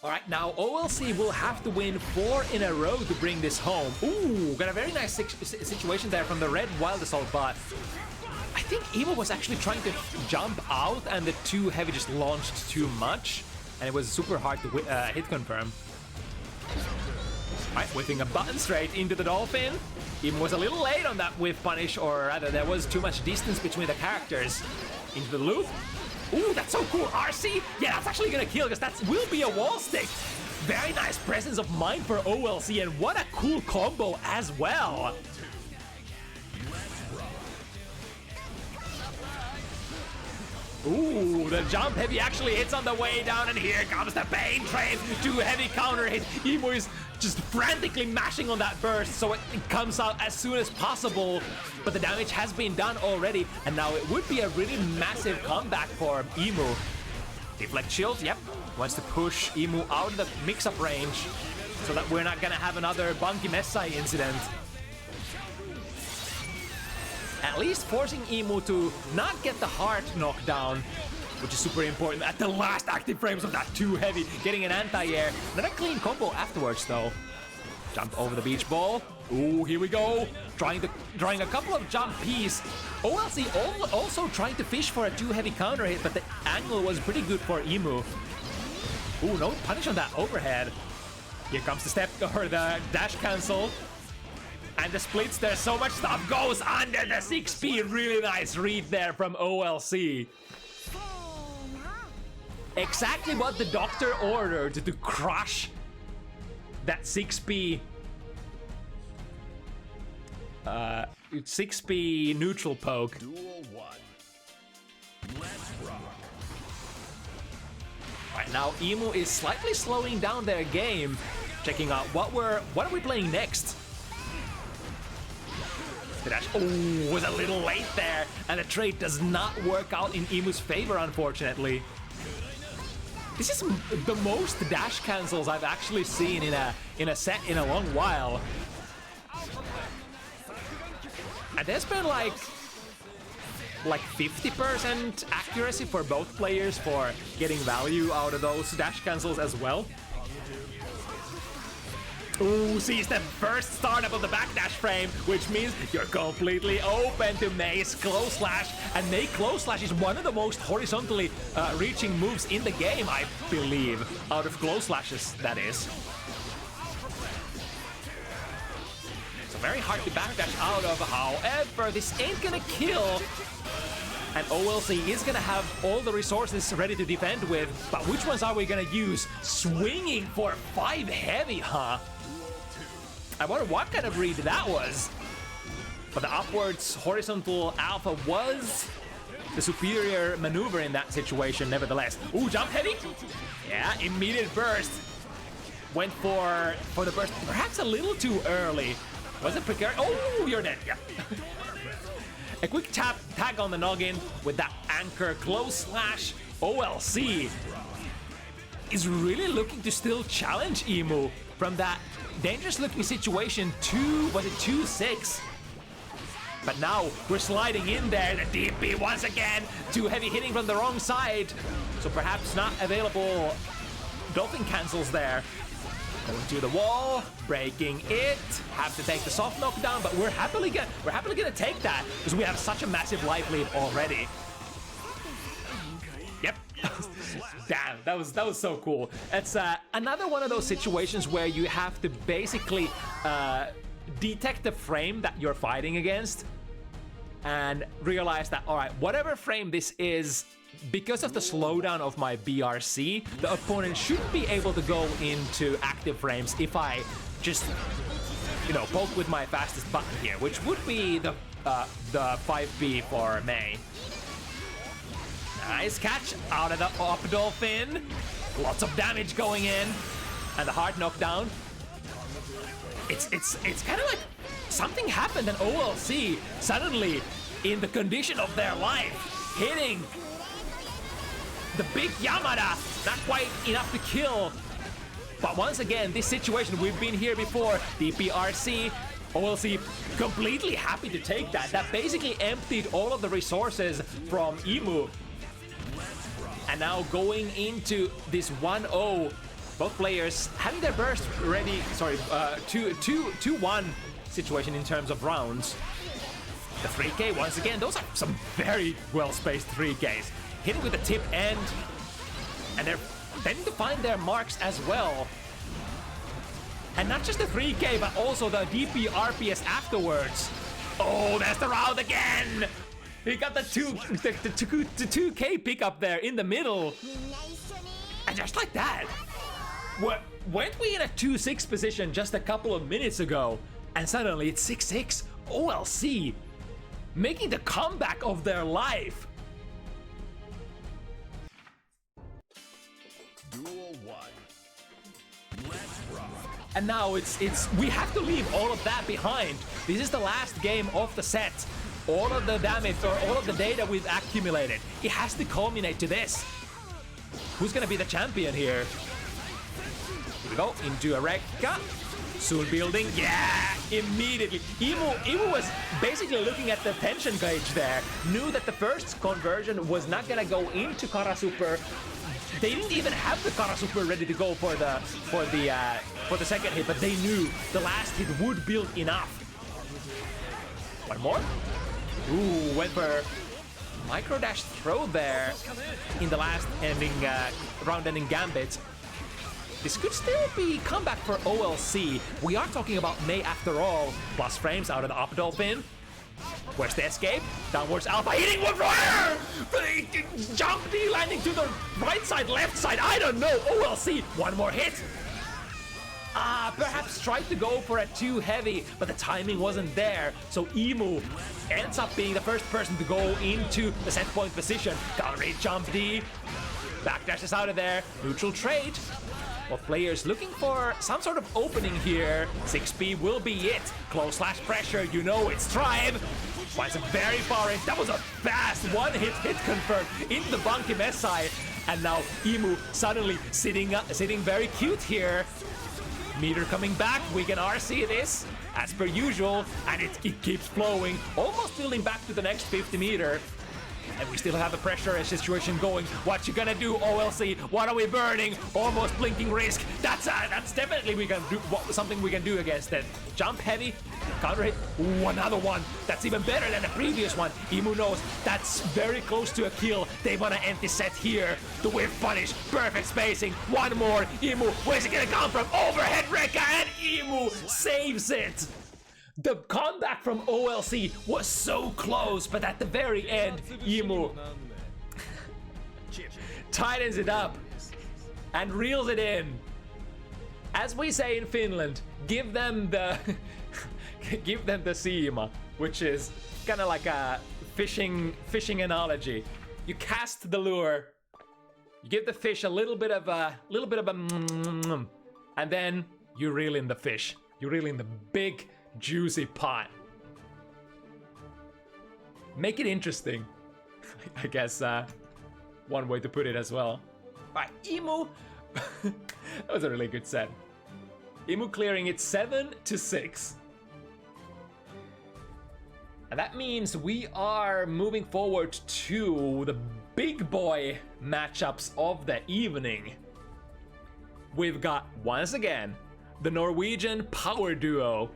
Alright, now OLC will have to win 4 in a row to bring this home. Ooh, got a very nice situation there from the red Wild Assault, but I think Ehmu was actually trying to jump out and the 2 heavy just launched too much, and it was super hard to hit confirm. Alright, whipping a button straight into the Dolphin. Ehmu was a little late on that whiff punish, or rather there was too much distance between the characters. Into the loop. Ooh, that's so cool. RC? Yeah, that's actually gonna kill, because that will be a wall stick. Very nice presence of mind for OLC, and what a cool combo as well. Ooh, the jump heavy actually hits on the way down, and here comes the pain train. 2 heavy counter hit. Ehmu is just frantically mashing on that burst so it comes out as soon as possible. But the damage has been done already, and now it would be a really massive comeback for Ehmu. Deflect shield, yep. Wants to push Ehmu out of the mix-up range so that we're not gonna have another Bunky Messai incident. At least forcing Ehmu to not get the heart knockdown, which is super important at the last active frames of that 2 heavy, getting an anti-air. Not a clean combo afterwards though. Jump over the beach ball. Ooh, here we go. Drawing a couple of jump P's. OLC also trying to fish for a 2 heavy counter hit, but the angle was pretty good for Ehmu. Ooh, no punish on that overhead. Here comes the step, or the dash cancel. And the splits, there's so much stuff goes under the 6P. Really nice read there from OLC. Exactly what the doctor ordered, to crush that 6P 6P neutral poke. Duel 1. Let's rock. Right now, Ehmu is slightly slowing down their game, checking out what are we playing next. The dash, oh, was a little late there, and the trade does not work out in Ehmu's favor, unfortunately. This is the most dash cancels I've actually seen in a set in a long while. And there's been like 50% accuracy for both players for getting value out of those dash cancels as well. Ooh, sees the first startup of the backdash frame, which means you're completely open to May's close slash. And May close slash is one of the most horizontally reaching moves in the game, I believe. Out of close slashes, that is. So very hard to backdash out of. However, this ain't gonna kill. And OLC is gonna have all the resources ready to defend with. But which ones are we gonna use? Swinging for 5 heavy, huh? I wonder what kind of read that was. But the upwards horizontal alpha was the superior maneuver in that situation, nevertheless. Ooh, jump heavy? Yeah, immediate burst. Went for the burst, perhaps a little too early. Was it precarious? Oh, you're dead, yeah. A quick tag on the noggin with that anchor close slash. OLC is really looking to still challenge Ehmu from that dangerous looking situation. 2-6. But now we're sliding in there. The DP once again. Too heavy hitting from the wrong side. So perhaps not available. Dolphin cancels there. Going to the wall, breaking it. Have to take the soft knockdown, but we're happily gonna take that because we have such a massive life lead already. Yep. Damn, that was so cool. It's another one of those situations where you have to basically detect the frame that you're fighting against and realize that, all right, whatever frame this is, because of the slowdown of my BRC, the opponent shouldn't be able to go into active frames if I just, you know, poke with my fastest button here, which would be the 5B for May. Nice catch out of the up dolphin. Lots of damage going in. And the hard knockdown. It's kind of like something happened in OLC suddenly in the condition of their life. Hitting the big Yamada. Not quite enough to kill. But once again, this situation, we've been here before. DPRC. OLC completely happy to take that. That basically emptied all of the resources from Ehmu. And now going into this 1-0, both players having their burst ready. Sorry, 2-1 situation in terms of rounds. The 3K once again, those are some very well-spaced 3Ks. Hitting with the tip end, and they're tending to find their marks as well. And not just the 3K, but also the DP RPS afterwards. Oh, there's the round again! He got the 2K pickup there in the middle. And just like that, weren't we in a 2-6 position just a couple of minutes ago? And suddenly it's 6-6. OLC making the comeback of their life. Duel 1. Let's rock. And now it's we have to leave all of that behind. This is the last game of the set. All of the damage or all of the data we've accumulated, it has to culminate to this. Who's gonna be the champion here? Here we go into a Rekka. Soon building, yeah, immediately. Ehmu was basically looking at the tension gauge there. Knew that the first conversion was not gonna go into Kara Super. They didn't even have the Kara Super ready to go for the second hit, but they knew the last hit would build enough. One more. Ooh, went for micro dash throw there in the last round-ending gambit. This could still be comeback for OLC. We are talking about May after all. Plus frames out of the up dolphin. Where's the escape? Downwards alpha hitting one fire! Jump D landing to the right side, left side, I don't know. OLC, one more hit. Perhaps tried to go for a too heavy, but the timing wasn't there. So Ehmu ends up being the first person to go into the set point position. Down rate jump D. Backdashes out of there. Neutral trade. Well, players looking for some sort of opening here. 6P will be it. Close slash pressure, you know it's Tribe. Finds it very far in. That was a fast one-hit confirmed into the Bunky Messai. And now Ehmu suddenly sitting very cute here. Meter coming back, we can RC this as per usual, and it keeps flowing, almost building back to the next 50 meter. And we still have a pressure situation going. What you gonna do, OLC? What are we burning? Almost blinking risk. That's definitely we can do something we can do against it. Jump heavy, counter hit. Ooh, another one. That's even better than the previous one. Ehmu knows that's very close to a kill. They wanna end the set here. The whiff punish, perfect spacing. One more. Ehmu, where's it gonna come from? Overhead Rekka, and Ehmu saves it. The comeback from OLC was so close, but at the very end, Ehmu tightens it up and reels it in. As we say in Finland, give them the give them the siima, which is kind of like a fishing analogy. You cast the lure, you give the fish a little bit of a and then you reel in the fish. You reel in the big juicy pot. Make it interesting, I guess. One way to put it as well. Alright, Ehmu. That was a really good set. Ehmu clearing it 7-6. And that means we are moving forward to the big boy matchups of the evening. We've got, once again, the Norwegian power duo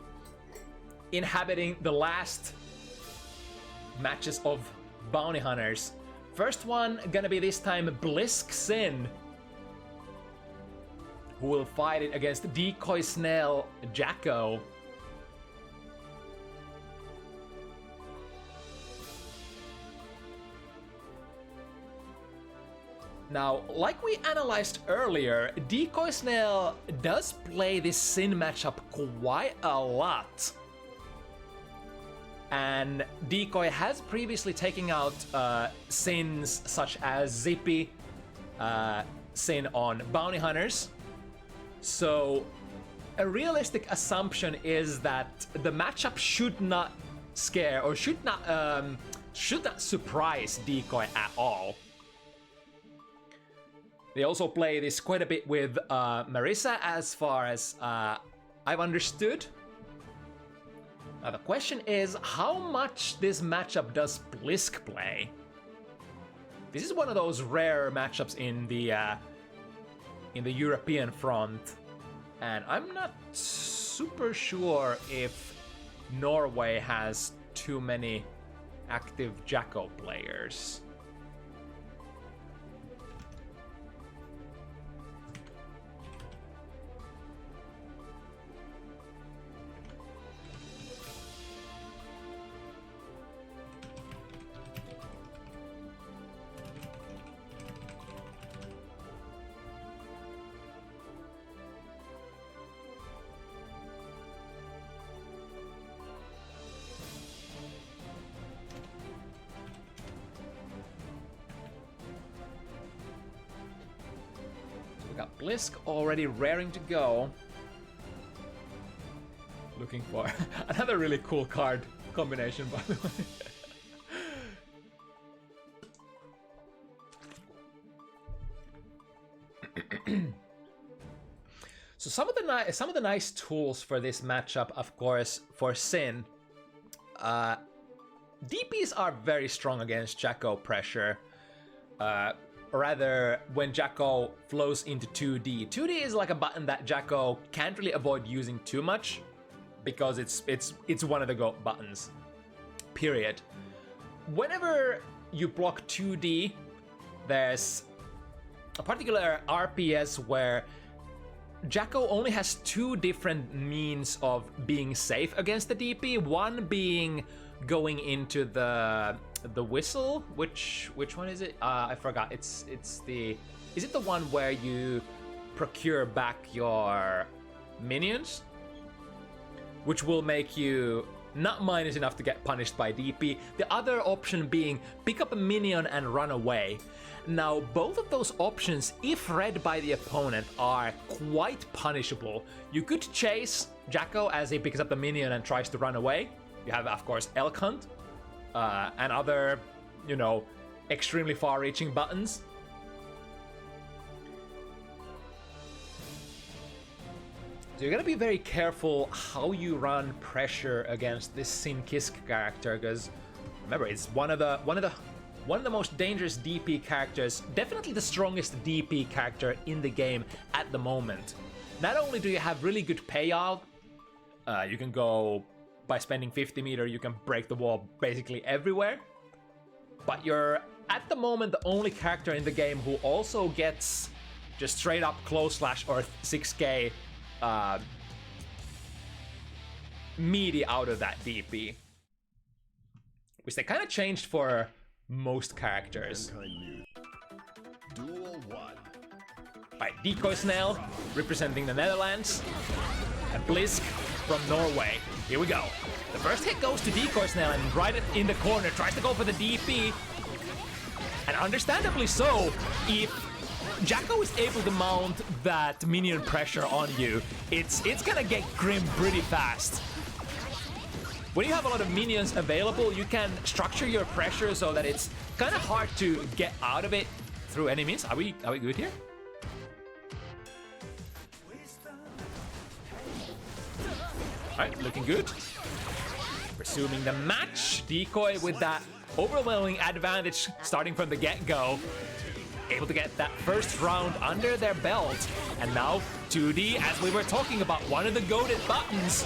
inhabiting the last matches of Bounty Hunters. First one gonna be this time Bliskke Sin, who will fight it against Decoy Snell Jacko. Now, like we analyzed earlier, Decoy Snell does play this Sin matchup quite a lot. And Decoy has previously taken out Sins such as Zippy, Sin on Bounty Hunters. So a realistic assumption is that the matchup should not scare or should not surprise Decoy at all. They also play this quite a bit with Marissa, as far as I've understood. Now the question is, how much this matchup does Bliskke play? This is one of those rare matchups in the European front, and I'm not super sure if Norway has too many active Jacko players. Got Bliskke already raring to go. Looking for another really cool card combination, by the way. So some of the nice tools for this matchup, of course, for Sin. DPs are very strong against Jacko pressure. Rather, when Jacko flows into 2D. 2D is like a button that Jacko can't really avoid using too much because it's one of the GOAT buttons. Period. Whenever you block 2D, there's a particular RPS where Jacko only has two different means of being safe against the DP. One being going into the whistle, which one is it? I forgot. Is it the one where you procure back your minions, which will make you not minus enough to get punished by DP. The other option being pick up a minion and run away. Now, both of those options, if read by the opponent, are quite punishable. You could chase Jacko as he picks up the minion and tries to run away. You have, of course, Elk Hunt, and other, extremely far-reaching buttons. So you're gonna be very careful how you run pressure against this Sin Kisk character, because remember, it's one of the one of the most dangerous DP characters, definitely the strongest DP character in the game at the moment. Not only do you have really good payout, you can go by spending 50 meter, you can break the wall basically everywhere, but you're at the moment the only character in the game who also gets just straight up close slash or 6k meaty out of that DP, which they kind of changed for most characters. Duel 1. Right, Decoy Snail representing the Netherlands, and Blisske from Norway. Here we go. The first hit goes to Decoy Snail, and right in the corner tries to go for the DP, and understandably so. If Jacko is able to mount that minion pressure on you, it's gonna get grim pretty fast. When you have a lot of minions available, you can structure your pressure so that it's kind of hard to get out of it through any means. Are we good here? Alright, looking good. Resuming the match. Decoy with that overwhelming advantage starting from the get-go. Able to get that first round under their belt. And now 2D, as we were talking about, one of the goated buttons.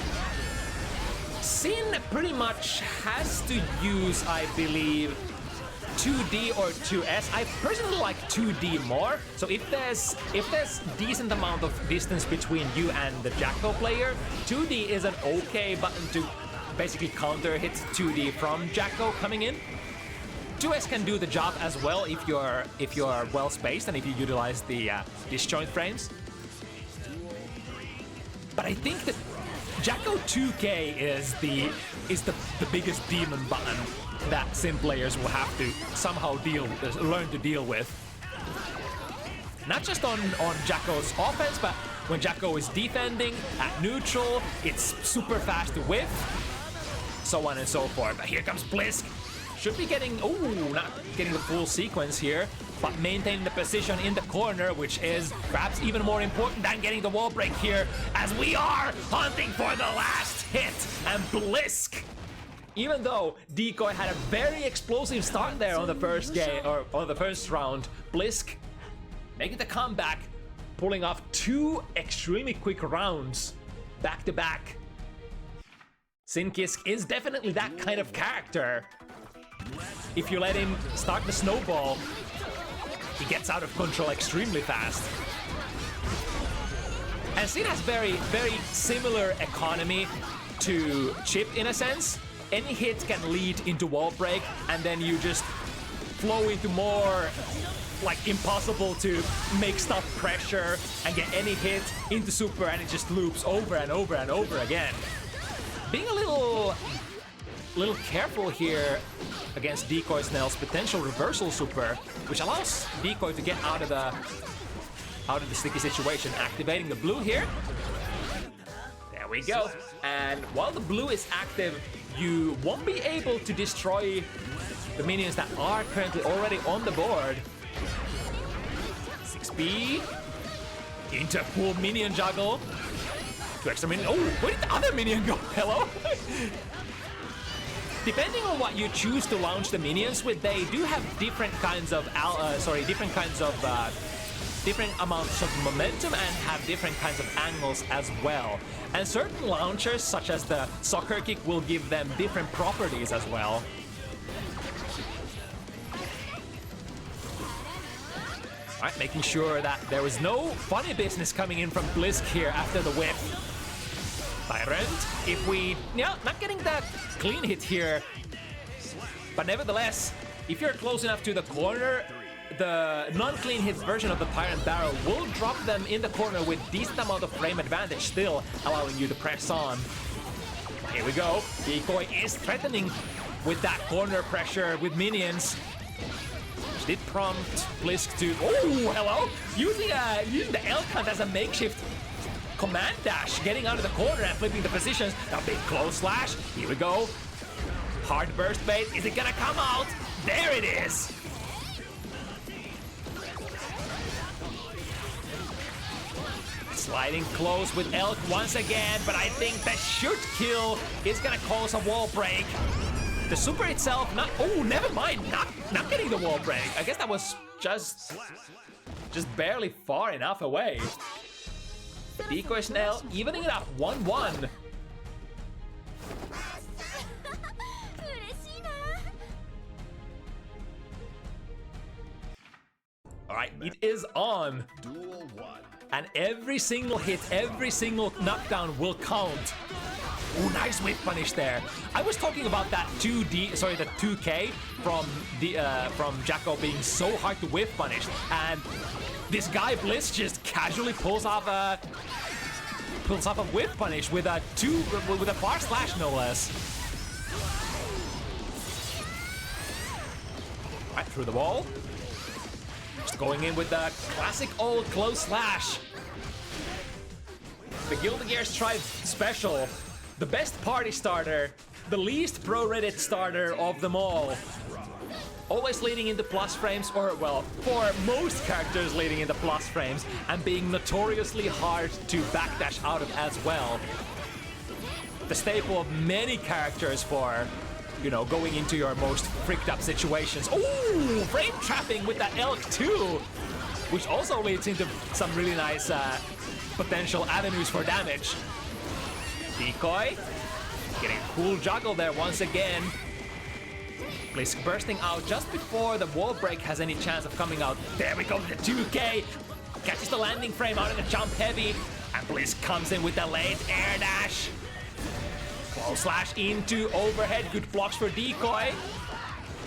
Sin pretty much has to use, I believe, 2D or 2S. I personally like 2D more. So if there's decent amount of distance between you and the Jacko player, 2D is an okay button to basically counter hit 2D from Jacko coming in. 2S can do the job as well if you're well spaced and if you utilize the disjoint frames. But I think that Jacko 2K is the biggest demon button that Sim players will have to somehow learn to deal with. Not just on Jacko's offense, but when Jacko is defending at neutral, it's super fast to whiff, so on and so forth. But here comes Blisske. Should be getting, not getting the full sequence here, but maintaining the position in the corner, which is perhaps even more important than getting the wall break here, as we are hunting for the last hit. And Blisske, even though Decoy had a very explosive start there on the first game, or on the first round, Blisske making the comeback, pulling off 2 extremely quick rounds back to back. Sinkisk is definitely that kind of character. If you let him start the snowball, he gets out of control extremely fast. And Sin has very, very similar economy to Chip in a sense. Any hit can lead into wall break, and then you just flow into more like impossible to make stuff pressure and get any hit into super, and it just loops over and over and over again. Being a little careful here against Decoy Snail's potential reversal super, which allows Decoy to get out of the sticky situation. Activating the blue here. There we go. And while the blue is active, you won't be able to destroy the minions that are currently already on the board. 6B into a full minion juggle. 2 extra minion. Oh, where did the other minion go? Hello? Depending on what you choose to launch the minions with, they do have different kinds of different amounts of momentum and have different kinds of angles as well. And certain launchers, such as the soccer kick, will give them different properties as well. Alright, making sure that there was no funny business coming in from Blisske here after the whip. Tyrant, if we, not getting that clean hit here, but nevertheless, if you're close enough to the corner, the non-clean hit version of the Tyrant Barrel will drop them in the corner with decent amount of frame advantage, still allowing you to press on. Here we go. Decoy is threatening with that corner pressure with minions. Which did prompt Blisske to, oh, hello, using the L count as a makeshift command dash, getting out of the corner and flipping the positions. Now big close slash. Here we go. Hard burst bait. Is it gonna come out? There it is. Sliding close with Elk once again, but I think the shoot kill is gonna cause a wall break. The super itself, not... Oh, never mind. Not getting the wall break. I guess that was just barely far enough away. Decoy Snell evening it up 1-1. Alright, it is on. Duel 1. And every single hit, every single knockdown will count. Oh, nice whip punish there. I was talking about that the 2K from Jacko being so hard to whip punish, and this guy Blisske just casually pulls off a whip punish with a bar slash no less. Right through the wall. Just going in with the classic old close slash. The Guilty Gear Strive special. The best party starter, the least pro-Reddit starter of them all. Always leading into plus frames, or well, for most characters leading into plus frames, and being notoriously hard to backdash out of as well. The staple of many characters for, you know, going into your most freaked up situations. Ooh, frame trapping with that elk too, which also leads into some really nice potential avenues for damage. Decoy, getting a cool juggle there once again. Blisske bursting out just before the wall break has any chance of coming out. There we go, the 2K. Catches the landing frame out of the jump heavy. And Blisske comes in with the late air dash. Close slash into overhead, good blocks for Decoy.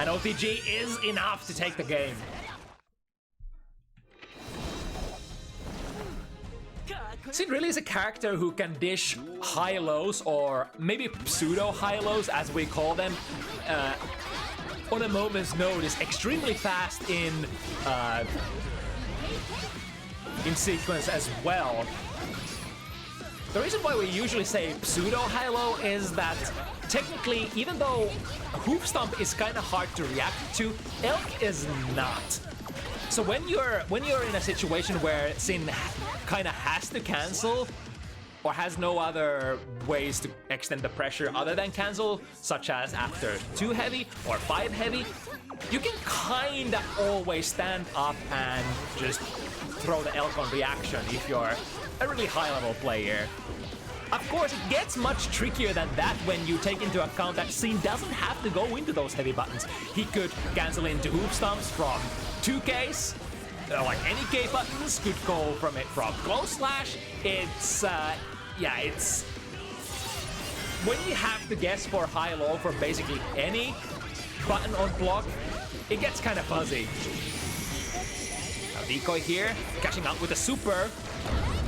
And OTG is enough to take the game. Sid really is a character who can dish high-lows, or maybe pseudo-high-lows as we call them, on a moment's notice, extremely fast in sequence as well. The reason why we usually say pseudo-high-low is that technically, even though Hoof Stomp is kind of hard to react to, Elk is not. So when you're in a situation where Sin kind of has to cancel, or has no other ways to extend the pressure other than cancel, such as after 2 heavy or 5 heavy, you can kind of always stand up and just throw the elk on reaction if you're a really high-level player. Of course, it gets much trickier than that when you take into account that Sin doesn't have to go into those heavy buttons. He could cancel into Hoof Stomps from 2Ks, like any K buttons, could go from it from close slash. It's, yeah, it's... When you have to guess for high-low for basically any button on block, it gets kind of fuzzy. Now Decoy here, catching up with a super.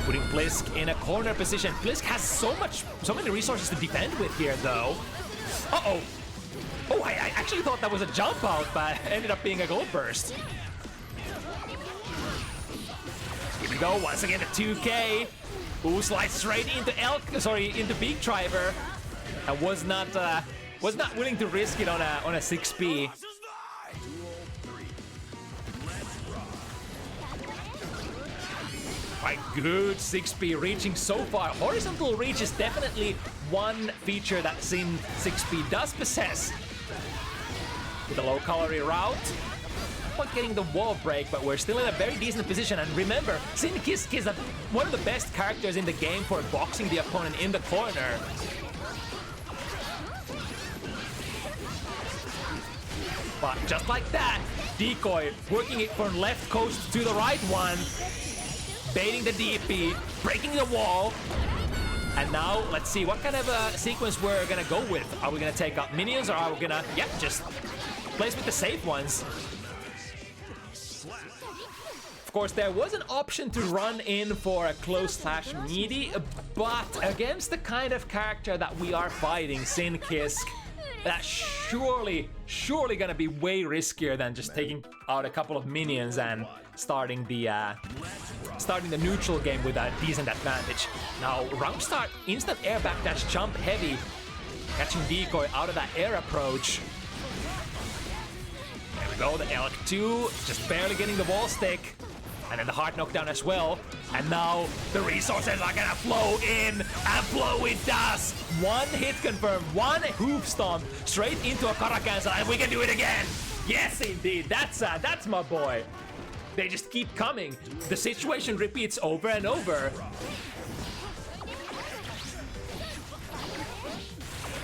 Putting Blisske in a corner position. Blisske has so many resources to defend with here, though. Uh-oh. Oh, I actually thought that was a jump out, but it ended up being a gold burst. Here we go, once again, the 2K. Ooh, slides straight into into Beak Driver. And was not willing to risk it on a 6P. Right, good 6P reaching so far. Horizontal reach is definitely one feature that Sin 6P does possess. With a low-calorie route. Not getting the wall break, but we're still in a very decent position. And remember, Sin Kisk is one of the best characters in the game for boxing the opponent in the corner. But just like that, Decoy working it from left coast to the right one. Baiting the DP, breaking the wall. And now, let's see what kind of a sequence we're gonna go with. Are we gonna take out minions, or are we gonna, yeah, just place with the safe ones? Of course, there was an option to run in for a close slash meaty, but against the kind of character that we are fighting, Sin Kisk, that's surely gonna be way riskier than just taking out a couple of minions and starting the neutral game with a decent advantage. Now, round start, instant air backdash jump heavy, catching Decoy out of that air approach. There we go, the Elk 2, just barely getting the wall stick. And then the hard knockdown as well. And now the resources are gonna flow in, and flow it does. One hit confirmed, one hoof stomp straight into a Kara cancel, and we can do it again. Yes, indeed. That's my boy. They just keep coming. The situation repeats over and over.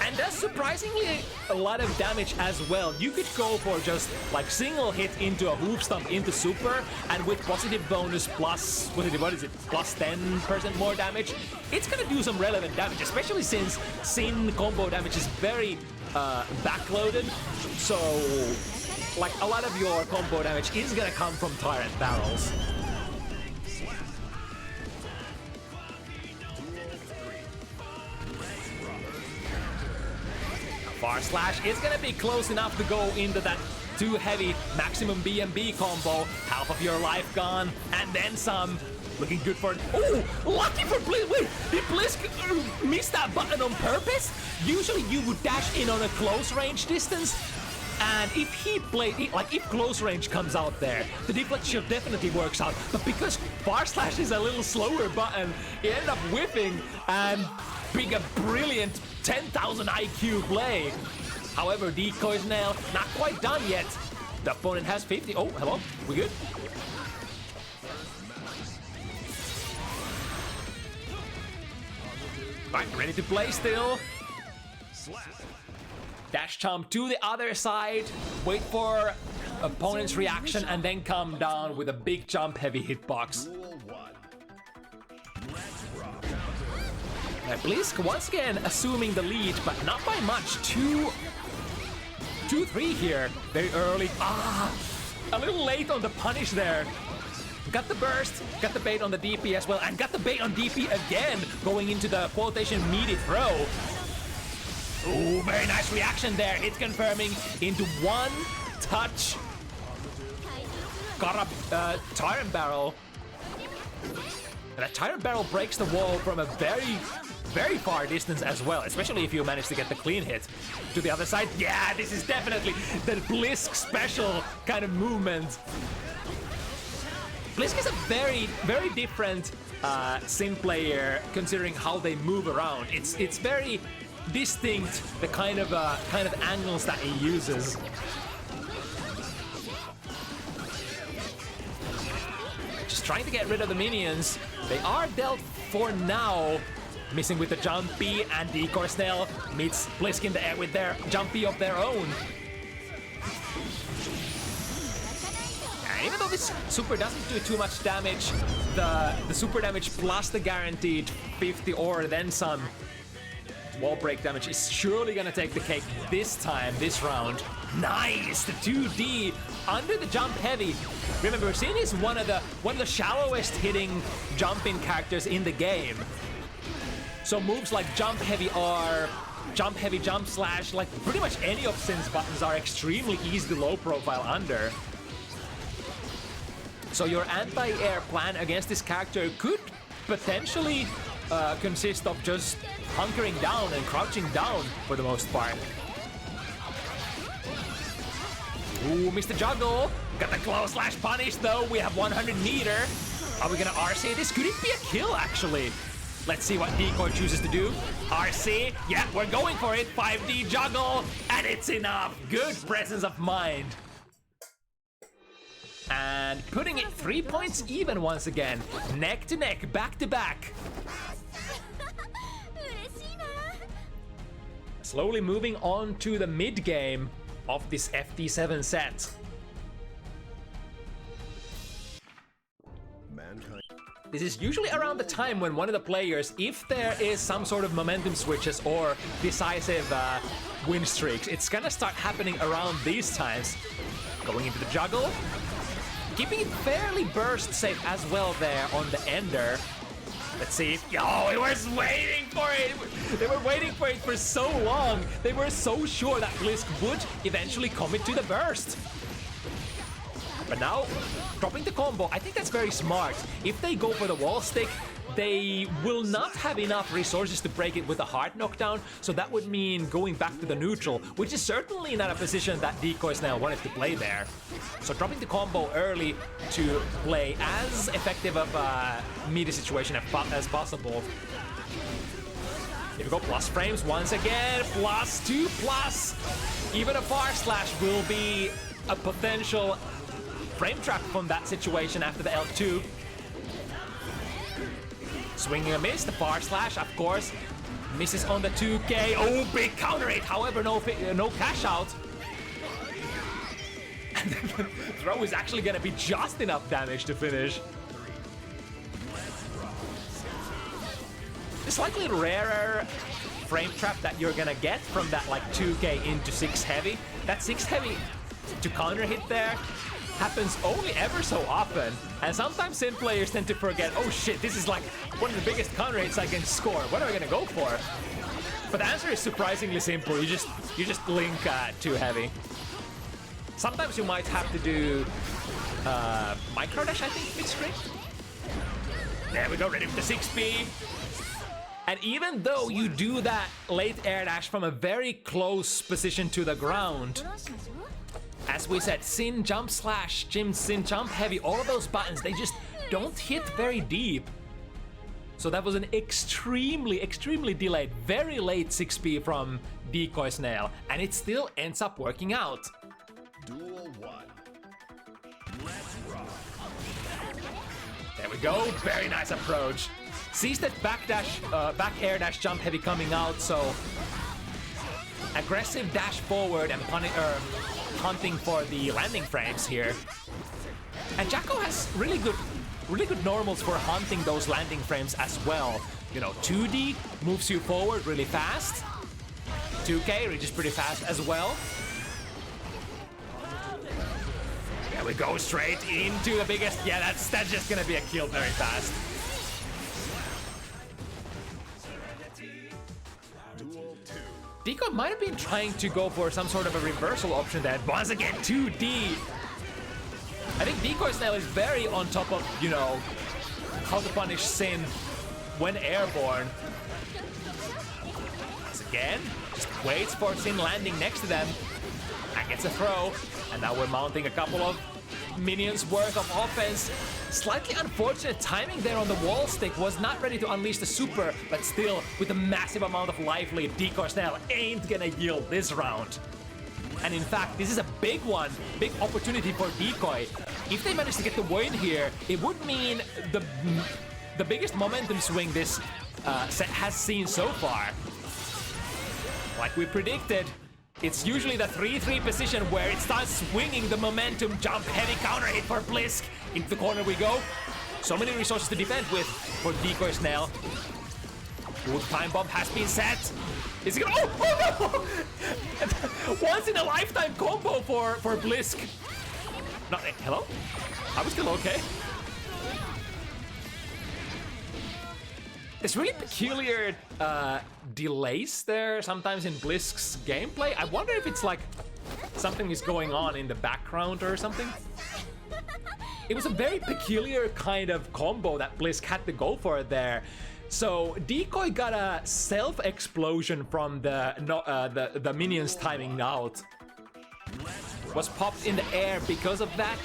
And does surprisingly a lot of damage as well. You could go for just like single hit into a hoof stomp into super, and with positive bonus plus, what is it, plus 10% more damage, it's gonna do some relevant damage, especially since Sin combo damage is very backloaded. So like a lot of your combo damage is gonna come from Tyrant Barrels. Bar slash is gonna be close enough to go into that too heavy maximum BMB combo. Half of your life gone, and then some. Looking good for it. Oh, lucky for Blisske. Wait, did Blisske miss that button on purpose? Usually you would dash in on a close range distance, and if he played it, like if close range comes out there, the deflection definitely works out. But because bar slash is a little slower button, he ended up whipping and being a brilliant 10,000 IQ play. However, decoy's nail not quite done yet. The opponent has 50. Oh, hello. We good? Right, ready to play still. Dash jump to the other side. Wait for opponent's reaction and then come down with a big jump heavy hitbox. Blisske once again assuming the lead, but not by much. 2-3 here. Very early. A little late on the punish there. Got the burst, got the bait on the DP as well, and got the bait on DP again, going into the quotation meaty throw. Ooh, very nice reaction there. Hit confirming into one touch. Got a Tyrant Barrel. And a Tyrant Barrel breaks the wall from a very far distance as well, especially if you manage to get the clean hit. To the other side, yeah, this is definitely the Blisske special kind of movement. Blisske is a very different Sin player considering how they move around. It's very distinct, the kind of angles that he uses. Just trying to get rid of the minions. They are dealt for now. Missing with the jumpy, and Decoy Snail meets Blisske in the air with their jumpy of their own. And even though this super doesn't do too much damage, the super damage plus the guaranteed 50 or then some wall break damage is surely gonna take the cake this time, this round. Nice! The 2D under the jump heavy. Remember, Sin is one of the shallowest hitting jumping characters in the game. So moves like jump heavy or jump heavy, jump slash, like pretty much any of Sin's buttons are extremely easy to low profile under. So your anti-air plan against this character could potentially consist of just hunkering down and crouching down for the most part. Ooh, Mr. Juggle. Got the close slash punish though. We have 100 meter. Are we gonna RC this? Could it be a kill actually? Let's see what Decoy chooses to do. RC, yeah, we're going for it. 5D juggle, and it's enough. Good presence of mind. And putting it 3 points even once again. Neck to neck, back to back. Slowly moving on to the mid game of this FT7 set. This is usually around the time when one of the players, if there is some sort of momentum switches or decisive win streaks, it's gonna start happening around these times. Going into the juggle, keeping it fairly burst safe as well there on the ender. Let's see. Oh, it was waiting for it. They were waiting for it for so long. They were so sure that Blisske would eventually commit to the burst. But now, dropping the combo, I think that's very smart. If they go for the wall stick, they will not have enough resources to break it with a hard knockdown, so that would mean going back to the neutral, which is certainly not a position that Decoy Snail wanted to play there. So dropping the combo early to play as effective of a meter situation as possible. Here we go, plus frames once again, +2+. Even a far slash will be a potential frame trap from that situation after the L2. Swinging a miss, the far slash, of course, misses on the 2K. Oh, big counter hit, however, no cash out. And the throw is actually gonna be just enough damage to finish. The slightly rarer frame trap that you're gonna get from that like 2K into 6 heavy. That 6 heavy to counter hit there happens only ever so often, and sometimes Sin players tend to forget, oh shit, this is like one of the biggest counter hits I can score. What am I gonna go for? But the answer is surprisingly simple. You just link 2 heavy. Sometimes you might have to do micro dash, I think, mid-screen. There we go, ready for the 6B. And even though you do that late air dash from a very close position to the ground, as we said, Sin jump slash, Sin jump heavy, all of those buttons, they just don't hit very deep. So that was an extremely delayed, very late 6B from Decoy Snail, and it still ends up working out. Duel 1. Let's rock. There we go, very nice approach. Sees that back air dash jump heavy coming out, so aggressive dash forward and hunting for the landing frames here. And Jacko has really good normals for hunting those landing frames as well. You know, 2D moves you forward really fast. 2K reaches pretty fast as well. There we go, straight into the biggest. Yeah, that's just gonna be a kill very fast. Decoy might have been trying to go for some sort of a reversal option there. Once again, 2D. I think Decoy Snail is very on top of, you know, how to punish Sin when airborne. Once again, just waits for Sin landing next to them and gets a throw. And now we're mounting a couple of minions worth of offense. Slightly unfortunate timing there on the wall stick. Was not ready to unleash the super, but still with a massive amount of life lead, Decoy Snail ain't gonna yield this round. And in fact, this is a big one, big opportunity for Decoy. If they manage to get the win here, it would mean the biggest momentum swing this set has seen so far. Like we predicted, it's usually the 3-3 position where it starts swinging the momentum. Jump heavy counter hit for Blisske. Into the corner we go. So many resources to defend with for Decoy Snail. Good time bomb has been set. Is he gonna? Oh no! Once in a lifetime combo for Blisske. Not hello? I was still okay. There's really peculiar delays there sometimes in Bliske's gameplay. I wonder if it's like something is going on in the background or something. It was a very peculiar kind of combo that Blisske had to go for there. So Decoy got a self-explosion from the minions timing out. Was popped in the air because of that,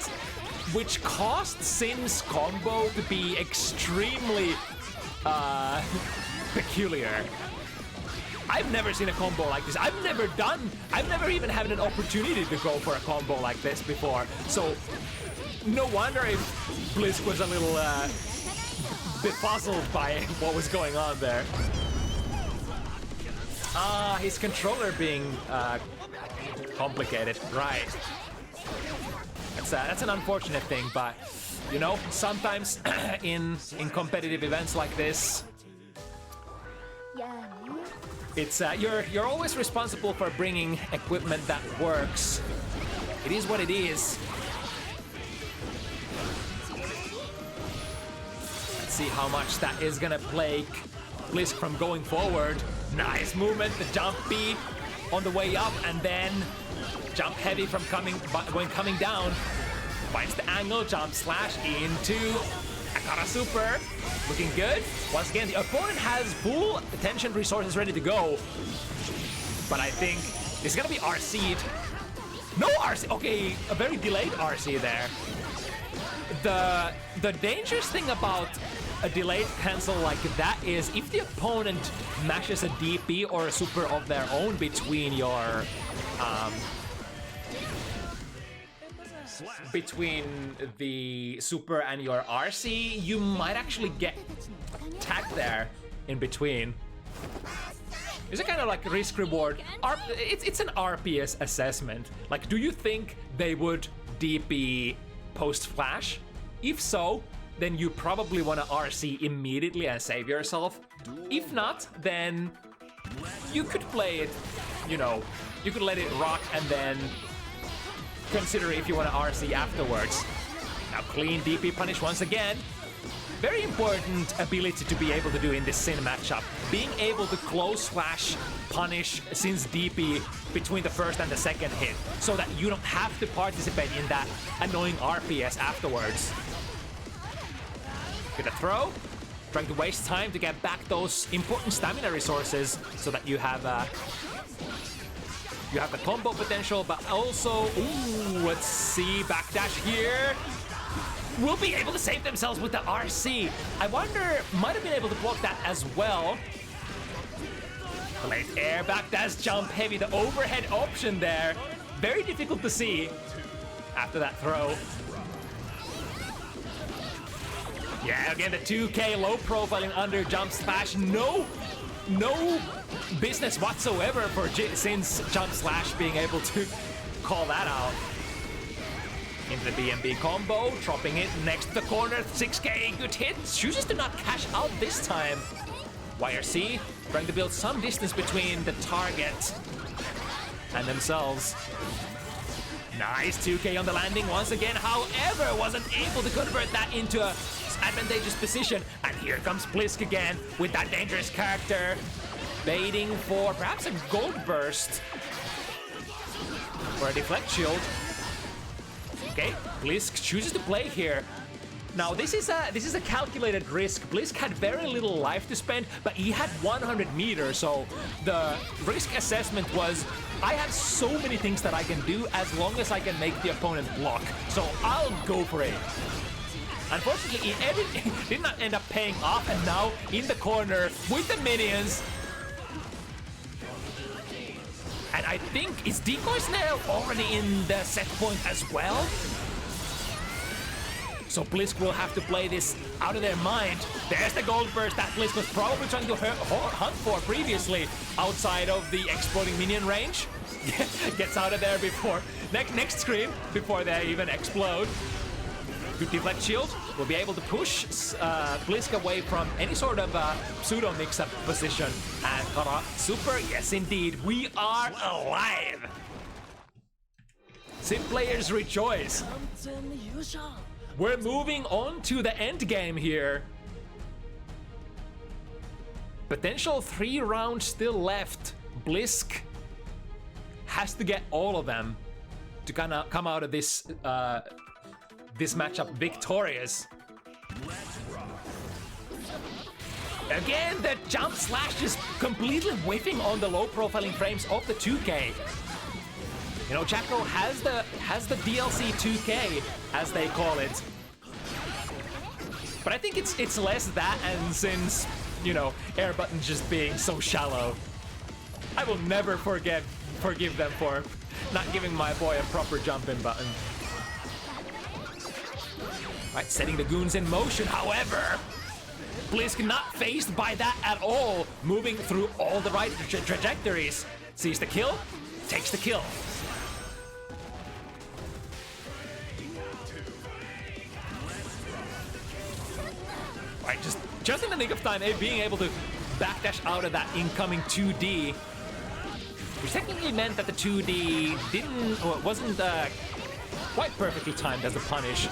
which caused Sin's combo to be extremely peculiar. I've never seen a combo like this. I've never even had an opportunity to go for a combo like this before. So no wonder if Blisske was a little befuddled by what was going on there. His controller being complicated, right? That's an unfortunate thing, but you know, sometimes in competitive events like this, it's you're always responsible for bringing equipment that works. It is what it is. Let's see how much that is gonna plague Blisske from going forward. Nice movement, the jump B on the way up, and then jump heavy from when coming down. Finds the angle, jump slash into Akara Super. Looking good. Once again, the opponent has full attention resources ready to go. But I think it's gonna be RC'd. No RC! Okay, a very delayed RC there. The dangerous thing about a delayed cancel like that is if the opponent mashes a DP or a super of their own between your between the super and your RC, you might actually get tagged there in between. It's a kind of like risk reward. It's an RPS assessment. Like, do you think they would DP post flash? If so, then you probably want to RC immediately and save yourself. If not, then you could play it, you know, you could let it rock and then consider if you want to RC afterwards. Now clean DP punish once again. Very important ability to be able to do in this Sin matchup. Being able to close slash punish Sin's DP between the first and the second hit, so that you don't have to participate in that annoying RPS afterwards. Get a throw. Trying to waste time to get back those important stamina resources so that you have the combo potential, but also, ooh, let's see, backdash here. Will be able to save themselves with the RC. I wonder, might have been able to block that as well. Late air, backdash, jump heavy, the overhead option there. Very difficult to see after that throw. Yeah, again, the 2K low profiling under jump slash. No business whatsoever for Sin's jump slash being able to call that out. Into the BMB combo, dropping it next to the corner, 6K, good hit. Chooses to not cash out this time. YRC trying to build some distance between the target and themselves. Nice 2K on the landing once again, however, wasn't able to convert that into a advantageous position. And here comes Blisske again with that dangerous character, baiting for perhaps a gold burst or a deflect shield. Okay, Blisske chooses to play here. Now this is a calculated risk. Blisske had very little life to spend, but he had 100 meters, so the risk assessment was, I have so many things that I can do as long as I can make the opponent block, so I'll go for it. Unfortunately, it did not end up paying off, and now in the corner with the minions. And I think, is Decoy Snare already in the set point as well? So Blisske will have to play this out of their mind. There's the gold burst that Blisske was probably trying to hunt for previously outside of the exploding minion range. Gets out of there before, next screen, before they even explode. Good deflect shield will be able to push Blisske away from any sort of pseudo mix-up position. And Kara Super, yes indeed, we are alive! Sin players rejoice. We're moving on to the end game here. Potential 3 rounds still left. Blisske has to get all of them to kind of come out of this this matchup victorious. Again, the jump slash is completely whiffing on the low profiling frames of the 2K. You know, Jacko has the DLC 2K, as they call it. But I think it's less that, and since, you know, air button just being so shallow, I will never forgive them for not giving my boy a proper jump-in button. Right, setting the goons in motion, however, Blisske not phased by that at all, moving through all the right trajectories. Sees the kill, takes the kill. Right, just in the nick of time, being able to backdash out of that incoming 2D, which technically meant that the 2D wasn't quite perfectly timed as a punish.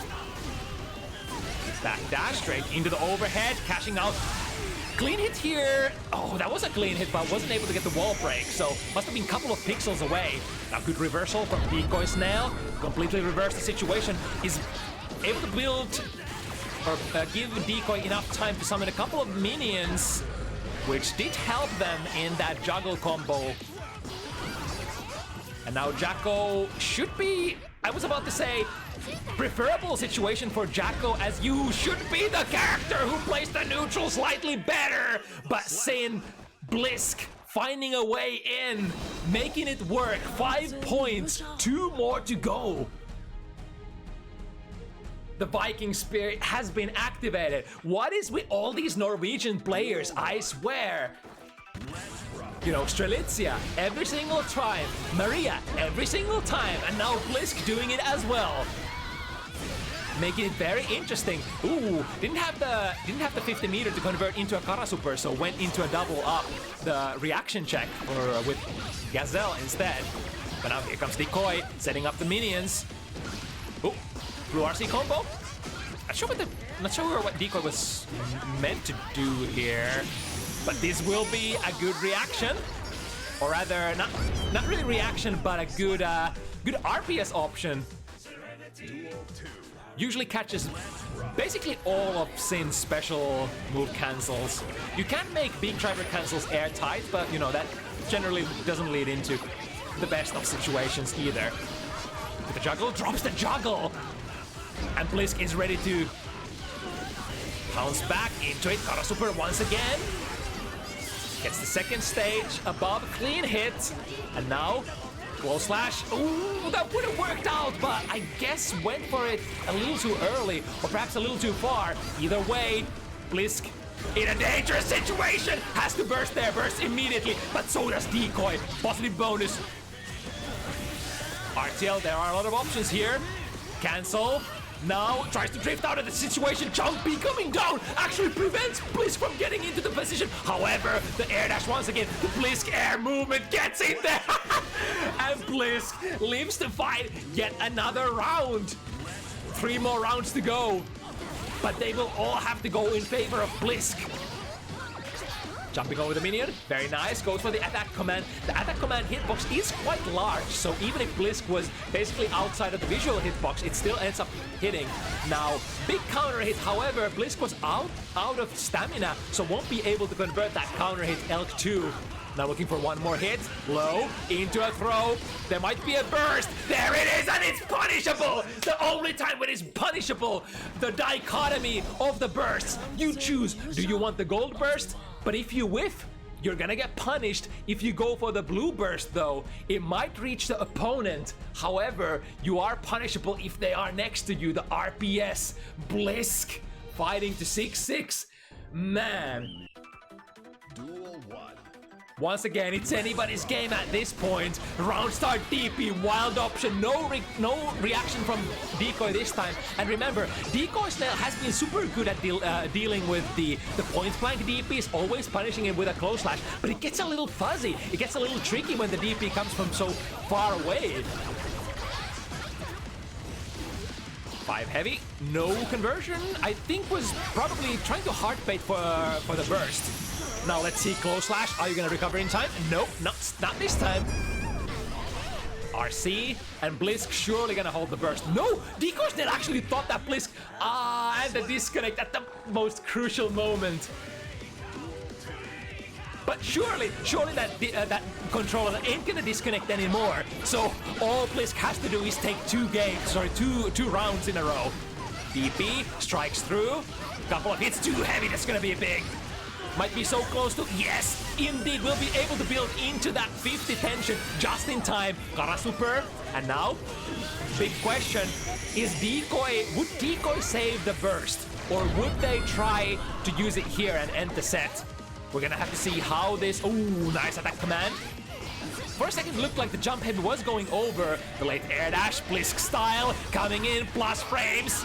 Backdash straight into the overhead, cashing out Clean hit here. Oh, that was a clean hit, but wasn't able to get the wall break, so must have been a couple of pixels away. Now good reversal from Decoy Snail. Completely reversed the situation. Is able to build or give Decoy enough time to summon a couple of minions, which did help them in that juggle combo. And now Jacko should be, I was about to say, preferable situation for Jacko, as you should be the character who plays the neutral slightly better. But Sin, Blisske finding a way in, making it work. 5 points, 2 more to go. The Viking spirit has been activated. What is with all these Norwegian players? I swear. You know, Strelitzia every single time, Maria every single time, and now Blisske doing it as well. Making it very interesting. Ooh, didn't have the 50 meter to convert into a Kara Super, so went into a double up the reaction check with Gazelle instead. But now here comes Decoy, setting up the minions. Ooh, blue RC combo. Not sure what Decoy was meant to do here, but this will be a good reaction, or rather, not really reaction, but a good RPS option. Usually catches basically all of Sin's special move cancels. You can make big driver cancels airtight, but you know that generally doesn't lead into the best of situations either. With the juggle, drops the juggle, and Blisske is ready to bounce back into it. Kara Super once again. Gets the second stage above, clean hit, and now Glow Slash. Ooh, that would have worked out, but I guess went for it a little too early, or perhaps a little too far. Either way, Blisske in a dangerous situation, has to burst there, burst immediately, but so does Decoy. Positive bonus. RTL, there are a lot of options here. Cancel. Now tries to drift out of the situation. Jumpy coming down actually prevents Blisske from getting into the position. However, the air dash once again, the Blisske air movement gets in there. And Blisske lives to fight yet another round. 3 more rounds to go. But they will all have to go in favor of Blisske. Jumping over the minion, very nice, goes for the attack command. The attack command hitbox is quite large, so even if Blisske was basically outside of the visual hitbox, it still ends up hitting. Now, big counter hit, however, Blisske was out of stamina, so won't be able to convert that counter hit Elk 2. Now looking for one more hit, low, into a throw, there might be a burst, there it is, and it's punishable! The only time when it's punishable, the dichotomy of the bursts. You choose, do you want the gold burst? But if you whiff, you're gonna get punished. If you go for the blue burst though, it might reach the opponent. However, you are punishable if they are next to you. The RPS, Blisske, fighting to 6-6. Man. Duel 1. Once again, it's anybody's game at this point. Round start DP, wild option, no reaction from Decoy this time. And remember, Decoy Snail has been super good at dealing with the point blank DPs, always punishing him with a close slash, but it gets a little fuzzy. It gets a little tricky when the DP comes from so far away. 5 heavy, no conversion. I think was probably trying to hard bait for the burst. Now let's see, close slash, are you gonna recover in time? Nope, not this time. RC, and Blisske surely gonna hold the burst. No, Decoy Snail actually thought that Blisske, and the disconnect at the most crucial moment. But surely that controller ain't gonna disconnect anymore. So all Blisske has to do is take 2 rounds in a row. DP strikes through, couple of hits, too heavy, that's gonna be big. Might be so close to, yes, indeed, will be able to build into that 50 tension just in time. Kara Super, and now, big question, would Decoy save the burst? Or would they try to use it here and end the set? We're gonna have to see how this, ooh, nice attack command. For a second, it looked like the jump heavy was going over. The late air dash, Blisske style, coming in, plus frames.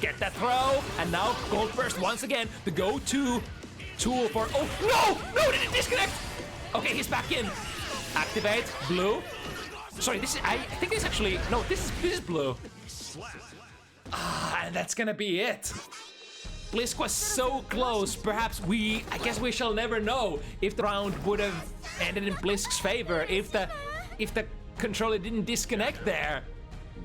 Get that throw, and now gold burst once again, the go-to tool for, oh, no, did it disconnect? Okay, he's back in. Activate, blue. Sorry, I think this actually, no, this is blue. And that's gonna be it. Blisske was so close. Perhaps I guess we shall never know if the round would have ended in Bliske's favor if the controller didn't disconnect there.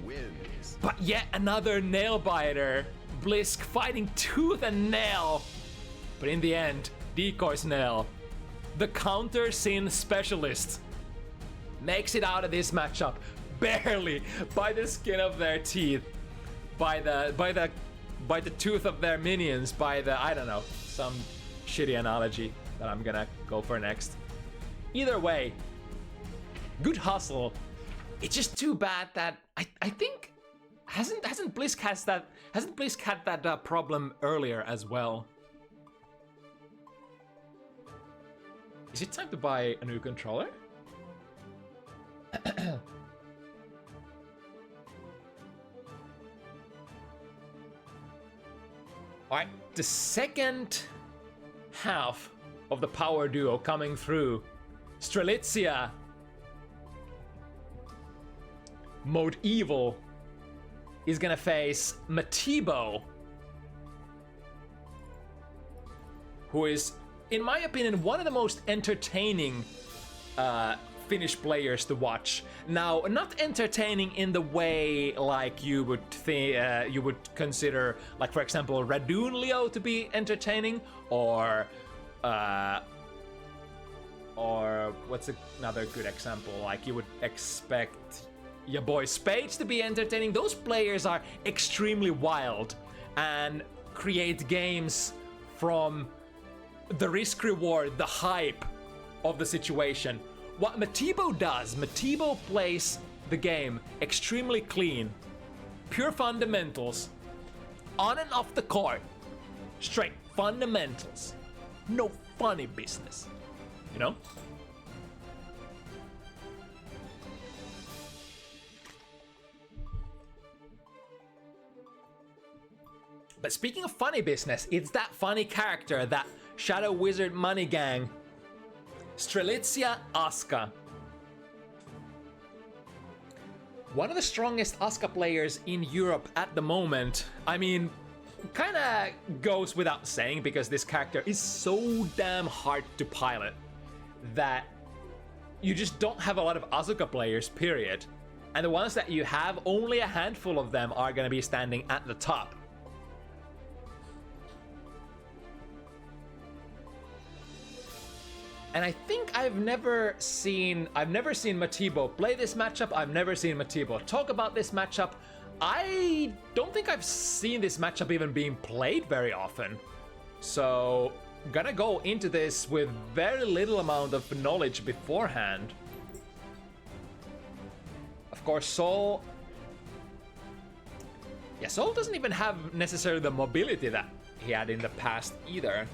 Wins. But yet another nail biter. Blisske fighting tooth and nail. But in the end, Decoy's nail, the counter sin specialist, makes it out of this matchup barely by the skin of their teeth, by the tooth of their minions, by the, I don't know, some shitty analogy that I'm gonna go for next. Either way, good hustle. It's just too bad that I think hasn't Blisske had that problem earlier as well. Is it time to buy a new controller? Alright, the second half of the power duo coming through. Strelitzia. Mode Evil is gonna face Matiibo, who is, in my opinion, one of the most entertaining Finnish players to watch. Now, not entertaining in the way like you would consider, like for example, Radunlio to be entertaining, or what's another good example? Like you would expect your boy Spades to be entertaining. Those players are extremely wild and create games from the risk reward, the hype of the situation. What Matiibo does, Matiibo plays the game extremely clean, pure fundamentals, on and off the court, straight fundamentals, no funny business, you know? But speaking of funny business, it's that funny character, that Shadow Wizard Money Gang, Strelitzia Aska. One of the strongest Aska players in Europe at the moment. I mean, kinda goes without saying because this character is so damn hard to pilot that you just don't have a lot of Asuka players, period. And the ones that you have, only a handful of them are gonna be standing at the top. And I think I've never seen Matiibo play this matchup. I've never seen Matiibo talk about this matchup. I don't think I've seen this matchup even being played very often. So, gonna go into this with very little amount of knowledge beforehand. Of course, Sol doesn't even have necessarily the mobility that he had in the past either.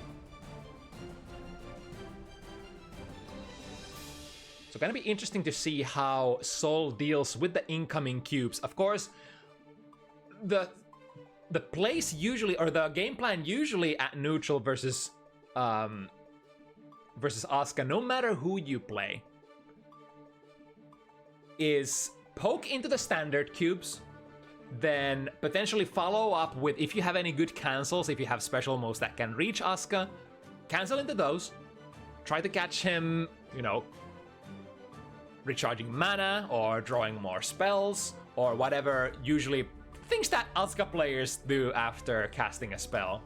So gonna be interesting to see how Sol deals with the incoming cubes. Of course, the place usually, or the game plan usually at neutral versus Asuka, no matter who you play, is poke into the standard cubes, then potentially follow up with, if you have any good cancels, if you have special moves that can reach Asuka, cancel into those, try to catch him, you know, recharging mana or drawing more spells or whatever, usually things that Asuka players do after casting a spell.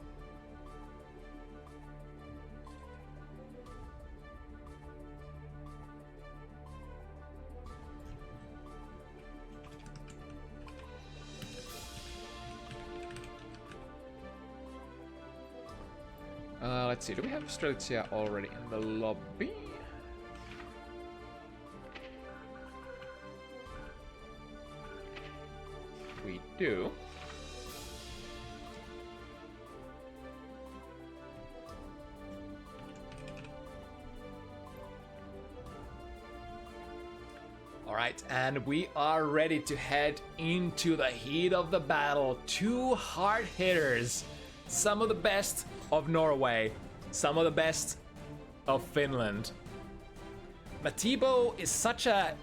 Let's see, do we have Strelitzia already in the lobby? We do. All right, and we are ready to head into the heat of the battle. Two hard hitters, some of the best of Norway, some of the best of Finland. Matiibo is such a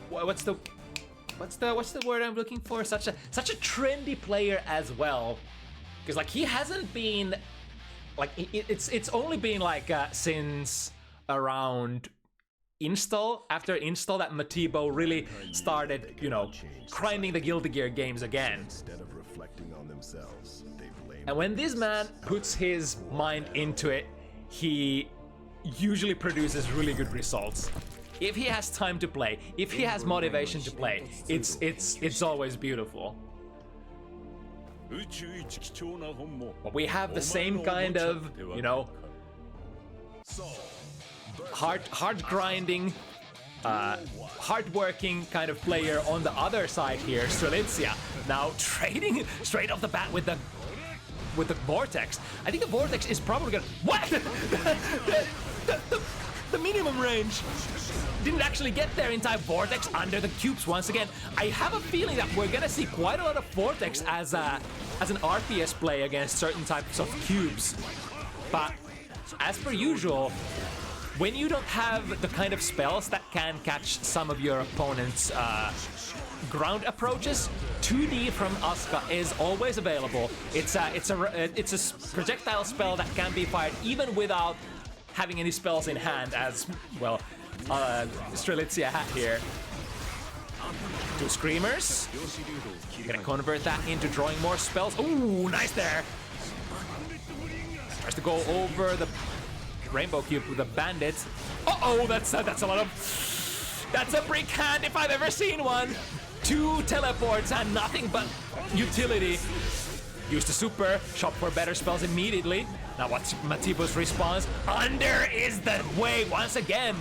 what's the what's the word I'm looking for? Such a trendy player as well, because like he hasn't been like it's only been like since around after install that Matiibo really started, you know, grinding the Guilty Gear games again. Instead of reflecting on themselves, they blame And when this man puts his mind into it, he usually produces really good results. If he has time to play, if he has motivation to play, it's always beautiful. But we have the same kind of, you know, hard grinding, hard-working kind of player on the other side here, Strelitzia. Now trading straight off the bat with the Vortex. I think the Vortex is probably gonna... What? the minimum range didn't actually get there in time. Vortex under the cubes once again. I have a feeling that we're gonna see quite a lot of Vortex as an RPS play against certain types of cubes. But as per usual, when you don't have the kind of spells that can catch some of your opponent's ground approaches, 2D from Asuka is always available. It's a projectile spell that can be fired even without having any spells in hand, as well Strelitzia had here. 2 Screamers. Gonna convert that into drawing more spells. Ooh, nice there. Tries to go over the Rainbow Cube with a Bandit. Uh-oh, that's a lot of... That's a brick hand if I've ever seen one. 2 teleports and nothing but utility. Use the super, shop for better spells immediately. Now what's Matiibo's response? Under is the way once again.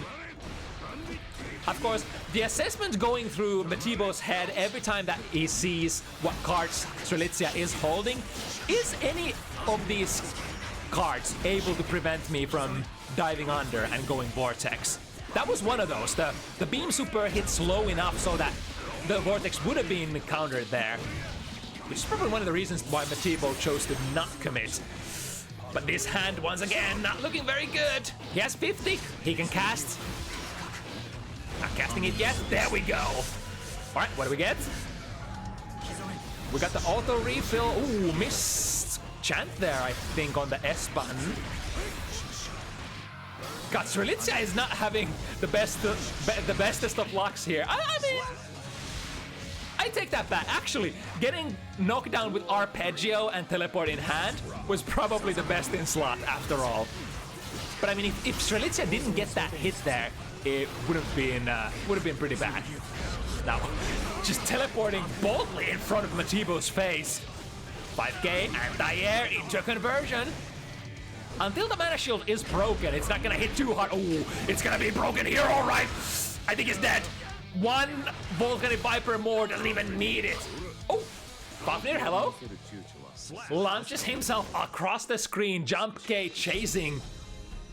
Of course, the assessment going through Matiibo's head every time that he sees what cards Strelitzia is holding, is any of these cards able to prevent me from diving under and going Vortex? That was one of those. The beam super hits low enough so that the Vortex would have been countered there, which is probably one of the reasons why Matiibo chose to not commit. But this hand, once again, not looking very good. He has 50, he can cast. Not casting it yet, there we go. All right, what do we get? We got the auto refill. Ooh, missed chant there, I think, on the S button. God, Strelitzia is not having the bestest of lucks here. I mean, I take that back. Actually, getting knocked down with Arpeggio and Teleport in hand was probably the best in slot after all. But I mean, if Strelitzia didn't get that hit there, it would have been pretty bad. Now, just teleporting boldly in front of Matiibo's face. 5k anti-air into a conversion. Until the mana shield is broken, it's not gonna hit too hard. Oh, it's gonna be broken here, all right. I think he's dead. 1 Volcanic Viper more, doesn't even need it. Oh, Fafnir, hello. Launches himself across the screen, Jump K chasing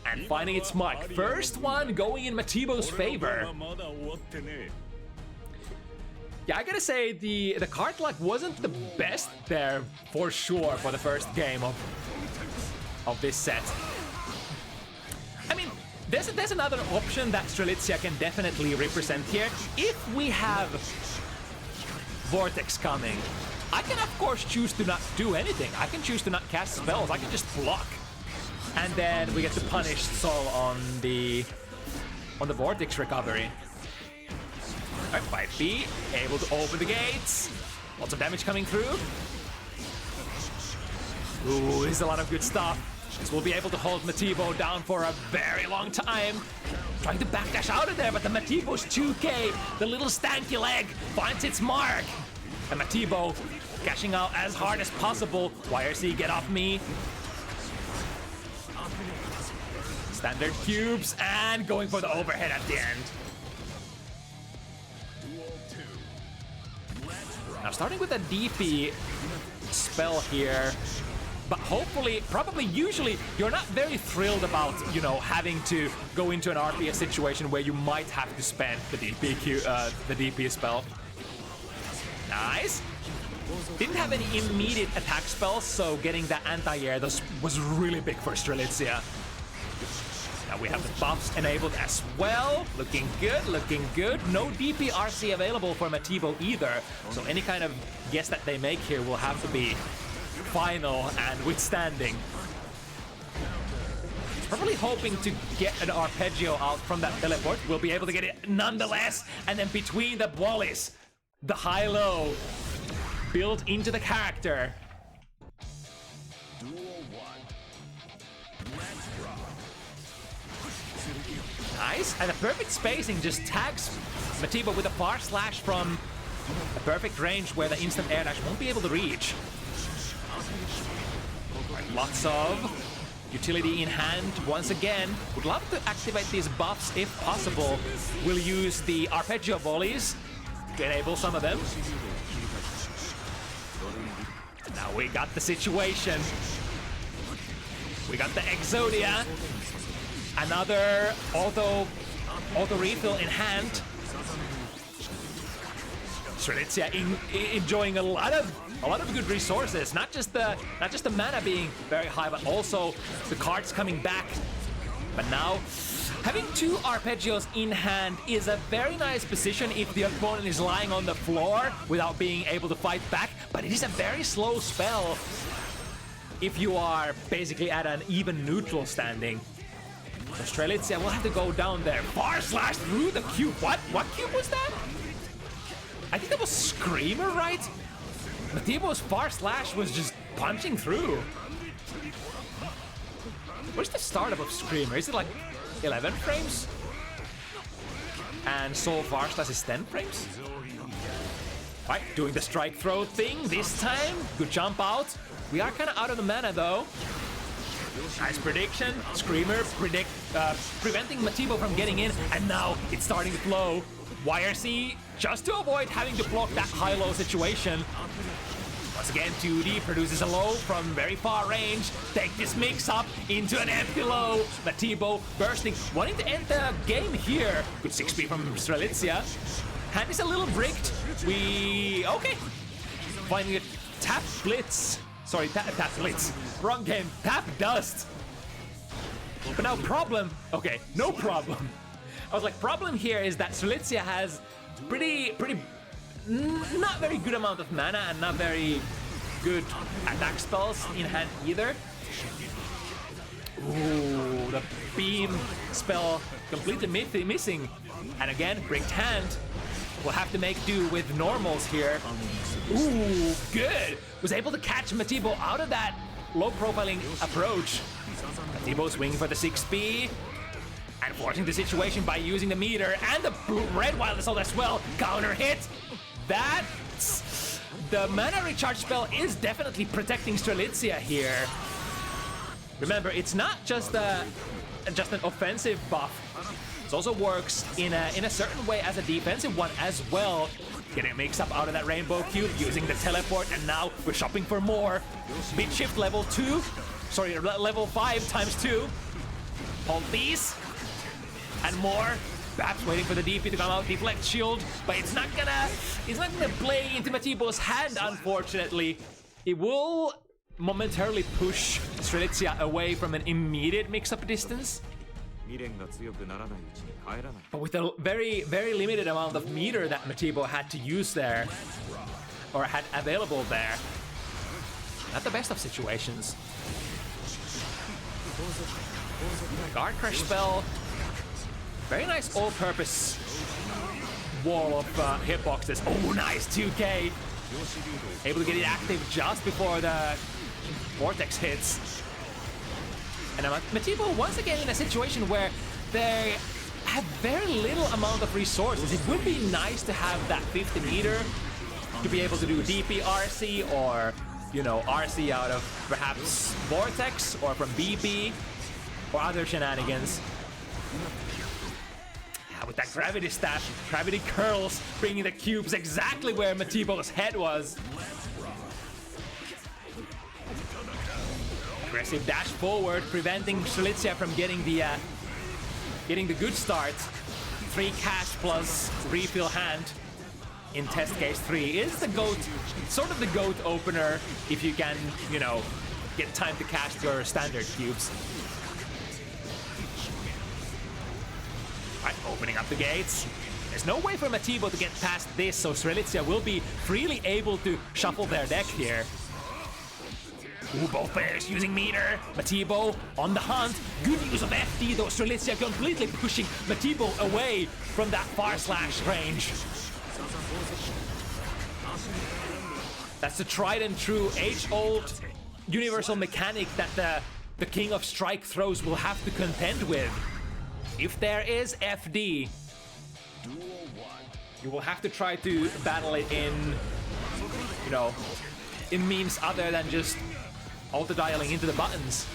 and finding its mark. First one going in Matiibo's favor. Yeah, I gotta say the card luck wasn't the best there for sure for the first game of this set. I mean, there's another option that Strelitzia can definitely represent here. If we have Vortex coming, I can of course choose to not do anything. I can choose to not cast spells. I can just block, and then we get to punish Sol on the Vortex recovery. All right, 5B, able to open the gates. Lots of damage coming through. Ooh, this is a lot of good stuff. This will be able to hold Matiibo down for a very long time. Trying to backdash out of there, but the Matiibo's 2k, the little stanky leg, finds its mark. And Matiibo cashing out as hard as possible. YRC, get off me. Standard cubes, and going for the overhead at the end. Now starting with a DP spell here, but hopefully, probably, usually, you're not very thrilled about, you know, having to go into an RPS situation where you might have to spend the DP spell. Nice. Didn't have any immediate attack spells, so getting that anti-air was really big for Strelitzia. Now we have the buffs enabled as well. Looking good, looking good. No DPRC available for Matiibo either. So any kind of guess that they make here will have to be final and withstanding. Probably hoping to get an arpeggio out from that teleport. We'll be able to get it nonetheless. And then between the volleys, the high-low built into the character. Nice, and a perfect spacing just tags Matiibo with a far slash from a perfect range where the instant air dash won't be able to reach. Right, lots of utility in hand once again. Would love to activate these buffs if possible. We'll use the arpeggio volleys to enable some of them. Now we got the situation. We got the Exodia. Another auto refill in hand. Strelitzia enjoying a lot of good resources. Not just the mana being very high, but also the cards coming back. But now having two arpeggios in hand is a very nice position if the opponent is lying on the floor without being able to fight back. But it is a very slow spell if you are basically at an even neutral standing. So Strelitzia will have to go down there. Far slash through the cube. What cube was that? I think that was Screamer, right? Matiibo's far slash was just punching through. Where's the startup of Screamer? Is it like 11 frames? And Soul far slash is 10 frames? Right, doing the strike throw thing this time. Good jump out. We are kind of out of the mana though. Nice prediction. Screamer preventing Matiibo from getting in, and now it's starting to flow. YRC just to avoid having to block that high-low situation. Once again, 2D produces a low from very far range. Take this mix-up into an empty low. Matiibo bursting, wanting to end the game here. Good 6p from Strelitzia. Hand is a little bricked. Okay. Finding a tap blitz. Sorry, tap blitz. Wrong game. Tap dust. But now problem. Okay, no problem. I was like, problem here is that Strelitzia has pretty not very good amount of mana and not very good attack spells in hand either. Ooh, the beam spell completely missing. And again, bricked hand. We'll have to make do with normals here. Ooh, good. Was able to catch Matiibo out of that low profiling approach. Matiibo swinging for the 6p. And forcing the situation by using the meter and the red wild assault as well. Counter hit. The mana recharge spell is definitely protecting Strelitzia here. Remember, it's not just an offensive buff. It also works in a certain way as a defensive one as well. Getting a mix-up out of that rainbow cube, using the teleport, and now we're shopping for more. Bit shift level 2. Sorry, level 5 ×2. Hold these. And more. Perhaps waiting for the DP to come out, deflect shield, but it's not gonna play into Matiibo's hand, unfortunately. It will momentarily push Strelitzia away from an immediate mix-up distance. But with a very, very limited amount of meter that Matiibo had to use there, or had available there, not the best of situations. Guard Crush spell. Very nice all-purpose wall of hitboxes. Oh, nice 2k. Able to get it active just before the vortex hits. And Matiibo once again in a situation where they have very little amount of resources. It would be nice to have that 50 meter to be able to do DP RC or, you know, RC out of perhaps vortex or from BP or other shenanigans. With that gravity staff, gravity curls, bringing the cubes exactly where Matiibo's head was. Aggressive dash forward, preventing Strelitzia from getting the good start. 3 cash plus refill hand in test case 3 is the GOAT, sort of the GOAT opener if you can, you know, get time to cast your standard cubes. Opening up the gates. There's no way for Matiibo to get past this, so Strelitzia will be freely able to shuffle their deck here. Ooh, both players using meter. Matiibo on the hunt. Good use of FD though. Strelitzia completely pushing Matiibo away from that far slash range. That's the tried and true age-old universal mechanic that the king of strike throws will have to contend with. If there is FD, you will have to try to battle it in, you know, in means other than just auto-dialing into the buttons.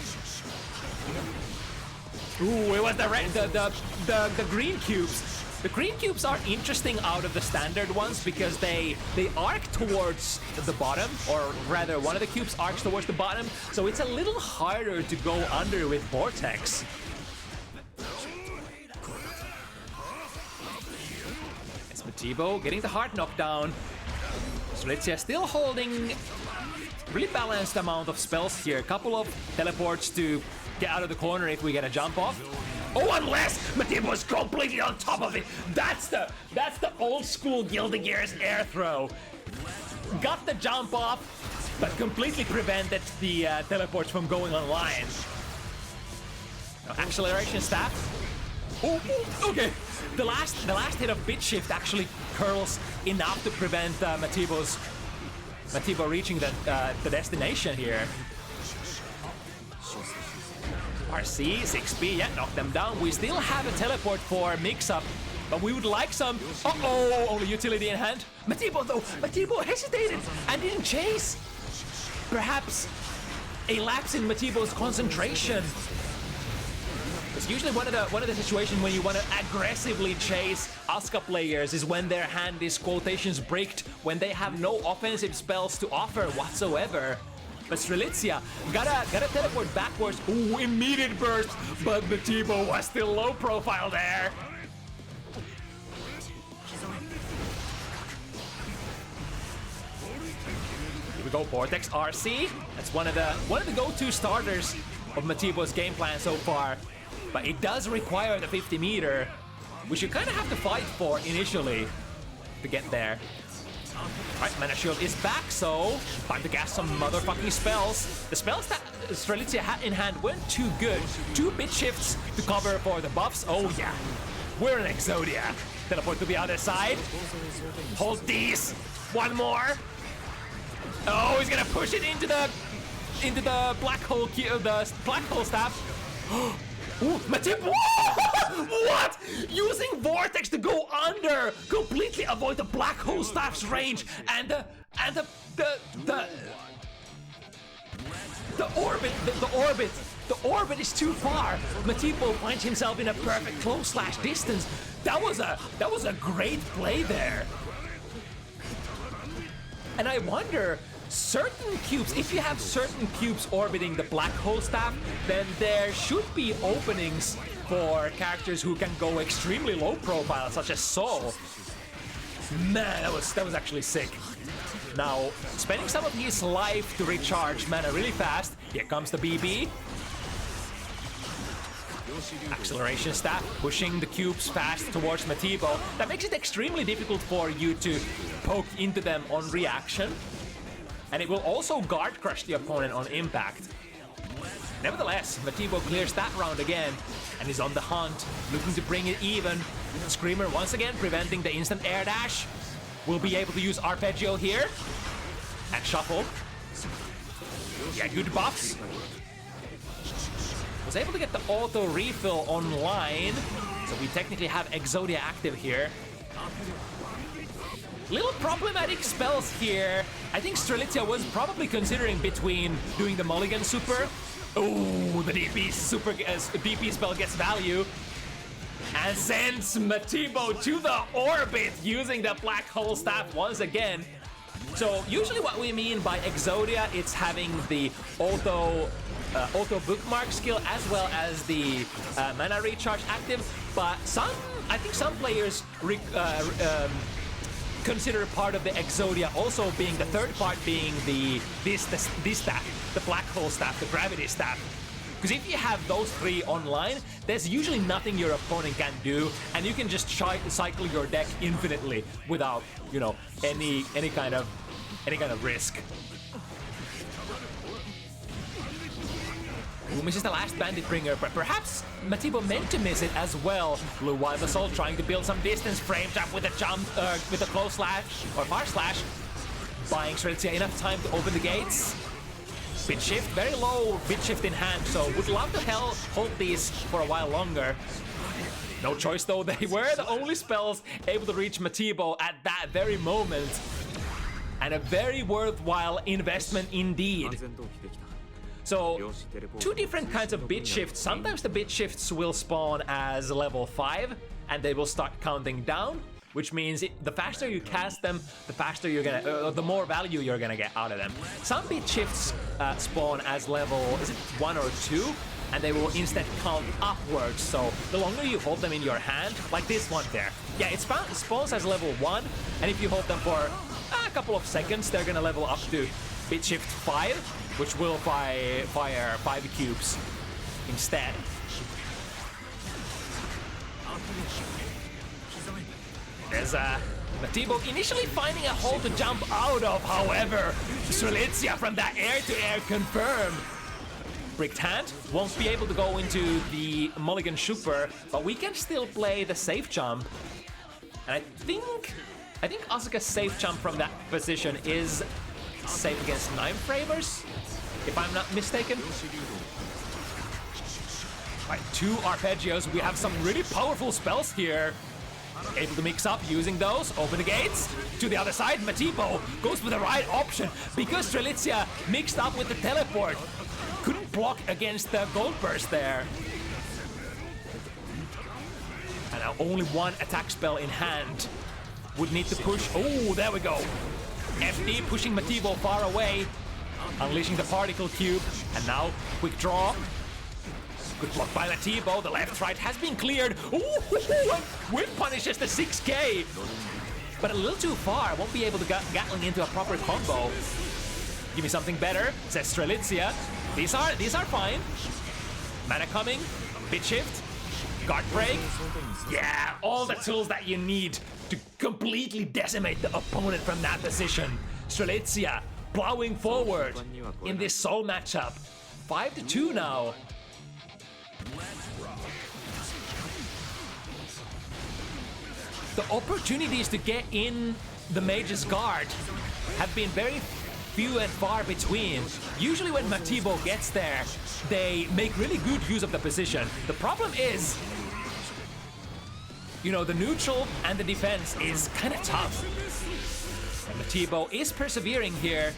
Ooh, it was the green cubes. The green cubes are interesting out of the standard ones because they arc towards the bottom, or rather one of the cubes arcs towards the bottom, so it's a little harder to go under with Vortex. It's Matiibo getting the hard knockdown. Strelitzia still holding really balanced amount of spells here. A couple of teleports to get out of the corner if we get a jump off. Oh, unless Matiibo is completely on top of it. That's the old school Guilty Gears air throw. Got the jump off, but completely prevented the teleports from going online. Now, acceleration staff. Oh, okay. The last hit of bit shift actually curls enough to prevent Matiibo reaching the destination here. RC, 6B, yeah, knock them down. We still have a teleport for mix-up, but we would like some... Uh-oh, only utility in hand. Matiibo, though, Matiibo hesitated and didn't chase. Perhaps a lapse in Matiibo's concentration. It's usually one of the situations when you want to aggressively chase Asuka players is when their hand is quotations bricked, when they have no offensive spells to offer whatsoever. But Strelitzia gotta teleport backwards. Ooh, immediate burst, but Matiibo was still low profile there. Here we go, Vortex RC. That's one of the go-to starters of Matiibo's game plan so far. But it does require the 50 meter, which you kind of have to fight for initially to get there. Alright, Mana Shield is back, so time to cast some motherfucking spells. The spells that Strelitzia had in hand weren't too good. 2 bit shifts to cover for the buffs. Oh yeah, we're in Exodia. Teleport to the other side. Hold these. One more. Oh, he's gonna push it into the black hole staff. Ooh, Matiibo! What? Using Vortex to go under, completely avoid the black hole staff's range, and the orbit is too far. Matiibo finds himself in a perfect close slash distance. That was a great play there. And I wonder, certain cubes, if you have certain cubes orbiting the black hole staff, then there should be openings for characters who can go extremely low profile, such as Soul. Man, that was actually sick. Now, spending some of his life to recharge mana really fast. Here comes the BB. Acceleration staff, pushing the cubes fast towards Matiibo. That makes it extremely difficult for you to poke into them on reaction. And it will also guard crush the opponent on impact. Nevertheless, Matiibo clears that round again and is on the hunt, looking to bring it even. Screamer once again preventing the instant air dash. Will be able to use Arpeggio here and shuffle. Yeah, good buffs. Was able to get the auto refill online, so we technically have Exodia active here. Little problematic spells here. I think Strelitzia was probably considering between doing the Mulligan super. Oh, the DP spell gets value. And sends Matiibo to the orbit using the black hole staff once again. So usually what we mean by Exodia, it's having the auto bookmark skill as well as the mana recharge active. But I think some players consider part of the Exodia also being the third part being this staff, the black hole staff, the gravity staff. Because if you have those three online, there's usually nothing your opponent can do, and you can just try to cycle your deck infinitely without, you know, any kind of risk. Who misses the last Bandit Bringer, but perhaps Matiibo meant to miss it as well. Blue Wild Assault trying to build some distance, frames up with a jump, with a close slash, or far slash. Buying Strelitzia enough time to open the gates. Bit shift, very low bit shift in hand, so would love to hold these for a while longer. No choice though, they were the only spells able to reach Matiibo at that very moment. And a very worthwhile investment indeed. So, two different kinds of bit shifts. Sometimes the bit shifts will spawn as level 5, and they will start counting down, which means the faster you cast them, the faster you're gonna, the more value you're gonna get out of them. Some bit shifts spawn as level, is it 1 or 2? And they will instead count upwards, so the longer you hold them in your hand, like this one there. Yeah, it spawns as level 1, and if you hold them for a couple of seconds, they're gonna level up to bit shift 5, which will fire 5 cubes instead. There's Matiibo initially finding a hole to jump out of, however, Strelitzia from that air-to-air confirmed. Bricked hand won't be able to go into the Mulligan Super, but we can still play the safe jump. And I think Asuka's safe jump from that position is safe against 9 framers, if I'm not mistaken. Right, 2 arpeggios. We have some really powerful spells here. Able to mix up using those. Open the gates. To the other side, Matiibo goes with the right option because Strelitzia mixed up with the teleport. Couldn't block against the gold burst there. And now only 1 attack spell in hand. Would need to push. Oh, there we go. FD pushing Matiibo far away. Unleashing the particle cube. And now, quick draw. Good block by Matiibo. The left-right has been cleared. Ooh, Whip punishes the 6k. But a little too far. Won't be able to Gatling into a proper combo. Give me something better, says Strelitzia. These are fine. Mana coming. Bit shift. Guard break. Yeah, all the tools that you need to completely decimate the opponent from that position. Strelitzia plowing forward in this soul matchup. 5-2 now. The opportunities to get in the Mage's Guard have been very few and far between. Usually when Matiibo gets there, they make really good use of the position. The problem is, you know, the neutral and the defense is kind of tough. And Matiibo is persevering here.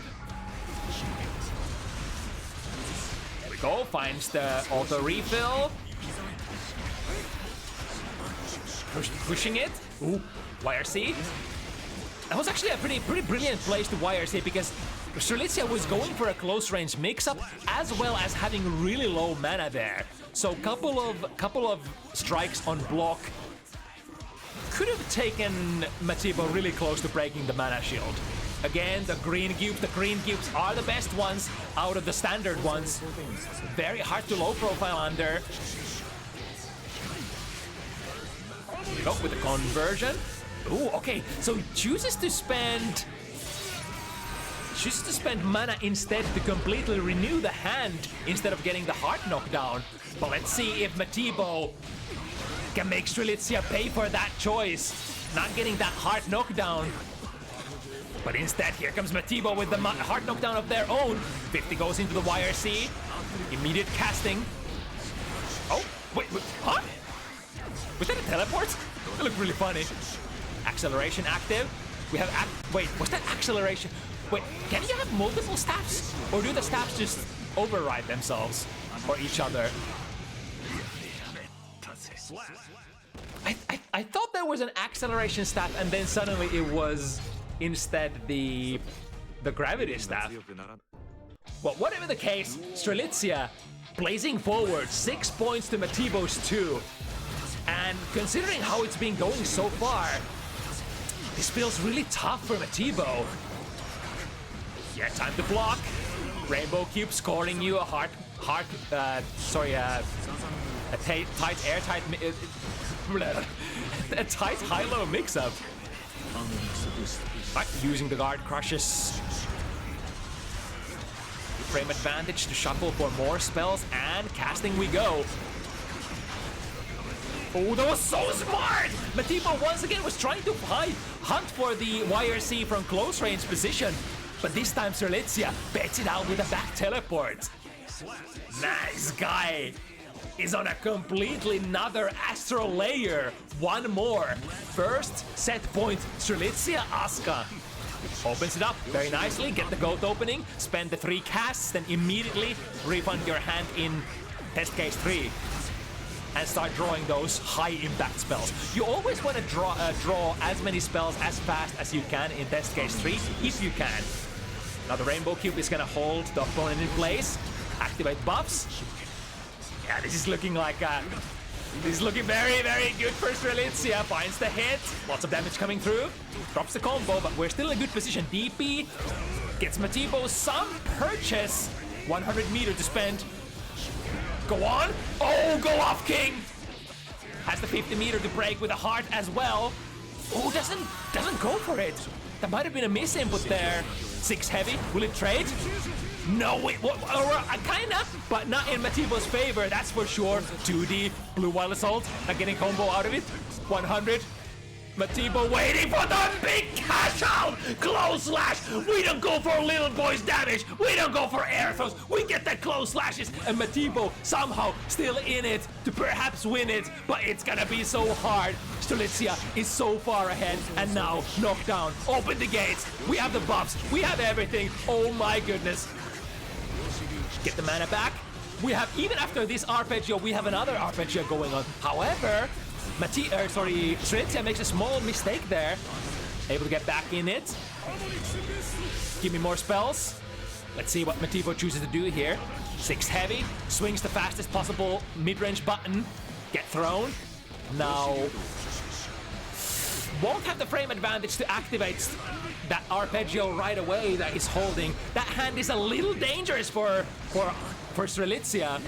There we go, finds the auto refill. Pushing it. Ooh, YRC. That was actually a pretty brilliant place to YRC because Strelitzia was going for a close range mix-up as well as having really low mana there. So couple of strikes on block could have taken Matiibo really close to breaking the mana shield. Again, the green cubes are the best ones out of the standard ones. Very hard to low profile under. Go with the conversion. Ooh, okay, so chooses to spend mana instead to completely renew the hand instead of getting the heart knockdown. But let's see if Matiibo can make Strelitzia pay for that choice. Not getting that heart knockdown. But instead, here comes Matiibo with the heart knockdown of their own. 50 goes into the YRC. Immediate casting. Oh, wait, huh? Was that a teleport? That looked really funny. Acceleration active. We have wait, was that acceleration? Wait, can you have multiple staffs? Or do the staffs just override themselves or each other? I thought there was an acceleration staff and then suddenly it was instead the gravity staff. Well, whatever the case, Strelitzia blazing forward, 6 points to Matiibo's 2. And considering how it's been going so far, this feels really tough for Matiibo. Yeah, time to block. Rainbow Cube scoring you a heart hard, a tight, airtight, a tight high-low mix-up. Right, using the guard crushes. Frame advantage to shuffle for more spells, and casting we go. Oh, that was so smart! Matiibo once again was trying to hunt for the YRC from close range position, but this time Strelitzia bets it out with a back teleport. Nice guy! Is on a completely another astral layer. One more. First set point, Strelitzia Asuka. Opens it up very nicely, get the goat opening, spend the 3 casts, then immediately refund your hand in test case 3. And start drawing those high impact spells. You always want to draw as many spells as fast as you can in test case 3, if you can. Now the Rainbow Cube is gonna hold the opponent in place, activate buffs. Yeah, this is looking like this is looking very, very good for Strelitzia. Finds the hit, lots of damage coming through, drops the combo, but we're still in a good position. DP gets Matiibo some purchase, 100 meter to spend. Go on, oh, go off, King! Has the 50 meter to break with a heart as well. Oh, doesn't go for it. That might have been a miss input there. 6 heavy, will it trade? No, wait, kinda, but not in Matiibo's favor, that's for sure. 2D, Blue Wild Assault, not getting combo out of it. 100, Matiibo waiting for the big cash out! Close slash! We don't go for little boy's damage! We don't go for air throws! We get the close slashes! And Matiibo somehow still in it to perhaps win it, but it's gonna be so hard. Strelitzia is so far ahead, and now knockdown. Open the gates! We have the buffs! We have everything! Oh my goodness! Get the mana back. We have, even after this arpeggio, we have another arpeggio going on. However, Strelitzia makes a small mistake there. Able to get back in it. Give me more spells. Let's see what Matiibo chooses to do here. 6 heavy, swings the fastest possible mid-range button. Get thrown. Now, won't have the frame advantage to activate that arpeggio right away that he's holding. That hand is a little dangerous for Strelitzia.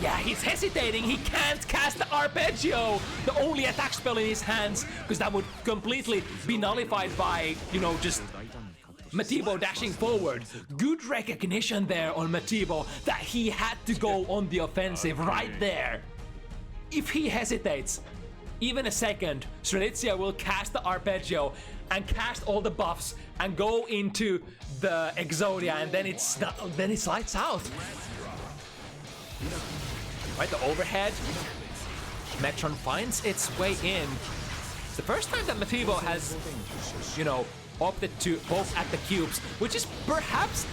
Yeah, he's hesitating. He can't cast the arpeggio, the only attack spell in his hands, because that would completely be nullified by, you know, just Matiibo dashing forward. Good recognition there on Matiibo that he had to go on the offensive right there. If he hesitates even a second, Strelitzia will cast the arpeggio and cast all the buffs and go into the Exodia, and then it's lights out. Right, the overhead. Metron finds its way in. It's the first time that Matiibo has, you know, opted to poke at the cubes, which is perhaps,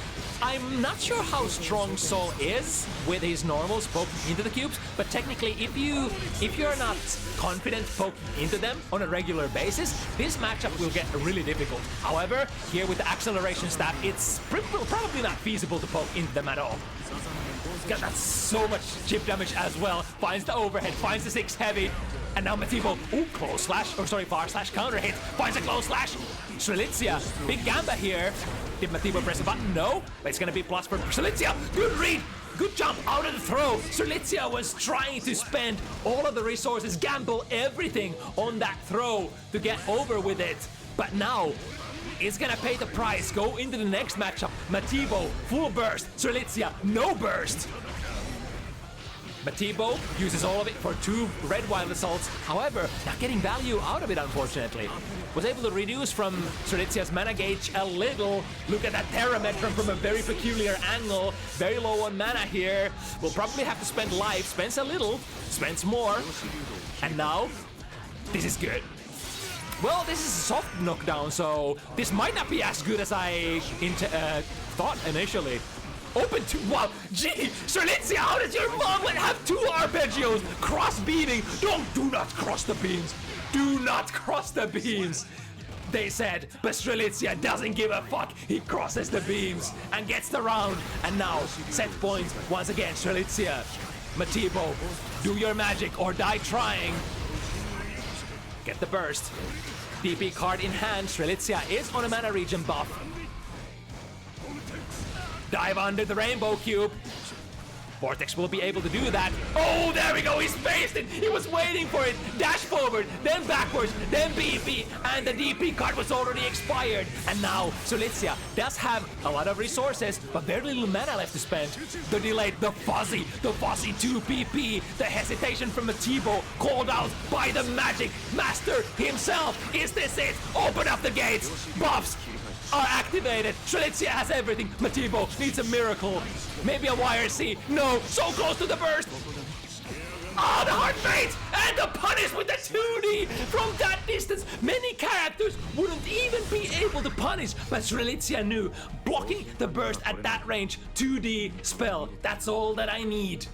I'm not sure how strong Soul is with his normals poking into the cubes, but technically if you're not confident poking into them on a regular basis, this matchup will get really difficult. However, here with the acceleration stat, it's probably not feasible to poke into them at all. Got that so much chip damage as well. Finds the overhead, finds the 6 heavy, and now Matiibo, ooh, close slash, or sorry, far slash counter hit, finds a close slash. Strelitzia, big gamba here. Did Matiibo press a button? No, but it's gonna be plus for Strelitzia. Good read, good jump out of the throw. Strelitzia was trying to spend all of the resources, gamble everything on that throw to get over with it, but now is gonna pay the price. Go into the next matchup. Matiibo, full burst. Strelitzia, no burst. Matiibo uses all of it for 2 red wild assaults. However, not getting value out of it, unfortunately. Was able to reduce from Strelitzia's mana gauge a little. Look at that Terra Metron from a very peculiar angle. Very low on mana here. Will probably have to spend life. Spends a little, spends more. And now, this is good. Well, this is a soft knockdown, so this might not be as good as I thought initially. Open to, wow, gee, Strelitzia, how does your mom have 2 arpeggios? Cross beaming, do not cross the beams. Do not cross the beams. They said, but Strelitzia doesn't give a fuck. He crosses the beams and gets the round. And now, set point once again, Strelitzia. Matiibo, do your magic or die trying. Get the burst. DP card in hand, Strelitzia is on a mana regen buff. Dive under the Rainbow Cube. Vortex will be able to do that. Oh, there we go, he spaced it! He was waiting for it! Dash forward, then backwards, then BP, and the DP card was already expired. And now, Strelitzia does have a lot of resources, but very little mana left to spend. The delayed, the fuzzy 2 PP, the hesitation from Matiibo, called out by the Magic Master himself. Is this it? Open up the gates! Buffs are activated. Strelitzia has everything. Matiibo needs a miracle. Maybe a YRC. No, so close to the burst. Ah, the hard bait! And the punish with the 2D! From that distance, many characters wouldn't even be able to punish, but Strelitzia knew. Blocking the burst at that range, 2D spell, that's all that I need.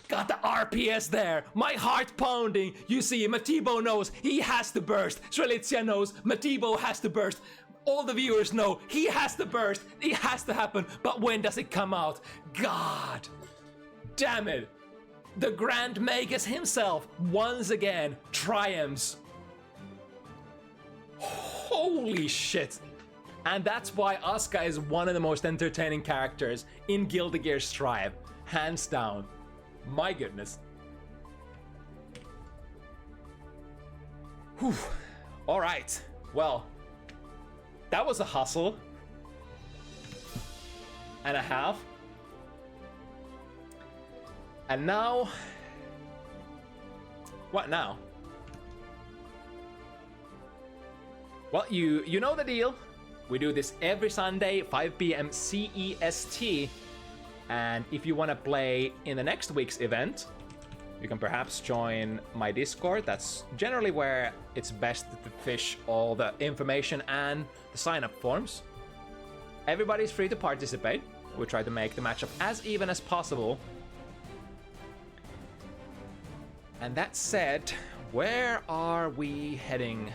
Got the RPS there, my heart pounding. You see, Matiibo knows he has to burst. Strelitzia knows Matiibo has to burst. All the viewers know he has to burst. It has to happen, but when does it come out? God damn it. The Grand Magus himself once again triumphs. Holy shit. And that's why Asuka is one of the most entertaining characters in Guilty Gear Strive. Hands down. My goodness. Whew. Alright. Well, that was a hustle and a half. And now, what now? Well, you know the deal. We do this every Sunday, 5 p.m. CEST. And if you want to play in the next week's event, you can perhaps join my Discord. That's generally where it's best to fish all the information and the sign-up forms. Everybody's free to participate. We try to make the matchup as even as possible. And that said, where are we heading?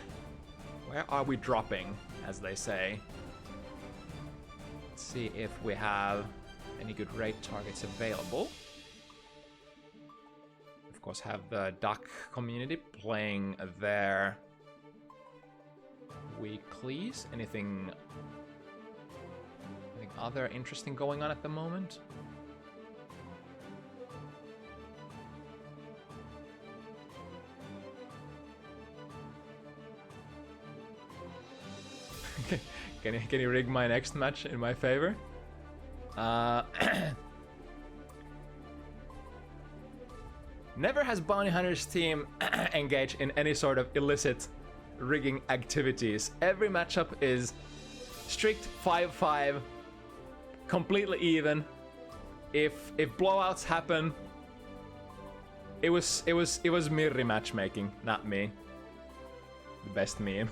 Where are we dropping, as they say? Let's see if we have any good raid targets available. Of course, have the Duck community playing their weeklies. Anything other interesting going on at the moment? Can you rig my next match in my favor? Never has Bounty Hunter's team engaged in any sort of illicit rigging activities. Every matchup is strict 5-5, completely even. If blowouts happen, it was Mirri matchmaking, not me. The best meme.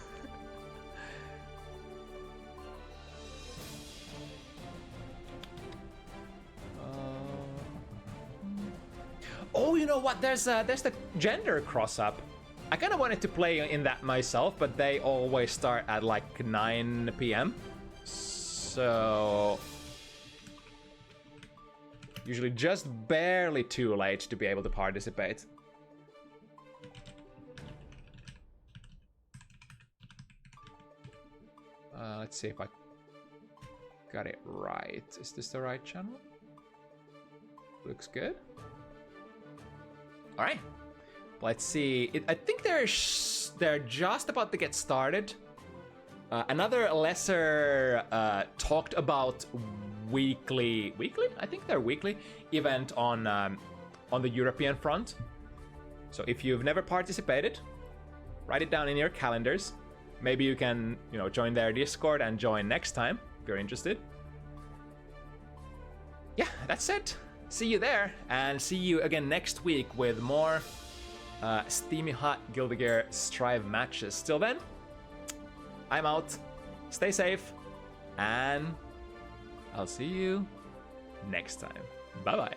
Oh, you know what? There's the gender cross-up. I kind of wanted to play in that myself, but they always start at like 9 p.m. So usually just barely too late to be able to participate. Let's see if I got it right. Is this the right channel? Looks good. All right, let's see. I think they're just about to get started. Another lesser talked about weekly. I think they're weekly event on the European front. So if you've never participated, write it down in your calendars. Maybe you can, join their Discord and join next time if you're interested. Yeah, that's it. See you there, and see you again next week with more steamy hot Guilty Gear Strive matches. Till then, I'm out. Stay safe, and I'll see you next time. Bye-bye.